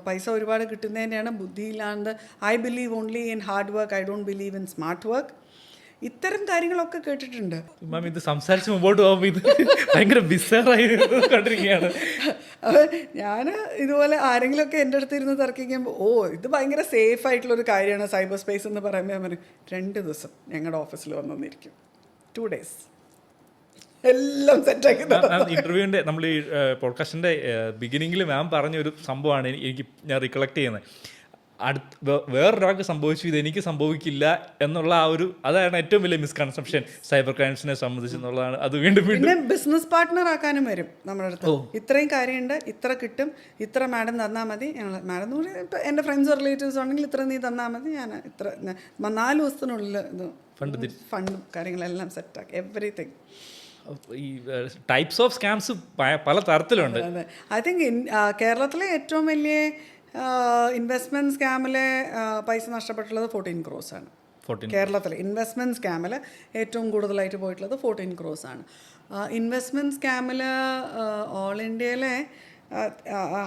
Speaker 1: പൈസ ഒരുപാട് കിട്ടുന്നതിൻ്റെയാണ് ബുദ്ധിയില്ലാണ്ട്. I believe only in hard work, I don't believe in smart work. ഇത്തരം കാര്യങ്ങളൊക്കെ കേട്ടിട്ടുണ്ട്.
Speaker 2: മാം ഇത് സംസാരിച്ച് മുമ്പോട്ട് പോകുമ്പോൾ ഇത് ഭയങ്കര ബിസറായി കണ്ടിരിക്കുകയാണ്.
Speaker 1: അപ്പോൾ ഞാൻ ഇതുപോലെ ആരെങ്കിലുമൊക്കെ എൻ്റെ അടുത്ത് ഇരുന്ന് തർക്കിക്കുമ്പോൾ ഇത് ഭയങ്കര സേഫ് ആയിട്ടുള്ളൊരു കാര്യമാണ് സൈബർ സ്പേസ് എന്ന് പറയുമ്പോൾ ഞാൻ പറയും 2 ദിവസം ഞങ്ങളുടെ ഓഫീസിൽ വന്നിരിക്കും, 2 days എല്ലാം സെറ്റാക്കി.
Speaker 2: ഇന്റർവ്യൂവിൻ്റെ നമ്മൾ ഈ പോഡ്കാസ്റ്റിൻ്റെ ബിഗിനിങ്ങിൽ മാം പറഞ്ഞൊരു സംഭവമാണ് ഞാൻ റിക്കളക്ട് ചെയ്യുന്നത്. വേറൊരാൾക്ക് സംഭവിച്ചു ഇത് എനിക്ക് സംഭവിക്കില്ല എന്നുള്ള അതാണ് ഏറ്റവും വലിയ മിസ്കൺസെപ്ഷൻ സൈബർ ക്രൈംസിനെ സംബന്ധിച്ചെന്നുള്ളതാണ്. അത് വീണ്ടും
Speaker 1: പിന്നെ ബിസിനസ് പാർട്ട്ണർ ആക്കാനും വരും നമ്മുടെ അടുത്ത്. ഇത്രയും കാര്യമുണ്ട്, ഇത്ര കിട്ടും, ഇത്ര മാഡം തന്നാൽ മതി. ഞങ്ങൾ മാഡം എന്ന് പറഞ്ഞാൽ ഇപ്പം എൻ്റെ ഫ്രണ്ട്സ് റിലേറ്റീവ്സ് ആണെങ്കിൽ ഇത്ര നീ തന്നാൽ മതി, ഞാൻ ഇത്ര 4 ദിവസത്തിനുള്ളിൽ ഇത് ഫണ്ടും കാര്യങ്ങളെല്ലാം സെറ്റാക്കി എവറിത്തിങ്.
Speaker 2: ഈ ടൈപ്സ് ഓഫ് സ്കാംസ് പല തരത്തിലുണ്ട്.
Speaker 1: അതെ, ഐ തിങ്ക് കേരളത്തിലെ ഏറ്റവും വലിയ ഇൻവെസ്റ്റ്മെൻറ്റ് സ്കാമിലെ പൈസ നഷ്ടപ്പെട്ടുള്ളത് 14 crores ആണ്. കേരളത്തിൽ ഇൻവെസ്റ്റ്മെൻറ്റ് സ്കാമിൽ ഏറ്റവും കൂടുതലായിട്ട് പോയിട്ടുള്ളത് 14 crores ആണ്. ഇൻവെസ്റ്റ്മെൻറ്റ് സ്കാമിൽ ഓൾ ഇന്ത്യയിലെ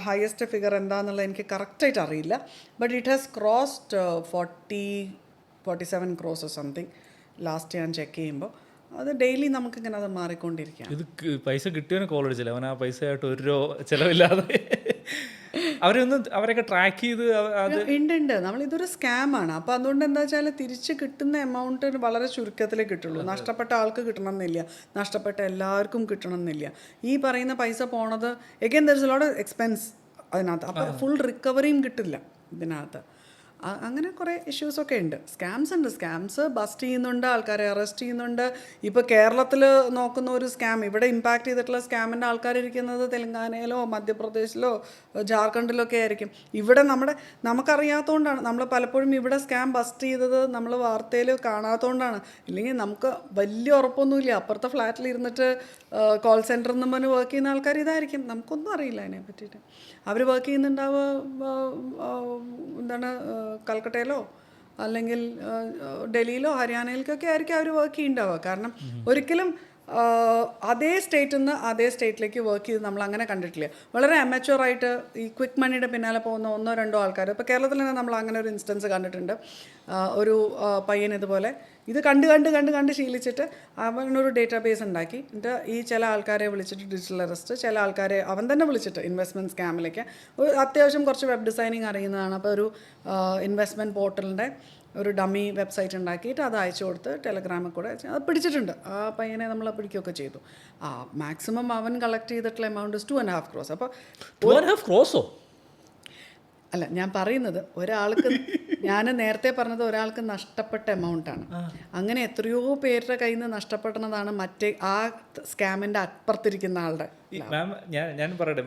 Speaker 1: ഹയസ്റ്റ് ഫിഗർ എന്താണെന്നുള്ളത് എനിക്ക് കറക്റ്റായിട്ട് അറിയില്ല. But it has crossed 47 crores something last ഞാൻ ചെക്ക് ചെയ്യുമ്പോൾ. അത് ഡെയിലി നമുക്കിങ്ങനെ അത് മാറിക്കൊണ്ടിരിക്കുകയാണ്.
Speaker 2: ഇത് പൈസ കിട്ടിയവന് കോൾ അടിച്ചില്ല, അവൻ ആ പൈസ ആയിട്ട് ഒരു ചിലവില്ലാതെ അവരൊക്കെ ട്രാക്ക് ചെയ്ത്
Speaker 1: ഉണ്ട്. നമ്മളിതൊരു സ്കാമാണ്. അപ്പോൾ അതുകൊണ്ട് എന്താ വെച്ചാൽ തിരിച്ച് കിട്ടുന്ന എമൗണ്ട് വളരെ ചുരുക്കത്തിലേ കിട്ടുള്ളൂ. നഷ്ടപ്പെട്ട ആൾക്ക് കിട്ടണമെന്നില്ല, നഷ്ടപ്പെട്ട എല്ലാവർക്കും കിട്ടണമെന്നില്ല. ഈ പറയുന്ന പൈസ പോണത് again there is a lot of expense അതിനകത്ത്. അപ്പോൾ ഫുൾ റിക്കവറിയും കിട്ടില്ല ഇതിനകത്ത്. അങ്ങനെ കുറേ ഇഷ്യൂസൊക്കെ ഉണ്ട്. സ്കാംസ് ബസ്റ്റ് ചെയ്യുന്നുണ്ട്, ആൾക്കാരെ അറസ്റ്റ് ചെയ്യുന്നുണ്ട്. ഇപ്പോൾ കേരളത്തിൽ നോക്കുന്ന ഒരു സ്കാം, ഇവിടെ ഇമ്പാക്റ്റ് ചെയ്തിട്ടുള്ള സ്കാമിൻ്റെ ആൾക്കാരിരിക്കുന്നത് തെലങ്കാനയിലോ മധ്യപ്രദേശിലോ ജാർഖണ്ഡിലോ ഒക്കെ ആയിരിക്കും. ഇവിടെ നമുക്കറിയാത്തതുകൊണ്ടാണ്. നമ്മൾ പലപ്പോഴും ഇവിടെ സ്കാം ബസ്റ്റ് ചെയ്തത് നമ്മൾ വാർത്തയിൽ കാണാത്തതുകൊണ്ടാണ്. ഇല്ലെങ്കിൽ നമുക്ക് വലിയ ഉറപ്പൊന്നുമില്ല. അപ്പുറത്തെ ഫ്ലാറ്റിൽ ഇരുന്നിട്ട് കോൾ സെൻറ്ററിൽ നിന്ന് പറഞ്ഞ് വർക്ക് ചെയ്യുന്ന ആൾക്കാർ ഇതായിരിക്കും. നമുക്കൊന്നും അറിയില്ല അതിനെ പറ്റിയിട്ട്. അവർ വർക്ക് ചെയ്യുന്നുണ്ടാവുക എന്താണ് കൽക്കട്ടയിലോ അല്ലെങ്കിൽ ഡൽഹിയിലോ ഹരിയാനയിലേക്കൊക്കെ ആയിരിക്കും അവർ വർക്ക് ചെയ്യുന്നുണ്ടാവുക. കാരണം ഒരിക്കലും അതേ സ്റ്റേറ്റിൽ നിന്ന് അതേ സ്റ്റേറ്റിലേക്ക് വർക്ക് ചെയ്ത് നമ്മൾ അങ്ങനെ കണ്ടിട്ടില്ല. വളരെ അമച്വറായിട്ട് ഈ ക്വിക്ക് മണിയുടെ പിന്നാലെ പോകുന്ന 1-2 ആൾക്കാർ. ഇപ്പോൾ കേരളത്തിൽ തന്നെ നമ്മൾ അങ്ങനെ ഒരു ഇൻസ്റ്റൻസ് കണ്ടിട്ടുണ്ട്. ഒരു പയ്യൻ ഇതുപോലെ ഇത് കണ്ട് ശീലിച്ചിട്ട് അവനൊരു ഡേറ്റാബേസ് ഉണ്ടാക്കി. എന്നിട്ട് ഈ ചില ആൾക്കാരെ വിളിച്ചിട്ട് ഡിജിറ്റൽ അറസ്റ്റ്, ചില ആൾക്കാരെ അവൻ തന്നെ വിളിച്ചിട്ട് ഇൻവെസ്റ്റ്മെൻറ്റ് സ്കാമിലേക്ക് അത്യാവശ്യം കുറച്ച് വെബ് ഡിസൈനിങ് അറിയുന്നതാണ്. അപ്പോൾ ഒരു ഇൻവെസ്റ്റ്മെൻറ്റ് പോർട്ടലിൻ്റെ ഒരു ഡമ്മി വെബ്സൈറ്റ് ഉണ്ടാക്കിയിട്ട് അത് അയച്ചു കൊടുത്ത് ടെലഗ്രാമിൽ കൂടെ അത് പിടിച്ചിട്ടുണ്ട്. ആ പയ്യനെ നമ്മൾ പിടിക്കുകയൊക്കെ ചെയ്തു. മാക്സിമം അവൻ കളക്ട് ചെയ്തിട്ടുള്ള എമൗണ്ട് 2.5 crores. അപ്പോൾ
Speaker 2: 2.5 crores
Speaker 1: അല്ല ഞാൻ പറയുന്നത്, ഒരാൾക്ക് ഞാൻ നേരത്തെ പറഞ്ഞത് ഒരാൾക്ക് നഷ്ടപ്പെട്ട എമൗണ്ടാണ്. അങ്ങനെ എത്രയോ പേരുടെ കയ്യിൽ നിന്ന് നഷ്ടപ്പെടുന്നതാണ് മറ്റേ ആ സ്കാമിൻ്റെ അപ്പുറത്തിരിക്കുന്ന ആളുടെ.
Speaker 2: മാം ഞാൻ പറയട്ടെ,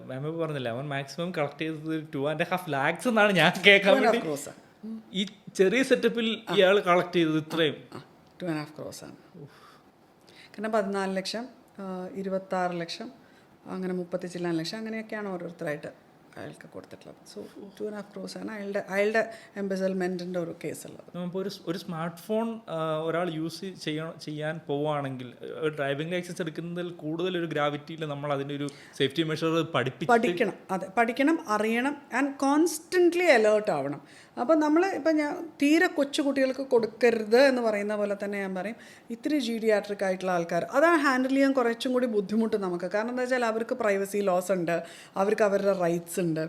Speaker 2: മാം പറഞ്ഞില്ല അവൻ മാക്സിമം കളക്ട് ചെയ്തത് 2.5 lakhs എന്നാണ് ഞാൻ കേൾക്കാൻ വേണ്ടി. ഈ ചെറിയ സെറ്റപ്പിൽ ഇയാൾ കളക്ട് ചെയ്തത് ഇത്രയും
Speaker 1: 2.5 crores ആണ്. കാരണം 14 ലക്ഷം 26 ലക്ഷം അങ്ങനെ 34 ലക്ഷം അങ്ങനെയൊക്കെയാണ് ഓരോരുത്തരായിട്ട് അയാൾക്ക് കൊടുത്തിട്ടുള്ളത്. സോ 2.5 crores ആണ് അയാളുടെ എംബസൽമെൻറ്റിൻ്റെ ഒരു കേസുള്ളത്.
Speaker 2: ഇപ്പോൾ ഒരു സ്മാർട്ട് ഫോൺ ഒരാൾ യൂസ് ചെയ്യാൻ പോവുകയാണെങ്കിൽ ഡ്രൈവിംഗ് ലൈസൻസ് എടുക്കുന്നതിൽ കൂടുതൽ ഒരു ഗ്രാവിറ്റിയിൽ നമ്മൾ അതിൻ്റെ ഒരു സേഫ്റ്റി മെഷർ
Speaker 1: പഠിക്കണം. അതെ, പഠിക്കണം, അറിയണം, ആൻഡ് കോൺസ്റ്റൻ്റ്ലി അലേർട്ട് ആവണം. അപ്പോൾ നമ്മൾ ഇപ്പം ഞാൻ തീരെ കൊച്ചു കുട്ടികൾക്ക് കൊടുക്കരുത് എന്ന് പറയുന്ന പോലെ തന്നെ ഞാൻ പറയും, ഇത്തിരി ജീഡിയാട്രിക് ആയിട്ടുള്ള ആൾക്കാർ അതാണ് ഹാൻഡിൽ ചെയ്യാൻ കുറച്ചും കൂടി ബുദ്ധിമുട്ട് നമുക്ക്. കാരണം എന്താ വെച്ചാൽ അവർക്ക് പ്രൈവസി ലോസ് ഉണ്ട്, അവർക്ക് അവരുടെ റൈറ്റ്സ് ഉണ്ട്.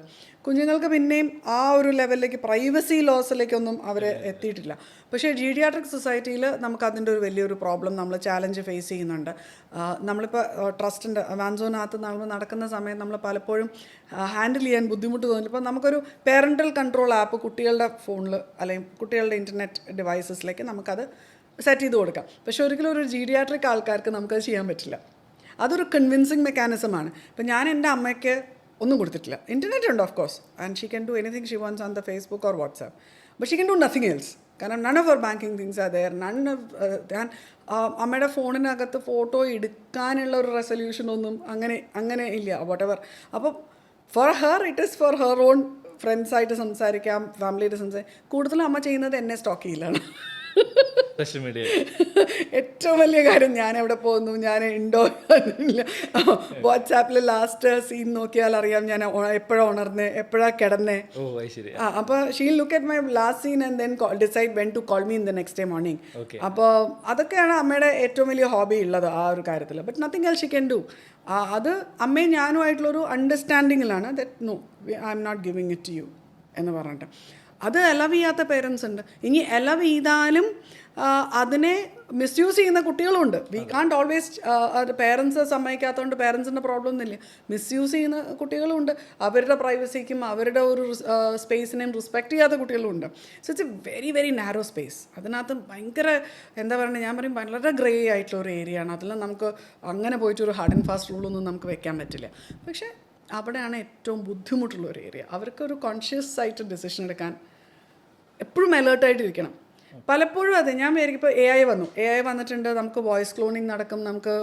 Speaker 1: കുഞ്ഞുങ്ങൾക്ക് പിന്നെയും ആ ഒരു ലെവലിലേക്ക് പ്രൈവസി ലോസിലേക്കൊന്നും അവർ എത്തിയിട്ടില്ല. പക്ഷേ ജീഡിയാട്രിക് സൊസൈറ്റിയിൽ നമുക്ക് അതിൻ്റെ ഒരു വലിയൊരു പ്രോബ്ലം നമ്മൾ ചാലഞ്ച് ഫേസ് ചെയ്യുന്നുണ്ട്. നമ്മളിപ്പോൾ ട്രസ്റ്റിൻ്റെ വാൻസോനകത്ത് നമ്മൾ നടക്കുന്ന സമയം നമ്മൾ പലപ്പോഴും ഹാൻഡിൽ ചെയ്യാൻ ബുദ്ധിമുട്ട് തോന്നില്ല. ഇപ്പോൾ നമുക്കൊരു പേരൻ്റൽ കൺട്രോൾ ആപ്പ് കുട്ടികളുടെ ഫോണിൽ അല്ലെങ്കിൽ കുട്ടികളുടെ ഇൻ്റർനെറ്റ് ഡിവൈസസിലേക്ക് നമുക്കത് സെറ്റ് ചെയ്ത് കൊടുക്കാം. പക്ഷേ ഒരിക്കലും ഒരു ജീഡിയാട്രിക് ആൾക്കാർക്ക് നമുക്കത് ചെയ്യാൻ പറ്റില്ല. അതൊരു കൺവിൻസിങ് മെക്കാനിസമാണ്. ഇപ്പം ഞാൻ എൻ്റെ അമ്മയ്ക്ക് ഒന്നും കൊടുത്തിട്ടില്ല. ഇൻ്റർനെറ്റ് ഉണ്ട് of course, and she can do anything she wants on the Facebook or WhatsApp, but she can do nothing else. കാരണം none of our banking things are there, none of ഞാൻ അമ്മയുടെ ഫോണിനകത്ത് ഫോട്ടോ എടുക്കാനുള്ള ഒരു റെസൊല്യൂഷനൊന്നും അങ്ങനെ ഇല്ല, വാട്ട് എവർ. അപ്പോൾ for her it is for her on ഫ്രണ്ട്സായിട്ട് സംസാരിക്കാം, ഫാമിലിയായിട്ട് സംസാരിക്കാം. കൂടുതലും അമ്മ ചെയ്യുന്നത് എന്നെ സ്റ്റോക്ക് ചെയ്യലാണ്.
Speaker 2: സോഷ്യൽ മീഡിയ
Speaker 1: ഏറ്റവും വലിയ കാര്യം ഞാൻ എവിടെ പോകുന്നു, ഞാൻ ഉണ്ടോ ഇല്ല. വാട്സാപ്പിൽ ലാസ്റ്റ് സീൻ നോക്കിയാൽ അറിയാം ഞാൻ എപ്പോഴാണ് ഉണർന്നേ, എപ്പോഴാണ് കിടന്നേ. അപ്പോൾ she'll look at my last seen and then decide when to call me in the next day morning. അപ്പോൾ അതൊക്കെയാണ് അമ്മയുടെ ഏറ്റവും വലിയ ഹോബി ഉള്ളത് ആ ഒരു കാര്യത്തിൽ. But nothing else she can do. അത് അമ്മയും ഞാനുമായിട്ടുള്ളൊരു അണ്ടർസ്റ്റാൻഡിങ്ങിലാണ് that no I'm not giving it to you എന്ന് പറഞ്ഞിട്ട്. അത് അലവ് ചെയ്യാത്ത പേരൻസ് ഉണ്ട്. ഇനി അലവ് ചെയ്താലും അതിനെ മിസ്യൂസ് ചെയ്യുന്ന കുട്ടികളുണ്ട്. വി കാണ്ട് ഓൾവേസ് അത് പേരൻസ് സമ്മതിക്കാത്തതുകൊണ്ട് പേരൻസിൻ്റെ പ്രോബ്ലം ഒന്നുമില്ല. മിസ്യൂസ് ചെയ്യുന്ന കുട്ടികളുണ്ട്. അവരുടെ പ്രൈവസിക്കും അവരുടെ ഒരു സ്പേസിനെയും റെസ്പെക്റ്റ് ചെയ്യാത്ത കുട്ടികളുണ്ട്. So it's a very very narrow space. അതിനകത്ത് ഭയങ്കര എന്താ പറയുക, ഞാൻ പറയും വളരെ ഗ്രേ ആയിട്ടുള്ള ഒരു ഏരിയ ആണ്. അതിൽ നമുക്ക് അങ്ങനെ പോയിട്ടൊരു ഹാർഡ് ആൻഡ് ഫാസ്റ്റ് റൂളൊന്നും നമുക്ക് വെക്കാൻ പറ്റില്ല. പക്ഷേ അവിടെയാണ് ഏറ്റവും ബുദ്ധിമുട്ടുള്ള ഒരു ഏരിയ. അവർക്കൊരു കോൺഷ്യസ് ആയിട്ട് ഡിസിഷൻ എടുക്കാൻ എപ്പോഴും അലേർട്ടായിട്ടിരിക്കണം. പലപ്പോഴും അതെ, ഞാൻ വിചാരിക്കും ഇപ്പോൾ എ ഐ വന്നിട്ടുണ്ട്, നമുക്ക് വോയിസ് ക്ലോണിങ് നടക്കും, നമുക്ക്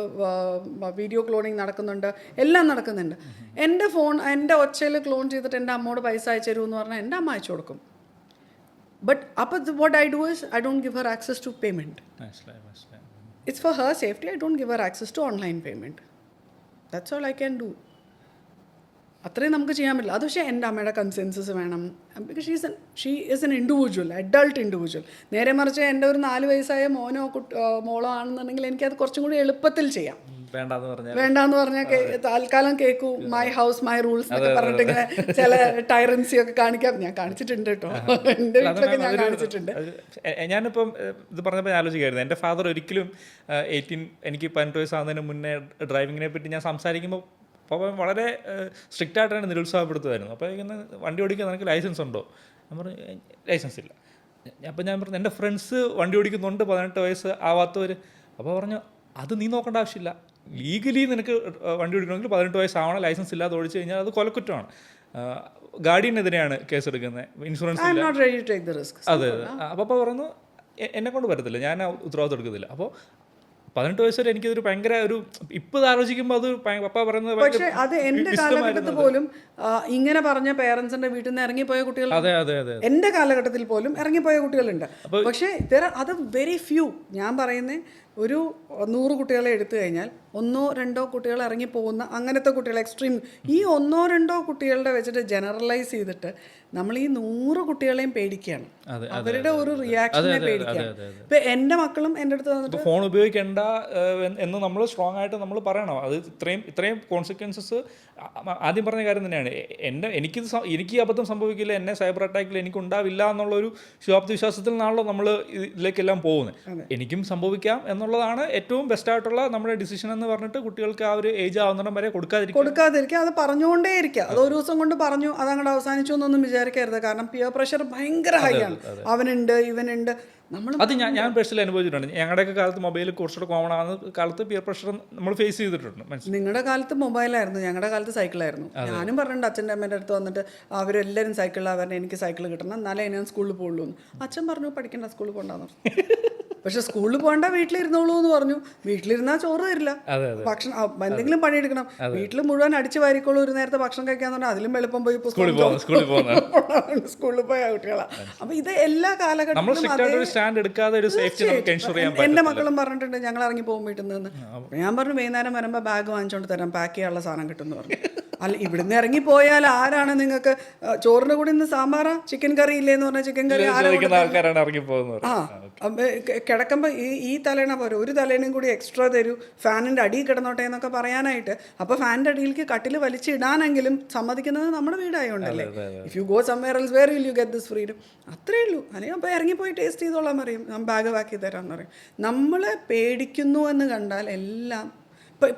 Speaker 1: വീഡിയോ ക്ലോണിങ് നടക്കുന്നുണ്ട്, എല്ലാം നടക്കുന്നുണ്ട്. എൻ്റെ ഫോൺ എൻ്റെ ഒച്ചയിൽ ക്ലോൺ ചെയ്തിട്ട് എൻ്റെ അമ്മയോട് പൈസ അയച്ചു തരുമെന്ന് പറഞ്ഞാൽ എൻ്റെ അമ്മ അയച്ചു കൊടുക്കും. ബട്ട് അപ്പോൾ what I do is I don't give her access to payment. It's for her safety. I don't give her access to online payment. That's all I can do. അത്രയും നമുക്ക് ചെയ്യാൻ പറ്റില്ല. അത് പക്ഷേ എൻ്റെ അമ്മയുടെ കൺസെൻസസ് വേണം. Because she is an individual, adult individual. നേരെ മറിച്ച് എൻ്റെ ഒരു 4 വയസ്സായ മോനോ മോളോ ആണെന്നുണ്ടെങ്കിൽ എനിക്കത് കുറച്ചും കൂടി എളുപ്പത്തിൽ ചെയ്യാം. വേണ്ടാന്ന് പറഞ്ഞാൽ താൽക്കാലം കേൾക്കൂ, മൈ ഹൗസ് മൈ റൂൾസ് എന്നൊക്കെ പറഞ്ഞിട്ട് ഇങ്ങനെ ചില ടൈറൻസി ഒക്കെ കാണിക്കാം. ഞാൻ കാണിച്ചിട്ടുണ്ട് കേട്ടോ, എൻ്റെ വീട്ടിലൊക്കെ ഞാൻ കാണിച്ചിട്ടുണ്ട്.
Speaker 2: ഞാനിപ്പം ഇത് പറഞ്ഞപ്പോൾ ഞാൻ ആലോചിക്കായിരുന്നു, എൻ്റെ ഫാദർ ഒരിക്കലും 18 എനിക്ക് 18 വയസ്സാകുന്നതിന് മുന്നേ ഡ്രൈവിങ്ങിനെ പറ്റി ഞാൻ സംസാരിക്കുമ്പോൾ അപ്പോൾ വളരെ സ്ട്രിക്റ്റ് ആയിട്ടാണ് നിരുത്സാഹപ്പെടുത്തുമായിരുന്നു. അപ്പോൾ ഇങ്ങനെ വണ്ടി ഓടിക്കാൻ നിനക്ക് ലൈസൻസ് ഉണ്ടോ? ഞാൻ പറഞ്ഞു ലൈസൻസ് ഇല്ല. അപ്പോൾ ഞാൻ പറഞ്ഞു എൻ്റെ ഫ്രണ്ട്സ് വണ്ടി ഓടിക്കുന്നുണ്ട് 18 വയസ്സ് ആവാത്തവർ. അപ്പോൾ പറഞ്ഞു അത് നീ നോക്കേണ്ട ആവശ്യമില്ല, ലീഗലി നിനക്ക് വണ്ടി ഓടിക്കണമെങ്കിൽ 18 വയസ്സാവണം, ലൈസൻസ് ഇല്ലാതെ ഓടിച്ചു കഴിഞ്ഞാൽ അത് കൊലക്കുറ്റമാണ്. ഗാർഡിയനെതിരെയാണ് കേസ് എടുക്കുന്നത്, ഇൻഷുറൻസ് ഇല്ല. അതെ. അപ്പോൾ പറഞ്ഞു എന്നെ കൊണ്ട് പറ്റത്തില്ല, ഞാൻ ഉത്തരവാദിത്വം എടുക്കുന്നില്ല. അപ്പോൾ 18 വയസ്സ് വരെ എനിക്കതൊരു ഭയങ്കര ഒരു ഇപ്പോൾ ആലോചിക്കുമ്പോൾ അത് പപ്പ പറയുന്നത്.
Speaker 1: പക്ഷേ അത് എൻ്റെ കാലഘട്ടത്തിൽ പോലും ഇങ്ങനെ പറഞ്ഞ പേരൻസിന്റെ വീട്ടിൽ നിന്ന് ഇറങ്ങിപ്പോയ കുട്ടികൾ, എൻ്റെ കാലഘട്ടത്തിൽ പോലും ഇറങ്ങിപ്പോയ കുട്ടികളുണ്ട്. പക്ഷേ അത് വെരി ഫ്യൂ. ഞാൻ പറയുന്നത് ഒരു 100 കുട്ടികളെ എടുത്തു കഴിഞ്ഞാൽ 1-2 കുട്ടികൾ ഇറങ്ങി പോകുന്ന അങ്ങനത്തെ കുട്ടികൾ എക്സ്ട്രീം. ഈ 1-2 കുട്ടികളുടെ വെച്ചിട്ട് ജനറലൈസ് ചെയ്തിട്ട് നമ്മൾ ഈ 100 കുട്ടികളെയും പേടിക്കുകയാണ്, അവരുടെ ഒരു റിയാക്ഷനെ പേടിക്കുകയാണ്. ഇപ്പൊ എൻ്റെ മക്കളും എൻ്റെ അടുത്ത് വന്നിട്ട്
Speaker 2: ഫോൺ ഉപയോഗിക്കേണ്ട എന്ന് നമ്മൾ സ്ട്രോങ് ആയിട്ട് നമ്മൾ പറയണം. അത് ഇത്രയും കോൺസിക്വൻസസ് ആദ്യം പറഞ്ഞ കാര്യം തന്നെയാണ്. എനിക്ക് ഈ അബദ്ധം സംഭവിക്കില്ല, എന്നെ സൈബർ അറ്റാക്കിൽ എനിക്ക് ഉണ്ടാവില്ല എന്നുള്ളൊരു ശുഭാപ്തി വിശ്വാസത്തിൽ നിന്നാണല്ലോ നമ്മൾ ഇതിലേക്കെല്ലാം പോകുന്നത്. എനിക്കും സംഭവിക്കാം എന്നുള്ളതാണ് ഏറ്റവും ബെസ്റ്റ് ആയിട്ടുള്ള നമ്മുടെ ഡിസിഷൻ എന്ന് പറഞ്ഞിട്ട് കുട്ടികൾക്ക് ആ ഒരു ഏജ് ആവുന്നിടം വരെ കൊടുക്കാതിരിക്കുക. അത് പറഞ്ഞുകൊണ്ടേ ഇരിക്കുക. അത് ഒരു ദിവസം കൊണ്ട് പറഞ്ഞു അതങ്ങോട്ട് അവസാനിച്ചു എന്നൊന്നും വിചാരിക്കരുത്. കാരണം പിയർ പ്രഷർ ഭയങ്കര ഹൈ ആണ്. അവനുണ്ട് ഇവനുണ്ട്. അത് ഞാൻ പേഴ്സണലി അനുഭവിച്ചിട്ടുണ്ട്. ഞങ്ങളുടെയൊക്കെ കാലത്ത് മൊബൈൽ കുറച്ചുകൂടെ കോമൺ ആകുന്ന കാലത്ത് പിയർ പ്രഷർ നമ്മൾ ഫേസ് ചെയ്തിട്ടുണ്ട്.
Speaker 1: നിങ്ങളുടെ കാലത്ത് മൊബൈലായിരുന്നു, ഞങ്ങളുടെ കാലത്ത് സൈക്കിളായിരുന്നു. ഞാനും പറഞ്ഞിട്ടുണ്ട് അച്ഛൻ്റെ അമ്മേൻ്റെ അടുത്ത് വന്നിട്ട് അവരെല്ലാവരും സൈക്കിളിലാണ് പറഞ്ഞാൽ എനിക്ക് സൈക്കിൾ കിട്ടണം, എന്നാലേ ഞാൻ സ്കൂളിൽ പോകുള്ളൂ. അച്ഛൻ പറഞ്ഞു പഠിക്കണ്ട, സ്കൂളിൽ പോകണ്ടെന്ന് പറഞ്ഞു. പക്ഷെ സ്കൂളിൽ പോകണ്ട വീട്ടിലിരുന്നോളൂ എന്ന് പറഞ്ഞു. വീട്ടിലിരുന്നാൽ ചോറ് തരില്ല, ഭക്ഷണം എന്തെങ്കിലും പണിയെടുക്കണം. വീട്ടിൽ മുഴുവൻ അടിച്ചു വാരിക്കോളൂ, ഒരു നേരത്തെ ഭക്ഷണം കഴിക്കാന്ന് പറഞ്ഞാൽ അതിലും എളുപ്പം പോയി സ്കൂളിൽ പോയ കുട്ടികളാണ്. അപ്പൊ ഇത് എല്ലാ കാലഘട്ടത്തിലും എന്റെ മക്കളും പറഞ്ഞിട്ടുണ്ട്, ഞങ്ങൾ ഇറങ്ങി പോകും വീട്ടിൽ നിന്ന്. ഞാൻ പറഞ്ഞു വൈകുന്നേരം വരുമ്പോൾ ബാഗ് വാങ്ങിച്ചോണ്ട് തരാം, പാക്ക് ചെയ്യാനുള്ള സാധനം കിട്ടുമെന്ന് പറഞ്ഞു. അല്ല, ഇവിടുന്ന് ഇറങ്ങി പോയാൽ ആരാണ് നിങ്ങൾക്ക് ചോറിന്റെ കൂടെ ഇന്ന് സാമ്പാറാ ചിക്കൻ കറി ഇല്ലേന്ന് പറഞ്ഞാൽ ചിക്കൻ കറി കിടക്കുമ്പോ ഈ തലേണ പോരെ, ഒരു തലേണയും കൂടി എക്സ്ട്രാ തരൂ, ഫാനിന്റെ അടിയിൽ കിടന്നോട്ടെ എന്നൊക്കെ പറയാനായിട്ട്. അപ്പൊ ഫാനിന്റെ അടിയിലേക്ക് കട്ടിൽ വലിച്ചിടാനെങ്കിലും സമ്മതിക്കുന്നത് നമ്മുടെ വീടായോണ്ടല്ലേ. If you go somewhere else where will you get this freedom? അത്രേ ഉള്ളൂ. അല്ലെങ്കിൽ അപ്പോൾ ഇറങ്ങിപ്പോയി ടേസ്റ്റ് ചെയ്തോളാൻ പറയും, ബാഗ് പാക്ക് ചെയ്ത് തരാമെന്ന് പറയും. നമ്മളെ പേടിക്കുന്നു എന്ന് കണ്ടാൽ എല്ലാം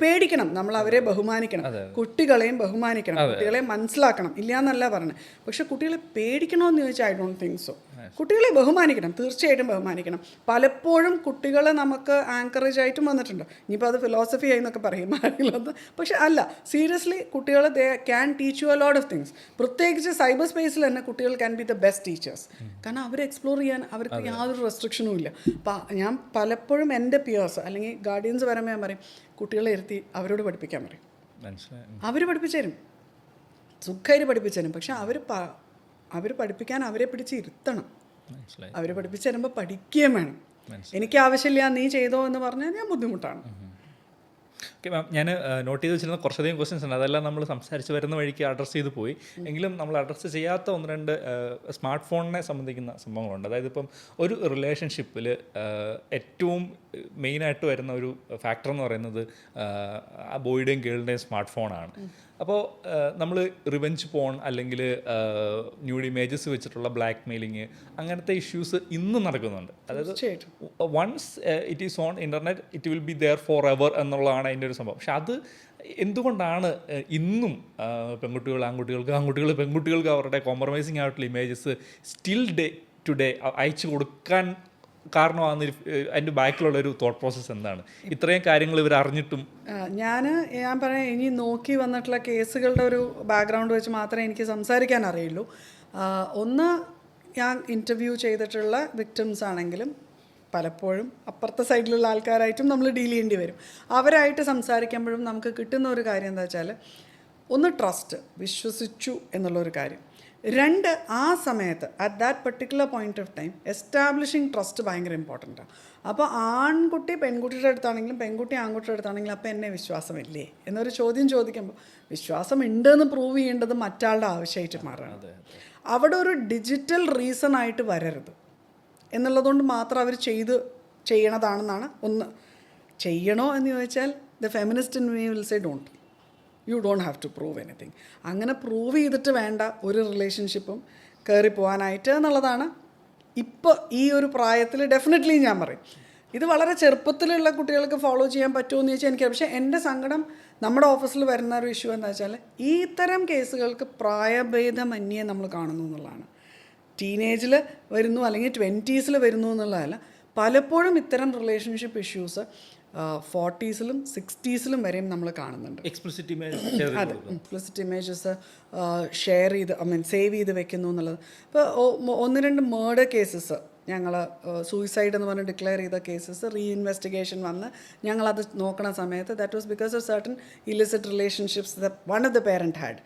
Speaker 1: പേടിക്കണം, നമ്മൾ അവരെ ബഹുമാനിക്കണം, കുട്ടികളെയും ബഹുമാനിക്കണം, കുട്ടികളെ മനസ്സിലാക്കണം, ഇല്ല എന്നല്ല പറഞ്ഞത്. പക്ഷെ കുട്ടികളെ പേടിക്കണമെന്ന് ചോദിച്ചാൽ ഐ ഡോണ്ട് തിങ്ക് സോ. കുട്ടികളെ ബഹുമാനിക്കണം, തീർച്ചയായിട്ടും ബഹുമാനിക്കണം. പലപ്പോഴും കുട്ടികളെ നമുക്ക് ആങ്കറേജ് ആയിട്ടും വന്നിട്ടുണ്ട്. ഇനിയിപ്പോൾ അത് ഫിലോസഫി ആയി എന്നൊക്കെ പറയും ആരെങ്കിലും, പക്ഷെ അല്ല, സീരിയസ്ലി കുട്ടികൾ they can teach you a lot of things. പ്രത്യേകിച്ച് സൈബർ സ്പേസിൽ തന്നെ കുട്ടികൾ can be the best teachers. കാരണം അവർ എക്സ്പ്ലോർ ചെയ്യാൻ അവർക്ക് യാതൊരു റെസ്ട്രിക്ഷനും ഇല്ല. അപ്പം ഞാൻ പലപ്പോഴും എൻ്റെ പിയേഴ്സ് അല്ലെങ്കിൽ ഗാർഡിയൻസ് വരുമ്പോൾ ഞാൻ പറയും, കുട്ടികളെ ഇരുത്തി അവരോട് പഠിപ്പിക്കാൻ പറയും. അവർ പഠിപ്പിച്ചു തരും, സുഖമായിട്ട് പഠിപ്പിച്ചു തരും. പക്ഷെ അവർ പഠിപ്പിക്കാൻ അവരെ പിടിച്ച് ഇരുത്തണം. അവർ പഠിപ്പിച്ചു തരുമ്പോൾ പഠിക്കുകയും വേണം. എനിക്ക് ആവശ്യമില്ല, നീ ചെയ്തോ എന്ന് പറഞ്ഞാൽ ഞാൻ ബുദ്ധിമുട്ടാണ്.
Speaker 2: ഓക്കെ മാം, ഞാൻ നോട്ട് ചെയ്ത് വെച്ചിരുന്ന കുറച്ചധികം ക്വസ്റ്റ്യൻസ് ഉണ്ട്. അതെല്ലാം നമ്മൾ സംസാരിച്ച് വരുന്ന വഴിക്ക് അഡ്രസ്സ് ചെയ്ത് പോയി. എങ്കിലും നമ്മൾ അഡ്രസ്സ് ചെയ്യാത്ത ഒന്ന് രണ്ട് സ്മാർട്ട് ഫോണിനെ സംബന്ധിക്കുന്ന സംഭവങ്ങളുണ്ട്. അതായത് ഇപ്പം ഒരു റിലേഷൻഷിപ്പിൽ ഏറ്റവും മെയിനായിട്ട് വരുന്ന ഒരു ഫാക്ടർ എന്ന് പറയുന്നത് ആ ബോയുടെയും ഗേളിൻ്റെയും സ്മാർട്ട് ഫോണാണ്. അപ്പോൾ നമ്മൾ റിവെഞ്ച് പോൺ അല്ലെങ്കിൽ ന്യൂഡ് ഇമേജസ് വെച്ചിട്ടുള്ള ബ്ലാക്ക് മെയിലിങ്, അങ്ങനത്തെ ഇഷ്യൂസ് ഇന്നും നടക്കുന്നുണ്ട്. അതായത് once it is on internet it will be there forever എന്നുള്ളതാണ് അതിൻ്റെ ഒരു സംഭവം. പക്ഷെ അത് എന്തുകൊണ്ടാണ് ഇന്നും ആൺകുട്ടികൾ പെൺകുട്ടികൾക്ക് അവരുടെ കോംപ്രമൈസിങ് ആയിട്ടുള്ള images still day to day അയച്ചു കൊടുക്കാൻ കാരണമാണ്? അതിൻ്റെ ബാക്കിലുള്ളൊരു തോട്ട് പ്രോസസ്സ് എന്താണ്? ഇത്രയും കാര്യങ്ങൾ ഇവർ അറിഞ്ഞിട്ടും
Speaker 1: ഞാൻ പറയാം, ഇനി നോക്കി വന്നിട്ടുള്ള കേസുകളുടെ ഒരു ബാക്ക്ഗ്രൗണ്ട് വെച്ച് മാത്രമേ എനിക്ക് സംസാരിക്കാൻ അറിയുള്ളൂ. ഒന്ന്, ഞാൻ ഇൻ്റർവ്യൂ ചെയ്തിട്ടുള്ള വിക്ടിംസ് ആണെങ്കിലും പലപ്പോഴും അപ്പുറത്തെ സൈഡിലുള്ള ആൾക്കാരായിട്ടും നമ്മൾ ഡീൽ ചെയ്യേണ്ടി വരും. അവരായിട്ട് സംസാരിക്കുമ്പോഴും നമുക്ക് കിട്ടുന്ന ഒരു കാര്യം എന്താ വെച്ചാൽ, ഒന്ന് ട്രസ്റ്റ്, വിശ്വസിച്ചു എന്നുള്ളൊരു കാര്യം. രണ്ട്, ആ സമയത്ത് at that particular point of time establishing trust ഭയങ്കര ഇമ്പോർട്ടൻ്റാണ്. അപ്പോൾ ആൺകുട്ടി പെൺകുട്ടിയുടെ അടുത്താണെങ്കിലും പെൺകുട്ടി ആൺകുട്ടിയുടെ അടുത്താണെങ്കിലും അപ്പോൾ എന്നെ വിശ്വാസമില്ലേ എന്നൊരു ചോദ്യം ചോദിക്കുമ്പോൾ വിശ്വാസം ഉണ്ടെന്ന് പ്രൂവ് ചെയ്യേണ്ടത് മറ്റാളുടെ ആവശ്യമായിട്ട് മാറുകയാണ്. അവിടെ ഒരു ഡിജിറ്റൽ റീസൺ ആയിട്ട് വരരുത് എന്നുള്ളതുകൊണ്ട് മാത്രം അവർ ചെയ്യണതാണെന്നാണ് ഒന്ന്. ചെയ്യണോ എന്ന് ചോദിച്ചാൽ the feminist in me will say don't, you don't have to prove anything. അങ്ങനെ പ്രൂവ് ചെയ്തിട്ട് വേണ്ട ഒരു റിലേഷൻഷിപ്പും കയറി പോകാനായിട്ട് എന്നുള്ളതാണ് ഇപ്പോൾ ഈ ഒരു പ്രായത്തിൽ ഡെഫിനറ്റ്ലി ഞാൻ പറയും. ഇത് വളരെ ചെറുപ്പത്തിലുള്ള കുട്ടികൾക്ക് ഫോളോ ചെയ്യാൻ പറ്റുമോ എന്ന് ചോദിച്ചാൽ എനിക്ക്, പക്ഷേ എൻ്റെ സങ്കടം നമ്മുടെ ഓഫീസിൽ വരുന്ന ഒരു ഇഷ്യൂ എന്താ വെച്ചാൽ ഈ ഇത്തരം കേസുകൾക്ക് പ്രായഭേദമന്യേ നമ്മൾ കാണുന്നു എന്നുള്ളതാണ്. ടീനേജിൽ വരുന്നു അല്ലെങ്കിൽ 20s വരുന്നു എന്നുള്ളതല്ല, പലപ്പോഴും ഇത്തരം റിലേഷൻഷിപ്പ് ഇഷ്യൂസ് 40s-ലും 60s-ലും വരെയും നമ്മൾ കാണുന്നുണ്ട്.
Speaker 2: എക്സ്പ്ലിസിറ്റ്
Speaker 1: ഇമേജസ് ഷെയർ ചെയ്ത് സേവ് ചെയ്ത് വെക്കുന്നു എന്നുള്ളത്. ഇപ്പോൾ 1-2 മർഡർ കേസസ് ഞങ്ങൾ സൂയിസൈഡ് എന്ന് പറഞ്ഞ് ഡിക്ലെയർ ചെയ്ത കേസസ് റീഇൻവെസ്റ്റിഗേഷൻ വന്ന് ഞങ്ങളത് നോക്കണ സമയത്ത് that was because of certain illicit relationships the one of the parent had.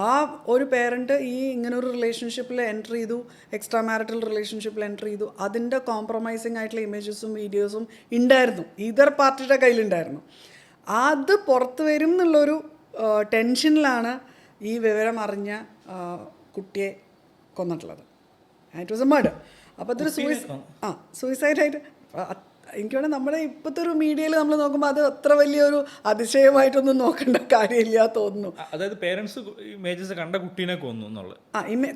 Speaker 1: ആ ഒരു പേരൻറ്റ് ഈ ഇങ്ങനൊരു റിലേഷൻഷിപ്പിൽ എൻ്റർ ചെയ്തു, എക്സ്ട്രാ മാരിറ്റൽ റിലേഷൻഷിപ്പിൽ എൻ്റർ ചെയ്തു. അതിൻ്റെ കോംപ്രമൈസിങ് ആയിട്ടുള്ള ഇമേജസും വീഡിയോസും ഉണ്ടായിരുന്നു, ഈതർ പാർട്ടിയുടെ കയ്യിലുണ്ടായിരുന്നു. അത് പുറത്ത് വരും എന്നുള്ളൊരു ടെൻഷനിലാണ് ഈ വിവരം അറിഞ്ഞ കുട്ടിയെ കൊന്നിട്ടുള്ളത്. It was a murder. അപ്പോൾ അതൊരു സൂയിസൈഡായിട്ട് എനിക്ക് വേണം. നമ്മുടെ ഇപ്പോഴത്തെ ഒരു മീഡിയയിൽ നമ്മൾ നോക്കുമ്പോൾ അത് അത്ര വലിയൊരു അതിശയമായിട്ടൊന്നും നോക്കേണ്ട കാര്യമില്ല തോന്നുന്നു.
Speaker 2: അതായത് പേരൻസ് ഇമേജസ് കണ്ട കുട്ടീനെ കൊന്നു എന്നുള്ളത്.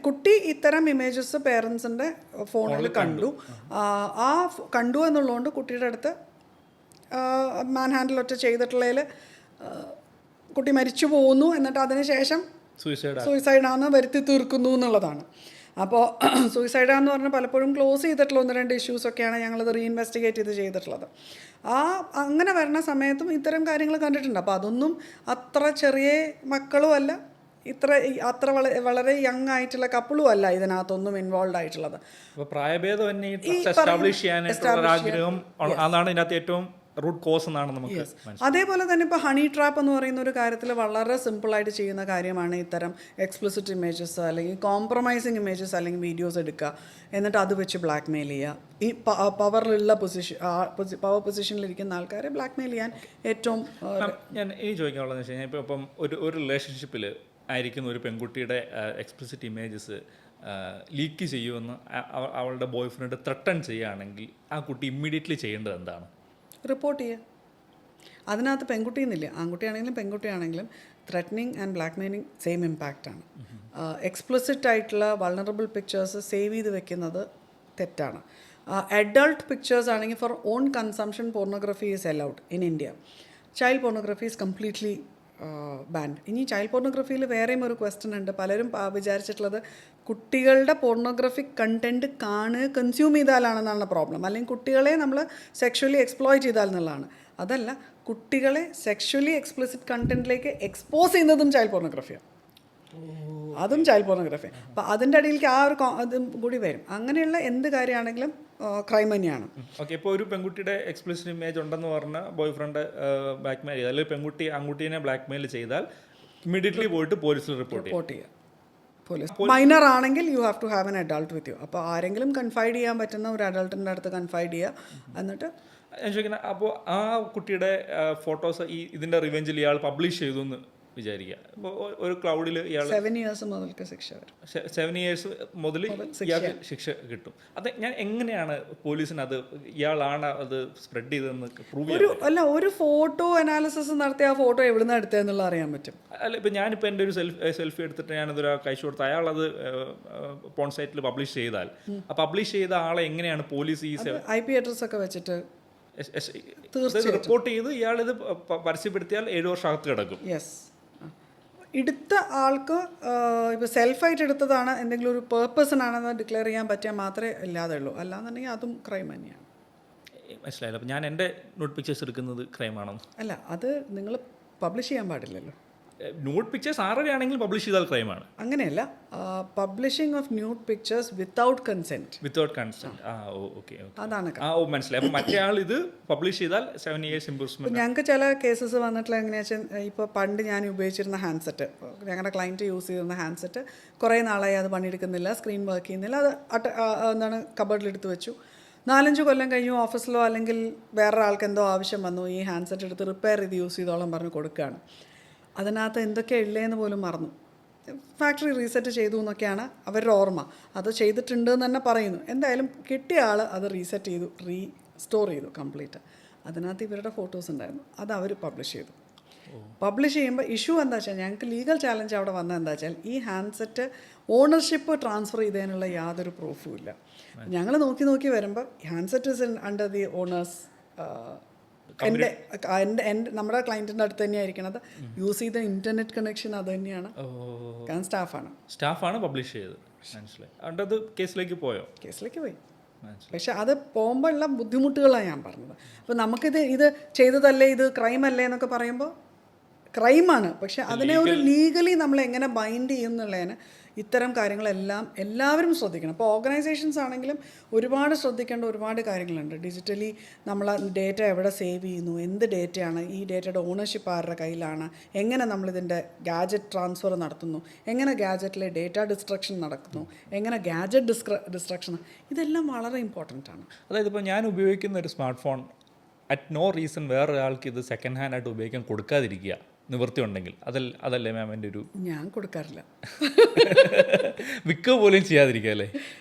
Speaker 1: കുട്ടി ഇത്തരം ഇമേജസ് പേരൻസിൻ്റെ ഫോണിൽ കണ്ടു. ആ കണ്ടു എന്നുള്ളതുകൊണ്ട് കുട്ടിയുടെ അടുത്ത് മാൻ ഹാൻഡിൽ ഒറ്റ ചെയ്തിട്ടുള്ളതിൽ കുട്ടി മരിച്ചു പോകുന്നു, എന്നിട്ട് അതിന് ശേഷം സൂയിസൈഡാണെന്ന് വരുത്തി തീർക്കുന്നു എന്നുള്ളതാണ്. അപ്പോൾ സൂയിസൈഡാന്ന് പറഞ്ഞാൽ പലപ്പോഴും ക്ലോസ് ചെയ്തിട്ടുള്ള 1-2 ഇഷ്യൂസൊക്കെയാണ് ഞങ്ങളത് റീഇൻവെസ്റ്റിഗേറ്റ് ചെയ്തിട്ടുള്ളത്. അങ്ങനെ വരുന്ന സമയത്തും ഇത്തരം കാര്യങ്ങൾ കണ്ടിട്ടുണ്ട്. അപ്പോൾ അതൊന്നും അത്ര ചെറിയ മക്കളും അല്ല, അത്ര വളരെ യങ് ആയിട്ടുള്ള കപ്പിളും അല്ല ഇതിനകത്തൊന്നും ഇൻവോൾവ് ആയിട്ടുള്ളത്.
Speaker 2: അപ്പോൾ പ്രായഭേദം എസ്റ്റാബ്ലിഷ് ചെയ്യാനായിട്ടുള്ള ആഗ്രഹം അതാണ് ഇതിനകത്ത് ഏറ്റവും റൂട്ട് കോസ് എന്നാണ് നമുക്ക് മനസ്സിലാക്കുന്നത്.
Speaker 1: അതേപോലെ തന്നെ ഇപ്പോൾ ഹണി ട്രാപ്പ് എന്ന് പറയുന്ന ഒരു കാര്യത്തിൽ വളരെ സിമ്പിളായിട്ട് ചെയ്യുന്ന കാര്യമാണ് ഇത്തരം എക്സ്പ്ലിസിറ്റ് ഇമേജസ് അല്ലെങ്കിൽ കോംപ്രമൈസിങ് ഇമേജസ് അല്ലെങ്കിൽ വീഡിയോസ് എടുക്കുക, എന്നിട്ട് അത് വെച്ച് ബ്ലാക്ക് മെയിൽ ചെയ്യുക. ഈ പവറിലുള്ള പവർ പൊസിഷനിലിരിക്കുന്ന ആൾക്കാരെ ബ്ലാക്ക് മെയിൽ ചെയ്യാൻ ഏറ്റവും
Speaker 2: ഞാൻ ഈ ചോദിക്കാനുള്ളതെന്ന് വെച്ച് കഴിഞ്ഞാൽ ഇപ്പം ഒരു റിലേഷൻഷിപ്പിൽ ആയിരിക്കുന്ന ഒരു പെൺകുട്ടിയുടെ എക്സ്പ്ലിസിറ്റ് ഇമേജസ് ലീക്ക് ചെയ്യുമെന്ന് അവളുടെ ബോയ് ഫ്രണ്ട് ത്രട്ടൺ ചെയ്യുകയാണെങ്കിൽ ആ കുട്ടി ഇമ്മീഡിയറ്റ്ലി ചെയ്യേണ്ടത് എന്താണ്?
Speaker 1: റിപ്പോർട്ട് ചെയ്യുക. അതിനകത്ത് പെൺകുട്ടിയെന്നില്ല, ആൺകുട്ടിയാണെങ്കിലും പെൺകുട്ടിയാണെങ്കിലും threatening and blackmailing same ഇമ്പാക്റ്റാണ്. എക്സ്പ്ലിസിറ്റ് ആയിട്ടുള്ള വൾണറബിൾ പിക്ചേഴ്സ് സേവ് ചെയ്ത് വെക്കുന്നത് തെറ്റാണ്. അഡൾട്ട് പിക്ചേഴ്സ് ആണെങ്കിൽ for own consumption pornography is allowed in India. Child pornography is completely banned. ഇനി ചൈൽഡ് പോർണോഗ്രഫിയിൽ വേറെയും ഒരു ക്വസ്റ്റ്യൻ ഉണ്ട്. പലരും വിചാരിച്ചിട്ടുള്ളത് കുട്ടികളുടെ പോർണോഗ്രഫിക് കണ്ടൻറ്റ് കൺസ്യൂം ചെയ്താലാണെന്നാണ് പ്രോബ്ലം, അല്ലെങ്കിൽ കുട്ടികളെ നമ്മൾ സെക്ഷുവലി എക്സ്പ്ലോയിറ്റ് ചെയ്താൽ എന്നുള്ളതാണ്. അതല്ല, കുട്ടികളെ സെക്ഷുവലി എക്സ്പ്ലിസിറ്റ് കണ്ടൻറ്റിലേക്ക് എക്സ്പോസ് ചെയ്യുന്നതും ചൈൽഡ് പോർണോഗ്രഫിയാണ്, അതും ചൈൽഡ് പോർണോഗ്രഫി. അപ്പം അതിൻ്റെ ഇടയിലേക്ക് അതും കൂടി വരും. അങ്ങനെയുള്ള എന്ത് കാര്യമാണെങ്കിലും ക്രൈം തന്നെയാണ്.
Speaker 2: ഓക്കെ, ഇപ്പോൾ ഒരു പെൺകുട്ടിയുടെ എക്സ്പ്ലിസിറ്റ് ഇമേജ് ഉണ്ടെന്ന് പറഞ്ഞാൽ ബോയ് ഫ്രണ്ട് ബ്ലാക്ക് മെയിൽ ചെയ്താൽ, അല്ലെങ്കിൽ പെൺകുട്ടി ആൺകുട്ടീനെ ബ്ലാക്ക് മെയിൽ ചെയ്താൽ ഇമ്മീഡിയറ്റ്ലി പോയിട്ട് പോലീസിൽ റിപ്പോർട്ട്
Speaker 1: ചെയ്യുക. പോലീസ് മൈനർ ആണെങ്കിൽ you have to have an adult with you. അപ്പോൾ ആരെങ്കിലും കൺഫൈഡ് ചെയ്യാൻ പറ്റുന്ന ഒരു അഡൾട്ടിൻ്റെ അടുത്ത് കൺഫൈഡ് ചെയ്യുക. എന്നിട്ട്
Speaker 2: ഞാൻ ചോദിക്കുന്നത്, അപ്പോൾ ആ കുട്ടിയുടെ ഫോട്ടോസ് ഇതിൻ്റെ റിവെഞ്ചിൽ ഇയാൾ പബ്ലിഷ് ചെയ്തു എന്ന് വിചാരിക്കുക. അപ്പോൾ ഒരു ക്ലൗഡിൽ ഇയാൾ
Speaker 1: 7 years മുതൽക്ക് ശിക്ഷ വരും.
Speaker 2: 7 years മുതൽ ഇയാൾക്ക് ശിക്ഷ കിട്ടും. അത് ഞാൻ എങ്ങനെയാണ് പോലീസിന് അത് ഇയാളാണ് അത് സ്പ്രെഡ് ചെയ്തതെന്ന് പ്രൂവ് ചെയ്യാൻ?
Speaker 1: ഒരു ഫോട്ടോ അനാലിസിസ് നടത്തി ആ ഫോട്ടോ എവിടുന്ന് എടുത്തതെന്നുള്ള അറിയാൻ പറ്റും.
Speaker 2: അല്ല, ഇപ്പം ഞാനിപ്പോൾ എൻ്റെ ഒരു സെൽഫി എടുത്തിട്ട് ഞാനതൊരു കഴിച്ചു കൊടുത്ത് അയാളത് പോൺ സൈറ്റിൽ പബ്ലിഷ് ചെയ്താൽ, ആ പബ്ലിഷ് ചെയ്ത ആളെ എങ്ങനെയാണ് പോലീസ് ഈ
Speaker 1: IP അഡ്രസ് ഒക്കെ വെച്ചിട്ട്
Speaker 2: റിപ്പോർട്ട് ചെയ്ത് ഇയാളിത് പരസ്യപ്പെടുത്തിയാൽ 7 വർഷം അകത്ത് കിടക്കും?
Speaker 1: യെസ്. എടുത്ത ആൾക്ക് ഇപ്പോൾ സെൽഫായിട്ട് എടുത്തതാണ്, എന്തെങ്കിലും ഒരു പേർപ്പസിനാണെന്ന് ഡിക്ലെയർ ചെയ്യാൻ പറ്റിയാൽ മാത്രമേ ഇല്ലാതെ ഉള്ളൂ. അല്ലാന്നുണ്ടെങ്കിൽ അതും ക്രൈം തന്നെയാണ്.
Speaker 2: മനസ്സിലായില്ല. അപ്പോൾ ഞാൻ എൻ്റെ ന്യൂഡ് പിക്ചേഴ്സ് എടുക്കുന്നത് ക്രൈമാണോ?
Speaker 1: അല്ല, അത് നിങ്ങൾ പബ്ലിഷ് ചെയ്യാൻ പാടില്ലല്ലോ.
Speaker 2: ന്യൂഡ് പിക്ചേഴ്സ് ആണെങ്കിൽ പബ്ലിഷ് ചെയ്താൽ ക്രൈമാണ്.
Speaker 1: അങ്ങനെയല്ല, publishing of nude pictures without consent.
Speaker 2: Okay,
Speaker 1: അതാണ്.
Speaker 2: മനസ്സിലായി. അപ്പോൾ മറ്റേ ആൾ ഇത് പബ്ലിഷ് ചെയ്താൽ 7 years ഇംപ്രൂവ്മെന്റ്.
Speaker 1: ഞങ്ങൾക്ക് ചില കേസസ് വന്നിട്ടുള്ള എങ്ങനെയാ വെച്ചാൽ, ഇപ്പോൾ പണ്ട് ഞാൻ ഉപയോഗിച്ചിരുന്ന ഹാൻഡ്സെറ്റ്, ഞങ്ങളുടെ ക്ലയൻറ്റ് യൂസ് ചെയ്തിരുന്ന ഹാൻഡ്സെറ്റ് കുറേ നാളായി അത് പണിയെടുക്കുന്നില്ല, സ്ക്രീൻ വർക്ക് ചെയ്യുന്നില്ല. അത് കബേർഡിലെടുത്ത് വെച്ചു. 4-5 കൊല്ലം കഴിഞ്ഞു, ഓഫീസിലോ അല്ലെങ്കിൽ വേറൊരു ആൾക്ക് എന്തോ ആവശ്യം വന്നു, ഈ ഹാൻഡ്സെറ്റ് എടുത്ത് റിപ്പയർ ചെയ്ത് യൂസ് ചെയ്തോളം പറഞ്ഞ് കൊടുക്കുകയാണ്. അതിനകത്ത് എന്തൊക്കെയാണ് ഉള്ളതെന്ന് പോലും മറന്നു. ഫാക്ടറി റീസെറ്റ് ചെയ്തു എന്നൊക്കെയാണ് അവരുടെ ഓർമ്മ. അത് ചെയ്തിട്ടുണ്ട് എന്ന് തന്നെ പറയുന്നു. എന്തായാലും കിട്ടിയ ആൾ അത് റീസെറ്റ് ചെയ്തു, റീസ്റ്റോർ ചെയ്തു കംപ്ലീറ്റ്. അതിനകത്ത് ഇവരുടെ ഫോട്ടോസ് ഉണ്ടായിരുന്നു. അത് അവർ പബ്ലിഷ് ചെയ്തു. പബ്ലിഷ് ചെയ്യുമ്പോൾ ഇഷ്യൂ എന്താ വെച്ചാൽ, ഞങ്ങൾക്ക് ലീഗൽ ചാലഞ്ച് അവിടെ വന്നത് എന്താ വെച്ചാൽ, ഈ ഹാൻഡ്സെറ്റ് ഓണർഷിപ്പ് ട്രാൻസ്ഫർ ചെയ്തതിനുള്ള യാതൊരു പ്രൂഫും ഇല്ല. ഞങ്ങൾ നോക്കി വരുമ്പോൾ handset is under the owners. നമ്മുടെ ക്ലയൻറ്റിൻ്റെ അടുത്ത് തന്നെയാണ് ഇരിക്കുന്നത്. യൂസ് ചെയ്ത ഇൻ്റർനെറ്റ് കണക്ഷൻ അത് തന്നെയാണ്. കാരണം സ്റ്റാഫാണ്
Speaker 2: പബ്ലിഷ് ചെയ്തത്. മനസ്സിലായി. കേസിലേക്ക്
Speaker 1: പോയി. പക്ഷെ അത് പോകുമ്പോഴുള്ള ബുദ്ധിമുട്ടുകളാണ് ഞാൻ പറഞ്ഞത്. അപ്പോൾ ഇത് ചെയ്തതല്ലേ, ഇത് ക്രൈം അല്ലേ എന്നൊക്കെ പറയുമ്പോൾ ക്രൈമാണ്. പക്ഷെ അതിനെ ഒരു ലീഗലി നമ്മൾ എങ്ങനെ ബൈൻഡ് ചെയ്യുന്നുള്ളതിന് ഇത്തരം കാര്യങ്ങളെല്ലാം എല്ലാവരും ശ്രദ്ധിക്കണം. ഇപ്പോൾ ഓർഗനൈസേഷൻസ് ആണെങ്കിലും ഒരുപാട് ശ്രദ്ധിക്കേണ്ട ഒരുപാട് കാര്യങ്ങളുണ്ട്. ഡിജിറ്റലി നമ്മൾ ഡേറ്റ എവിടെ സേവ് ചെയ്യുന്നു, എന്ത് ഡേറ്റയാണ്, ഈ ഡേറ്റയുടെ ഓണർഷിപ്പ് ആരുടെ കയ്യിലാണ്, എങ്ങനെ നമ്മളിതിൻ്റെ ഗാഡ്ജറ്റ് ട്രാൻസ്ഫർ നടത്തുന്നു, എങ്ങനെ ഗാഡ്ജറ്റിലെ ഡേറ്റ ഡിസ്ട്രക്ഷൻ നടക്കുന്നു, എങ്ങനെ ഗാഡ്ജറ്റ് ഡിസ്ട്രക്ഷൻ, ഇതെല്ലാം വളരെ ഇമ്പോർട്ടൻ്റ് ആണ്.
Speaker 2: അതായത് ഇപ്പോൾ ഞാൻ ഉപയോഗിക്കുന്ന ഒരു smart phone at no reason വേറൊരാൾക്ക് ഇത് സെക്കൻഡ് ഹാൻഡ് ആയിട്ട് ഉപയോഗിക്കാൻ കൊടുക്കാതിരിക്കുക നിവൃത്തി ഉണ്ടെങ്കിൽ അതല്ലേ മാം എൻ്റെ ഒരു...
Speaker 1: ഞാൻ കൊടുക്കാറില്ല.
Speaker 2: വിൽക്കുക പോലും ചെയ്യാതിരിക്കുക അല്ലേ?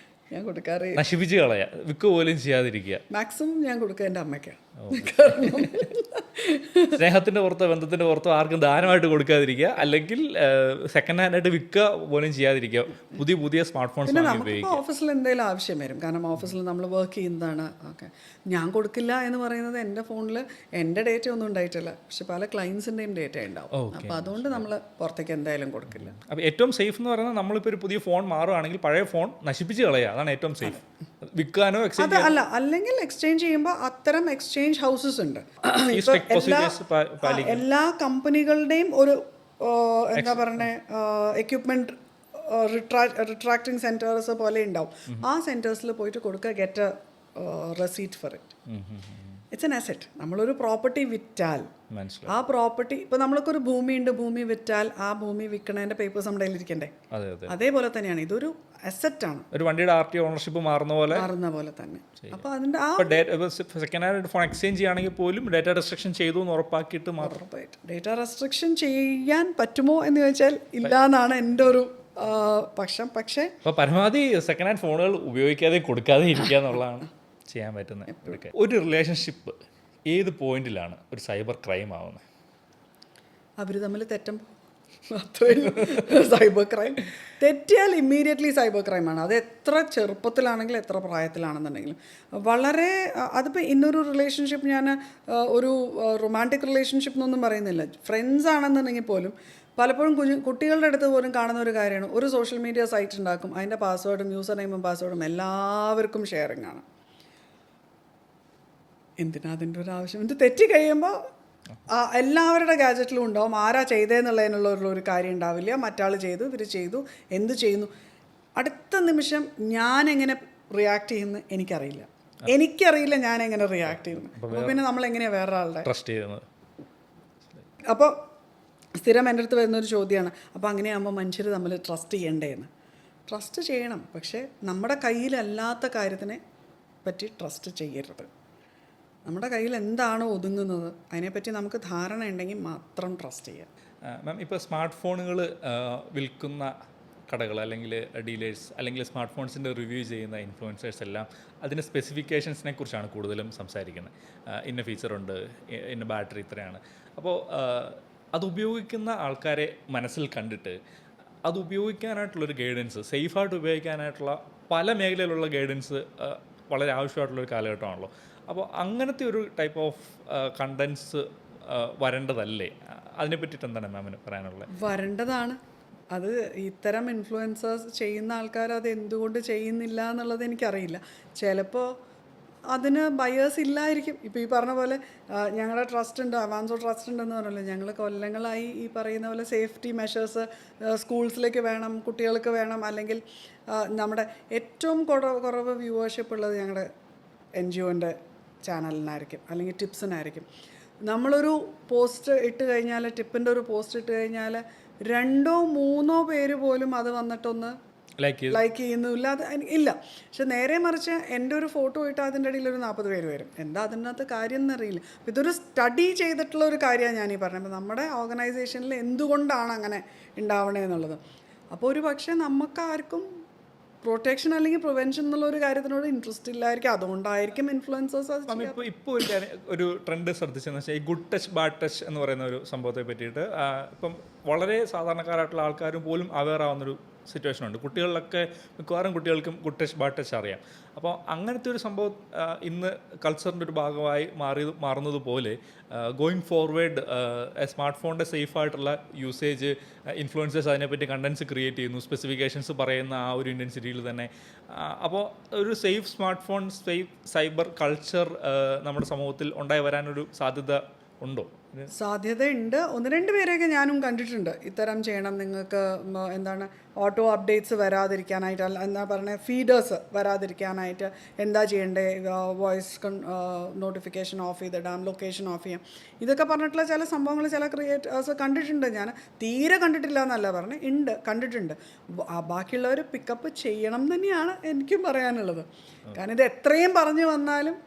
Speaker 1: ഞാൻ കൊടുക്കാറില്ല.
Speaker 2: നശിപ്പിച്ച് കളയാ, വിൽക്കുക പോലും ചെയ്യാതിരിക്കുക.
Speaker 1: മാക്സിമം ഞാൻ കൊടുക്കുക എൻ്റെ അമ്മയ്ക്കാണ്.
Speaker 2: സ്നേഹത്തിൻ്റെ പുറത്തോ ബന്ധത്തിൻ്റെ പുറത്തോ ആർക്കും ദാനമായിട്ട് കൊടുക്കാതിരിക്കുക, അല്ലെങ്കിൽ സെക്കൻഡ് ഹാൻഡ് ആയിട്ട് വിൽക്കുക പോലും ചെയ്യാതിരിക്കുക. പുതിയ സ്മാർട്ട് ഫോൺസ് ഉപയോഗിക്കുക.
Speaker 1: ഓഫീസിൽ എന്തെങ്കിലും ആവശ്യം വരും, കാരണം ഓഫീസിൽ നമ്മൾ വർക്ക് ചെയ്യുന്നതാണ്. ഓക്കെ, ഞാൻ കൊടുക്കില്ല എന്ന് പറയുന്നത് എൻ്റെ ഫോണിൽ എൻ്റെ ഡേറ്റ ഒന്നും ഉണ്ടായിട്ടില്ല, പക്ഷെ പല ക്ലയൻസിൻ്റെയും ഡേറ്റ ഉണ്ടാവും. അപ്പോൾ അതുകൊണ്ട് നമ്മൾ പുറത്തേക്ക് എന്തായാലും കൊടുക്കില്ല.
Speaker 2: അപ്പോൾ ഏറ്റവും സേഫ് എന്ന് പറയുന്നത്, നമ്മളിപ്പോൾ ഒരു പുതിയ ഫോൺ മാറുകയാണെങ്കിൽ പഴയ ഫോൺ നശിപ്പിച്ച് കളയുക, അതാണ് ഏറ്റവും സേഫ്. വിൽക്കാനോ എക്സ്ചേഞ്ച്
Speaker 1: അല്ലെങ്കിൽ എക്സ്ചേഞ്ച് ചെയ്യുമ്പോൾ അത്തരം എക്സ്ചേഞ്ച് ഹൗസസ് ഉണ്ട്. എല്ലാ കമ്പനികളുടെയും എന്താ പറയണേ എക്യുപ്മെൻറ്റ് റിട്രാക്ടിങ് സെൻറ്റേഴ്സ് പോലെ ഉണ്ടാവും. ആ സെൻറ്റേഴ്സിൽ പോയിട്ട് കൊടുക്കുക, get A receipt for it. It's an asset. നമ്മളൊരു പ്രോപ്പർട്ടി വിറ്റാൽ ആ പ്രോപ്പർട്ടി, ഇപ്പോൾ നമ്മൾക്കൊരു ഭൂമിയുണ്ട്, ഭൂമി വിറ്റാൽ ആ ഭൂമി വിൽക്കണതിൻ്റെ പേപ്പേഴ്സ് നമ്മുടെ കയ്യിലിരിക്കണ്ടേ? അതേപോലെ തന്നെയാണ് ഇതൊരു അസെറ്റാണ്.
Speaker 2: ഒരു വണ്ടിയുടെ RTO ഓണർഷിപ്പ് മാറുന്ന പോലെ
Speaker 1: തന്നെ. അപ്പോൾ അതിൻ്റെ ആ
Speaker 2: സെക്കൻഡ് ഹാൻഡ് ഫോൺ എക്സ്ചേഞ്ച് ചെയ്യുകയാണെങ്കിൽ പോലും ഡേറ്റ റെസ്ട്രിക്ഷൻ ചെയ്തു എന്ന് ഉറപ്പാക്കിയിട്ട് മാത്രം.
Speaker 1: ഡേറ്റ റെസ്ട്രിക്ഷൻ ചെയ്യാൻ പറ്റുമോ എന്ന് ചോദിച്ചാൽ ഇല്ല എന്നാണ് എൻ്റെ ഒരു പക്ഷം. പക്ഷേ
Speaker 2: അപ്പോൾ പരമാവധി സെക്കൻഡ് ഹാൻഡ് ഫോണുകൾ ഉപയോഗിക്കാതെ കൊടുക്കാതെ ഇരിക്കുക എന്നുള്ളതാണ് ചെയ്യാൻ പറ്റുന്നത്. ഒരു റിലേഷൻഷിപ്പ് ഏത് പോയിന്റിലാണ് ഒരു സൈബർ ക്രൈം ആവുന്നത്?
Speaker 1: അവർ തമ്മിൽ തെറ്റുമ്പോൾ അത്രയും സൈബർ ക്രൈം. തെറ്റിയാൽ ഇമ്മീഡിയറ്റ്ലി സൈബർ ക്രൈമാണ്. അത് എത്ര ചെറുപ്പത്തിലാണെങ്കിലും എത്ര പ്രായത്തിലാണെന്നുണ്ടെങ്കിലും. വളരെ അതിപ്പോൾ ഇന്നൊരു റിലേഷൻഷിപ്പ്, ഞാൻ ഒരു റൊമാൻറ്റിക് റിലേഷൻഷിപ്പ് എന്നൊന്നും പറയുന്നില്ല, ഫ്രണ്ട്സ് ആണെന്നുണ്ടെങ്കിൽ പോലും പലപ്പോഴും കുട്ടികളുടെ അടുത്ത് പോലും കാണുന്ന ഒരു കാര്യമാണ്, ഒരു സോഷ്യൽ മീഡിയ സൈറ്റ് ഉണ്ടാക്കും, അതിൻ്റെ പാസ്വേഡും യൂസർ നെയിമും പാസ്വേഡും എല്ലാവർക്കും ഷെയറിങ് ആണ്. എന്തിനാ അതിൻ്റെ ഒരു ആവശ്യം? ഇത് തെറ്റി കഴിയുമ്പോൾ എല്ലാവരുടെ ഗാഡ്ജറ്റിലും ഉണ്ടാവും ആരാ ചെയ്തതെന്നുള്ളതിനുള്ള ഒരു കാര്യം ഉണ്ടാവില്ല. മറ്റാൾ ചെയ്തു, ഇവർ ചെയ്തു, എന്ത് ചെയ്യുന്നു, അടുത്ത നിമിഷം ഞാൻ എങ്ങനെ റിയാക്ട് ചെയ്യുന്നു എനിക്കറിയില്ല ഞാൻ എങ്ങനെ റിയാക്ട് ചെയ്യുന്നു. അപ്പോൾ പിന്നെ നമ്മളെങ്ങനെയാണ് വേറൊരാളുടെ
Speaker 2: ട്രസ്റ്റ് ചെയ്യുന്നത്?
Speaker 1: അപ്പോൾ സ്ഥിരം എൻ്റെ അടുത്ത് വരുന്നൊരു ചോദ്യമാണ്, അപ്പോൾ അങ്ങനെയാകുമ്പോൾ മനുഷ്യർ തമ്മിൽ ട്രസ്റ്റ് ചെയ്യണ്ടേന്ന്. ട്രസ്റ്റ് ചെയ്യണം, പക്ഷേ നമ്മുടെ കയ്യിലല്ലാത്ത കാര്യത്തിനെ പറ്റി ട്രസ്റ്റ് ചെയ്യരുത്. നമ്മുടെ കയ്യിൽ എന്താണോ ഒതുങ്ങുന്നത് അതിനെപ്പറ്റി നമുക്ക് ധാരണ ഉണ്ടെങ്കിൽ മാത്രം ട്രസ്റ്റ് ചെയ്യാം.
Speaker 2: മാം, ഇപ്പോൾ സ്മാർട്ട് ഫോണുകൾ വിൽക്കുന്ന കടകൾ അല്ലെങ്കിൽ ഡീലേഴ്സ് അല്ലെങ്കിൽ സ്മാർട്ട് ഫോൺസിൻ്റെ റിവ്യൂ ചെയ്യുന്ന ഇൻഫ്ലുവൻസേഴ്സ് എല്ലാം അതിൻ്റെ സ്പെസിഫിക്കേഷൻസിനെ കുറിച്ചാണ് കൂടുതലും സംസാരിക്കുന്നത്. ഇന്ന ഫീച്ചറുണ്ട്, ഇന്ന ബാറ്ററി ഇത്രയാണ്. അപ്പോൾ അത് ഉപയോഗിക്കുന്ന ആൾക്കാരെ മനസ്സിൽ കണ്ടിട്ട് അത് ഉപയോഗിക്കാനായിട്ടുള്ളൊരു ഗൈഡൻസ്, സേഫായിട്ട് ഉപയോഗിക്കാനായിട്ടുള്ള പല മേഖലയിലുള്ള ഗൈഡൻസ് വളരെ ആവശ്യമായിട്ടുള്ളൊരു കാലഘട്ടമാണല്ലോ. അപ്പോൾ അങ്ങനത്തെ ഒരു ടൈപ്പ് ഓഫ് കണ്ടൻസ് വരേണ്ടതല്ലേ? അതിനെ പറ്റിയിട്ട് എന്താണ് മാമിന് പറയാനുള്ളത്?
Speaker 1: വരേണ്ടതാണ്. അത് ഇത്തരം ഇൻഫ്ലുവൻസേഴ്സ് ചെയ്യുന്ന ആൾക്കാർ അത് എന്തുകൊണ്ട് ചെയ്യുന്നില്ല എന്നുള്ളത് എനിക്കറിയില്ല. ചിലപ്പോൾ അതിന് ബയേഴ്സ് ഇല്ലായിരിക്കും. ഇപ്പോൾ ഈ പറഞ്ഞ പോലെ ഞങ്ങളുടെ ട്രസ്റ്റ് ഉണ്ട്, അവാൻസോ ട്രസ്റ്റ് ഉണ്ടെന്ന് പറഞ്ഞല്ലോ, ഞങ്ങൾ കൊല്ലങ്ങളായി ഈ പറയുന്ന പോലെ സേഫ്റ്റി മെഷേഴ്സ് സ്കൂൾസിലേക്ക് വേണം, കുട്ടികൾക്ക് വേണം, അല്ലെങ്കിൽ നമ്മുടെ ഏറ്റവും കുറവ് വ്യൂവർഷിപ്പ് ഉള്ളത് ഞങ്ങളുടെ NGOൻ്റെ ചാനലിനായിരിക്കും, അല്ലെങ്കിൽ ടിപ്സിനായിരിക്കും. നമ്മളൊരു പോസ്റ്റ് ഇട്ട് കഴിഞ്ഞാൽ, ടിപ്പിൻ്റെ ഒരു പോസ്റ്റ് ഇട്ട് കഴിഞ്ഞാൽ 2 or 3 പേര് പോലും അത് വന്നിട്ടൊന്ന് ലൈക്ക് ചെയ്യുന്നില്ല, അത് ഇല്ല. പക്ഷെ നേരെ മറിച്ച് എൻ്റെ ഒരു ഫോട്ടോ ഇട്ടാൽ അതിൻ്റെ ഇടയിൽ ഒരു 40 പേര് വരും. എന്താ അതിനകത്ത് കാര്യം എന്നറിയില്ല. ഇതൊരു സ്റ്റഡി ചെയ്തിട്ടുള്ള ഒരു കാര്യമാണ് ഞാനീ പറഞ്ഞത്. അപ്പോൾ നമ്മുടെ ഓർഗനൈസേഷനിൽ എന്തുകൊണ്ടാണ് അങ്ങനെ ഉണ്ടാവണേ എന്നുള്ളത്. അപ്പോൾ ഒരു പക്ഷേ നമുക്കാർക്കും പ്രൊട്ടക്ഷൻ അല്ലെങ്കിൽ പ്രിവെൻഷൻ എന്നുള്ള ഒരു കാര്യത്തിനോട് ഇൻട്രസ്റ്റ് ഇല്ലായിരിക്കും. അതുകൊണ്ടായിരിക്കും ഇൻഫ്ലുവൻസേഴ്സ് അത്.
Speaker 2: ഇപ്പോൾ ഒരു ട്രെൻഡ് ശ്രദ്ധിച്ചെന്ന് വെച്ചാൽ ഈ ഗുഡ് ടച്ച് ബാഡ് ടച്ച് എന്ന് പറയുന്ന ഒരു സംഭവത്തെ പറ്റിയിട്ട് ഇപ്പം വളരെ സാധാരണക്കാരായിട്ടുള്ള ആൾക്കാരും പോലും അവെയർ ആവുന്നൊരു സിറ്റുവേഷൻ ഉണ്ട്. കുട്ടികളിലൊക്കെ മിക്കവാറും കുട്ടികൾക്കും ഗുഡ് ടച്ച് ബാഡ് ടച്ച് അറിയാം. അപ്പോൾ അങ്ങനത്തെ ഒരു സംഭവം ഇന്ന് കൾച്ചറിൻ്റെ ഒരു ഭാഗമായി മാറുന്നത് പോലെ ഗോയിങ് ഫോർവേഡ് സ്മാർട്ട് ഫോണിൻ്റെ സേഫായിട്ടുള്ള യൂസേജ് ഇൻഫ്ലുവൻസേഴ്സ് അതിനെപ്പറ്റി കണ്ടൻസ് ക്രിയേറ്റ് ചെയ്യുന്നു, സ്പെസിഫിക്കേഷൻസ് പറയുന്ന ആ ഒരു ഇൻറ്റൻസിറ്റിയിൽ തന്നെ. അപ്പോൾ ഒരു safe smart phone, safe cyber culture നമ്മുടെ സമൂഹത്തിൽ ഉണ്ടായി വരാനൊരു സാധ്യത ഉണ്ടോ?
Speaker 1: സാധ്യതയുണ്ട്. 1-2 പേരെയൊക്കെ ഞാനും കണ്ടിട്ടുണ്ട്. ഇത്തരം ചെയ്യണം, നിങ്ങൾക്ക് എന്താണ് ഓട്ടോ അപ്ഡേറ്റ്സ് വരാതിരിക്കാനായിട്ട്, എന്താ പറയുക, ഫീഡേഴ്സ് വരാതിരിക്കാനായിട്ട് എന്താ ചെയ്യേണ്ടേ, വോയിസ് നോട്ടിഫിക്കേഷൻ ഓഫ് ചെയ്തിടാം, ലൊക്കേഷൻ ഓഫ് ചെയ്യാം, ഇതൊക്കെ പറഞ്ഞിട്ടുള്ള ചില സംഭവങ്ങൾ ചില ക്രിയേറ്റേഴ്സ് കണ്ടിട്ടുണ്ട്. ഞാൻ തീരെ കണ്ടിട്ടില്ല എന്നല്ല കണ്ടിട്ടുണ്ട്. ബാക്കിയുള്ളവർ പിക്കപ്പ് ചെയ്യണം തന്നെയാണ് എനിക്കും പറയാനുള്ളത്. കാരണം ഇത് എത്രയും പറഞ്ഞു വന്നാലും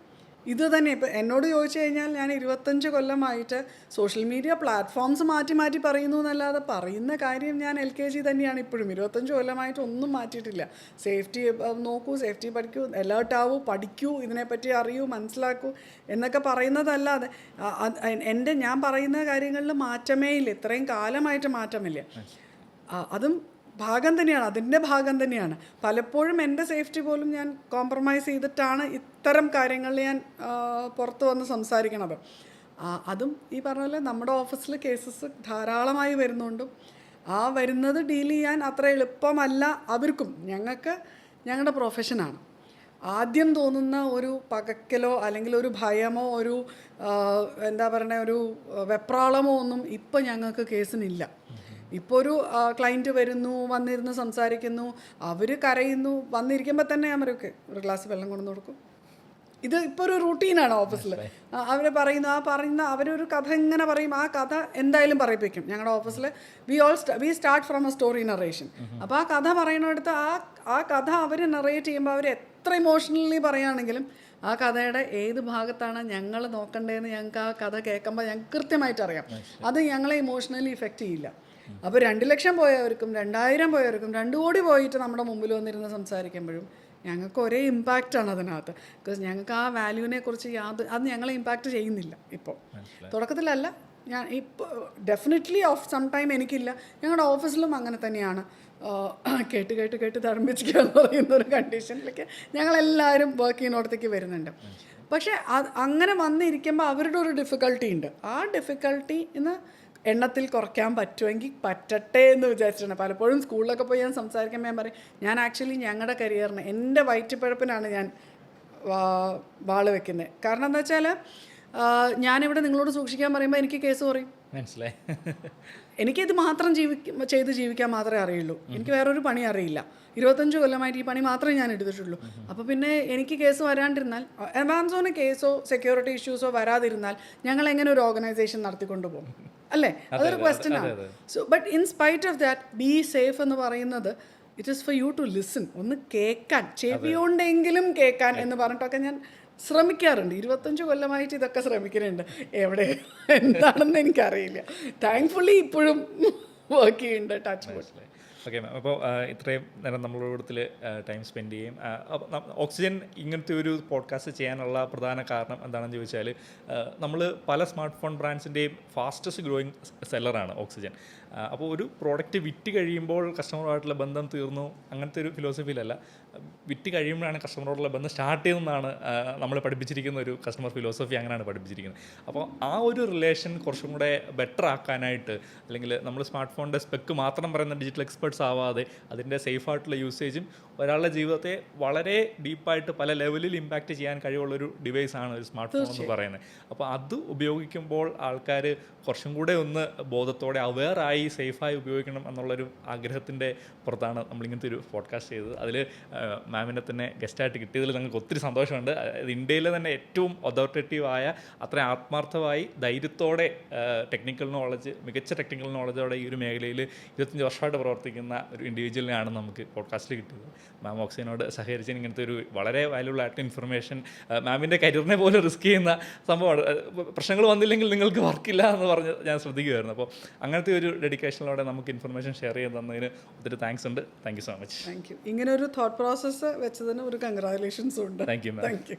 Speaker 1: ഇത് തന്നെ. ഇപ്പം എന്നോട് ചോദിച്ചു കഴിഞ്ഞാൽ ഞാൻ 25 കൊല്ലമായിട്ട് സോഷ്യൽ മീഡിയ പ്ലാറ്റ്ഫോംസ് മാറ്റി പറയുന്നു എന്നല്ലാതെ പറയുന്ന കാര്യം ഞാൻ LKG തന്നെയാണ് ഇപ്പോഴും. 25 കൊല്ലമായിട്ട് ഒന്നും മാറ്റിയിട്ടില്ല. സേഫ്റ്റി നോക്കൂ, സേഫ്റ്റി പഠിക്കൂ, അലേർട്ട് ആവൂ, പഠിക്കൂ, ഇതിനെപ്പറ്റി അറിയൂ, മനസ്സിലാക്കൂ എന്നൊക്കെ പറയുന്നതല്ലാതെ ഞാൻ പറയുന്ന കാര്യങ്ങളിൽ മാറ്റമേ ഇല്ല. ഇത്രയും കാലമായിട്ട് മാറ്റമില്ല. അതും അതിൻ്റെ ഭാഗം തന്നെയാണ്. പലപ്പോഴും എൻ്റെ സേഫ്റ്റി പോലും ഞാൻ കോംപ്രമൈസ് ചെയ്തിട്ടാണ് ഇത്തരം കാര്യങ്ങളിൽ ഞാൻ പുറത്ത് വന്ന് സംസാരിക്കണത്. അതും ഈ പറഞ്ഞ പോലെ നമ്മുടെ ഓഫീസിൽ കേസസ് ധാരാളമായി വരുന്നുണ്ടും വരുന്നത് ഡീൽ ചെയ്യാൻ അത്ര എളുപ്പമല്ല അവർക്കും. ഞങ്ങളുടെ പ്രൊഫഷനാണ്. ആദ്യം തോന്നുന്ന ഒരു പകക്കലോ അല്ലെങ്കിൽ ഒരു ഭയമോ ഒരു എന്താ പറയുക ഒരു വെപ്രാളമോ ഒന്നും ഇപ്പം ഞങ്ങൾക്ക് കേസിനില്ല. ഇപ്പോൾ ഒരു ക്ലയൻറ്റ് വരുന്നു, വന്നിരുന്ന് സംസാരിക്കുന്നു, അവർ കരയുന്നു, വന്നിരിക്കുമ്പോൾ തന്നെ ഞാൻ പറയും ഓക്കെ ഒരു ഗ്ലാസ് വെള്ളം കൊണ്ടു കൊടുക്കും. ഇത് ഇപ്പോൾ ഒരു റൂട്ടീനാണ് ഓഫീസിൽ. അവർ പറയുന്ന അവരൊരു കഥ ഇങ്ങനെ പറയും, ആ കഥ എന്തായാലും പറയിപ്പിക്കും. ഞങ്ങളുടെ ഓഫീസിൽ we start from A story narration. അപ്പോൾ ആ കഥ പറയുന്നിടത്ത് ആ കഥ അവർ നറേറ്റ് ചെയ്യുമ്പോൾ അവർ എത്ര ഇമോഷണലി പറയുകയാണെങ്കിലും ആ കഥയുടെ ഏത് ഭാഗത്താണ് ഞങ്ങൾ നോക്കേണ്ടതെന്ന് ഞങ്ങൾക്ക് ആ കഥ കേൾക്കുമ്പോൾ ഞങ്ങൾക്ക് കൃത്യമായിട്ട് അറിയാം. അത് ഞങ്ങളെ ഇമോഷണലി ഇഫക്റ്റ് ചെയ്യില്ല. അപ്പോൾ 2 ലക്ഷം പോയവർക്കും 2000 പോയവർക്കും 2 കോടി പോയിട്ട് നമ്മുടെ മുമ്പിൽ വന്നിരുന്ന് സംസാരിക്കുമ്പോഴും ഞങ്ങൾക്ക് ഒരേ ഇമ്പാക്റ്റാണ് അതിനകത്ത്. ബിക്കോസ് ഞങ്ങൾക്ക് ആ വാല്യൂവിനെ കുറിച്ച് അത് ഞങ്ങളെ ഇമ്പാക്റ്റ് ചെയ്യുന്നില്ല. ഇപ്പോൾ തുടക്കത്തിലല്ല, ഞാൻ ഇപ്പോൾ ഡെഫിനറ്റ്ലി ഓഫ് സം ടൈം എനിക്കില്ല. ഞങ്ങളുടെ ഓഫീസിലും അങ്ങനെ തന്നെയാണ്. കേട്ട് തറമ്പിക്കുക എന്ന് പറയുന്ന ഒരു കണ്ടീഷനിലേക്ക് ഞങ്ങളെല്ലാവരും വർക്ക് ചെയ്യുന്നിടത്തേക്ക് വരുന്നുണ്ട്. പക്ഷേ അങ്ങനെ വന്നിരിക്കുമ്പോൾ അവരുടെ ഒരു ഡിഫിക്കൽട്ടി ഉണ്ട്. ആ ഡിഫിക്കൽട്ടി ഇന്ന് എണ്ണത്തിൽ കുറയ്ക്കാൻ പറ്റുമെങ്കിൽ പറ്റട്ടെ എന്ന് വിചാരിച്ചിട്ടുണ്ട്. പലപ്പോഴും സ്കൂളിലൊക്കെ പോയി ഞാൻ സംസാരിക്കുമ്പോൾ ഞാൻ പറയും, ഞാൻ ആക്ച്വലി ഞങ്ങളുടെ കരിയറിന് എൻ്റെ വയറ്റുപഴപ്പിനാണ് ഞാൻ വാള് വെക്കുന്നത്. കാരണം എന്താ വെച്ചാൽ ഞാനിവിടെ നിങ്ങളോട് സൂക്ഷിക്കാൻ പറയുമ്പോൾ എനിക്ക് കേസ് പറയും.
Speaker 2: മനസ്സിലായി.
Speaker 1: എനിക്കിത് മാത്രം ചെയ്ത് ജീവിക്കാൻ മാത്രമേ അറിയുള്ളൂ. എനിക്ക് വേറൊരു പണി അറിയില്ല. 25 കൊല്ലമായിട്ട് ഈ പണി മാത്രമേ ഞാൻ എടുത്തിട്ടുള്ളൂ. അപ്പോൾ പിന്നെ എനിക്ക് കേസ് വരാണ്ടിരുന്നാൽ, ആമസോന് കേസോ സെക്യൂരിറ്റി ഇഷ്യൂസോ വരാതിരുന്നാൽ ഞങ്ങൾ എങ്ങനെ ഒരു ഓർഗനൈസേഷൻ നടത്തിക്കൊണ്ടു പോകും? അല്ലേ? അതൊരു ക്വസ്റ്റ്യൻ ആണ്. So but in spite of that be safe എന്ന് പറയുന്നത് it is for you to listen. ഒന്ന് കേൾക്കാൻ, ചെവിയോണ്ടെങ്കിലും കേൾക്കാൻ എന്ന് പറഞ്ഞിട്ടൊക്കെ ഞാൻ ശ്രമിക്കാറുണ്ട്. 25 കൊല്ലമായിട്ട് ഇതൊക്കെ ശ്രമിക്കുന്നുണ്ട്. എവിടെ എന്താണെന്ന് എനിക്കറിയില്ല. താങ്ക്ഫുള്ളി ഇപ്പോഴും വർക്ക് ചെയ്യുന്നുണ്ട്. Touch wood.
Speaker 2: ഓക്കെ മാം, അപ്പോൾ ഇത്രയും നേരം നമ്മളോട് കൂട്ടത്തിൽ ടൈം സ്പെൻഡ് ചെയ്യും. ഓക്സിജൻ ഇങ്ങനത്തെ ഒരു പോഡ്കാസ്റ്റ് ചെയ്യാനുള്ള പ്രധാന കാരണം എന്താണെന്ന് ചോദിച്ചാൽ, നമ്മൾ പല സ്മാർട്ട് ഫോൺ ബ്രാൻഡ്സിൻ്റെയും ഫാസ്റ്റസ്റ്റ് ഗ്രോയിങ് സെല്ലറാണ് ഓക്സിജൻ. അപ്പോൾ ഒരു പ്രോഡക്റ്റ് വിറ്റ് കഴിയുമ്പോൾ കസ്റ്റമറുമായിട്ടുള്ള ബന്ധം തീർന്നു അങ്ങനത്തെ ഒരു ഫിലോസഫിയിലല്ല. വിറ്റ് കഴിയുമ്പോഴാണ് കസ്റ്റമറോടുള്ള ബന്ധം സ്റ്റാർട്ട് ചെയ്യുന്നതാണ് നമ്മൾ പഠിപ്പിച്ചിരിക്കുന്ന ഒരു കസ്റ്റമർ ഫിലോസഫി. അങ്ങനെയാണ് പഠിപ്പിച്ചിരിക്കുന്നത്. അപ്പോൾ ആ ഒരു റിലേഷൻ കുറച്ചും കൂടെ ബെറ്റർ ആക്കാനായിട്ട്, അല്ലെങ്കിൽ നമ്മൾ സ്മാർട്ട് ഫോണിൻ്റെ സ്പെക്ക് മാത്രം പറയുന്ന ഡിജിറ്റൽ എക്സ്പെർട്സ് ആവാതെ അതിൻ്റെ സേഫായിട്ടുള്ള യൂസേജും ഒരാളുടെ ജീവിതത്തെ വളരെ ഡീപ്പായിട്ട് പല ലെവലിൽ ഇമ്പാക്റ്റ് ചെയ്യാൻ കഴിവുള്ളൊരു ഡിവൈസാണ് ഒരു സ്മാർട്ട് ഫോൺ എന്ന് പറയുന്നത്. അപ്പോൾ അത് ഉപയോഗിക്കുമ്പോൾ ആൾക്കാർ കുറച്ചും കൂടെ ഒന്ന് ബോധത്തോടെ അവെയറായി സേഫായി ഉപയോഗിക്കണം എന്നുള്ളൊരു ആഗ്രഹത്തിൻ്റെ പുറത്താണ് നമ്മളിങ്ങനത്തെ ഒരു പോഡ്കാസ്റ്റ് ചെയ്തത്. അതിൽ മാമിനെ തന്നെ ഗസ്റ്റായിട്ട് കിട്ടിയതിൽ ഞങ്ങൾക്ക് ഒത്തിരി സന്തോഷമുണ്ട്. ഇന്ത്യയിലെ തന്നെ ഏറ്റവും അതോറിറ്റേറ്റീവായ, അത്ര ആത്മാർത്ഥമായി ധൈര്യത്തോടെ ടെക്നിക്കൽ നോളജ്, മികച്ച ടെക്നിക്കൽ നോളജോടെ ഈ ഒരു മേഖലയിൽ 25 വർഷമായിട്ട് പ്രവർത്തിക്കുന്ന ഒരു ഇൻഡിവിജ്വലിനാണ് നമുക്ക് പോഡ്കാസ്റ്റിൽ കിട്ടിയത്. മാം ഓക്സിജനോട് സഹകരിച്ച് ഇങ്ങനത്തെ ഒരു വളരെ വാല്യുബിൾ ആയിട്ട് ഇൻഫർമേഷൻ, മാമിൻ്റെ കരിയറിനെ പോലെ റിസ്ക് ചെയ്യുന്ന സംഭവമാണ്. പ്രശ്നങ്ങൾ വന്നില്ലെങ്കിൽ നിങ്ങൾക്ക് വർക്കില്ല എന്ന് പറഞ്ഞ് ഞാൻ ശ്രദ്ധിക്കുമായിരുന്നു. അപ്പോൾ അങ്ങനത്തെ ഒരു ഡെഡിക്കേഷനിലൂടെ നമുക്ക് ഇൻഫർമേഷൻ ഷെയർ ചെയ്ത് തന്നതിന് ഒത്തിരി താങ്ക്സ് ഉണ്ട്. Thank you so much.
Speaker 1: Thank you. ഇങ്ങനെ ഒരു തോട്ട് പ്രോസസ്സ് വെച്ചതിന് ഒരു കൺഗ്രാജുലേഷൻസും ഉണ്ട്.
Speaker 2: Thank you ma'am.
Speaker 1: Thank U.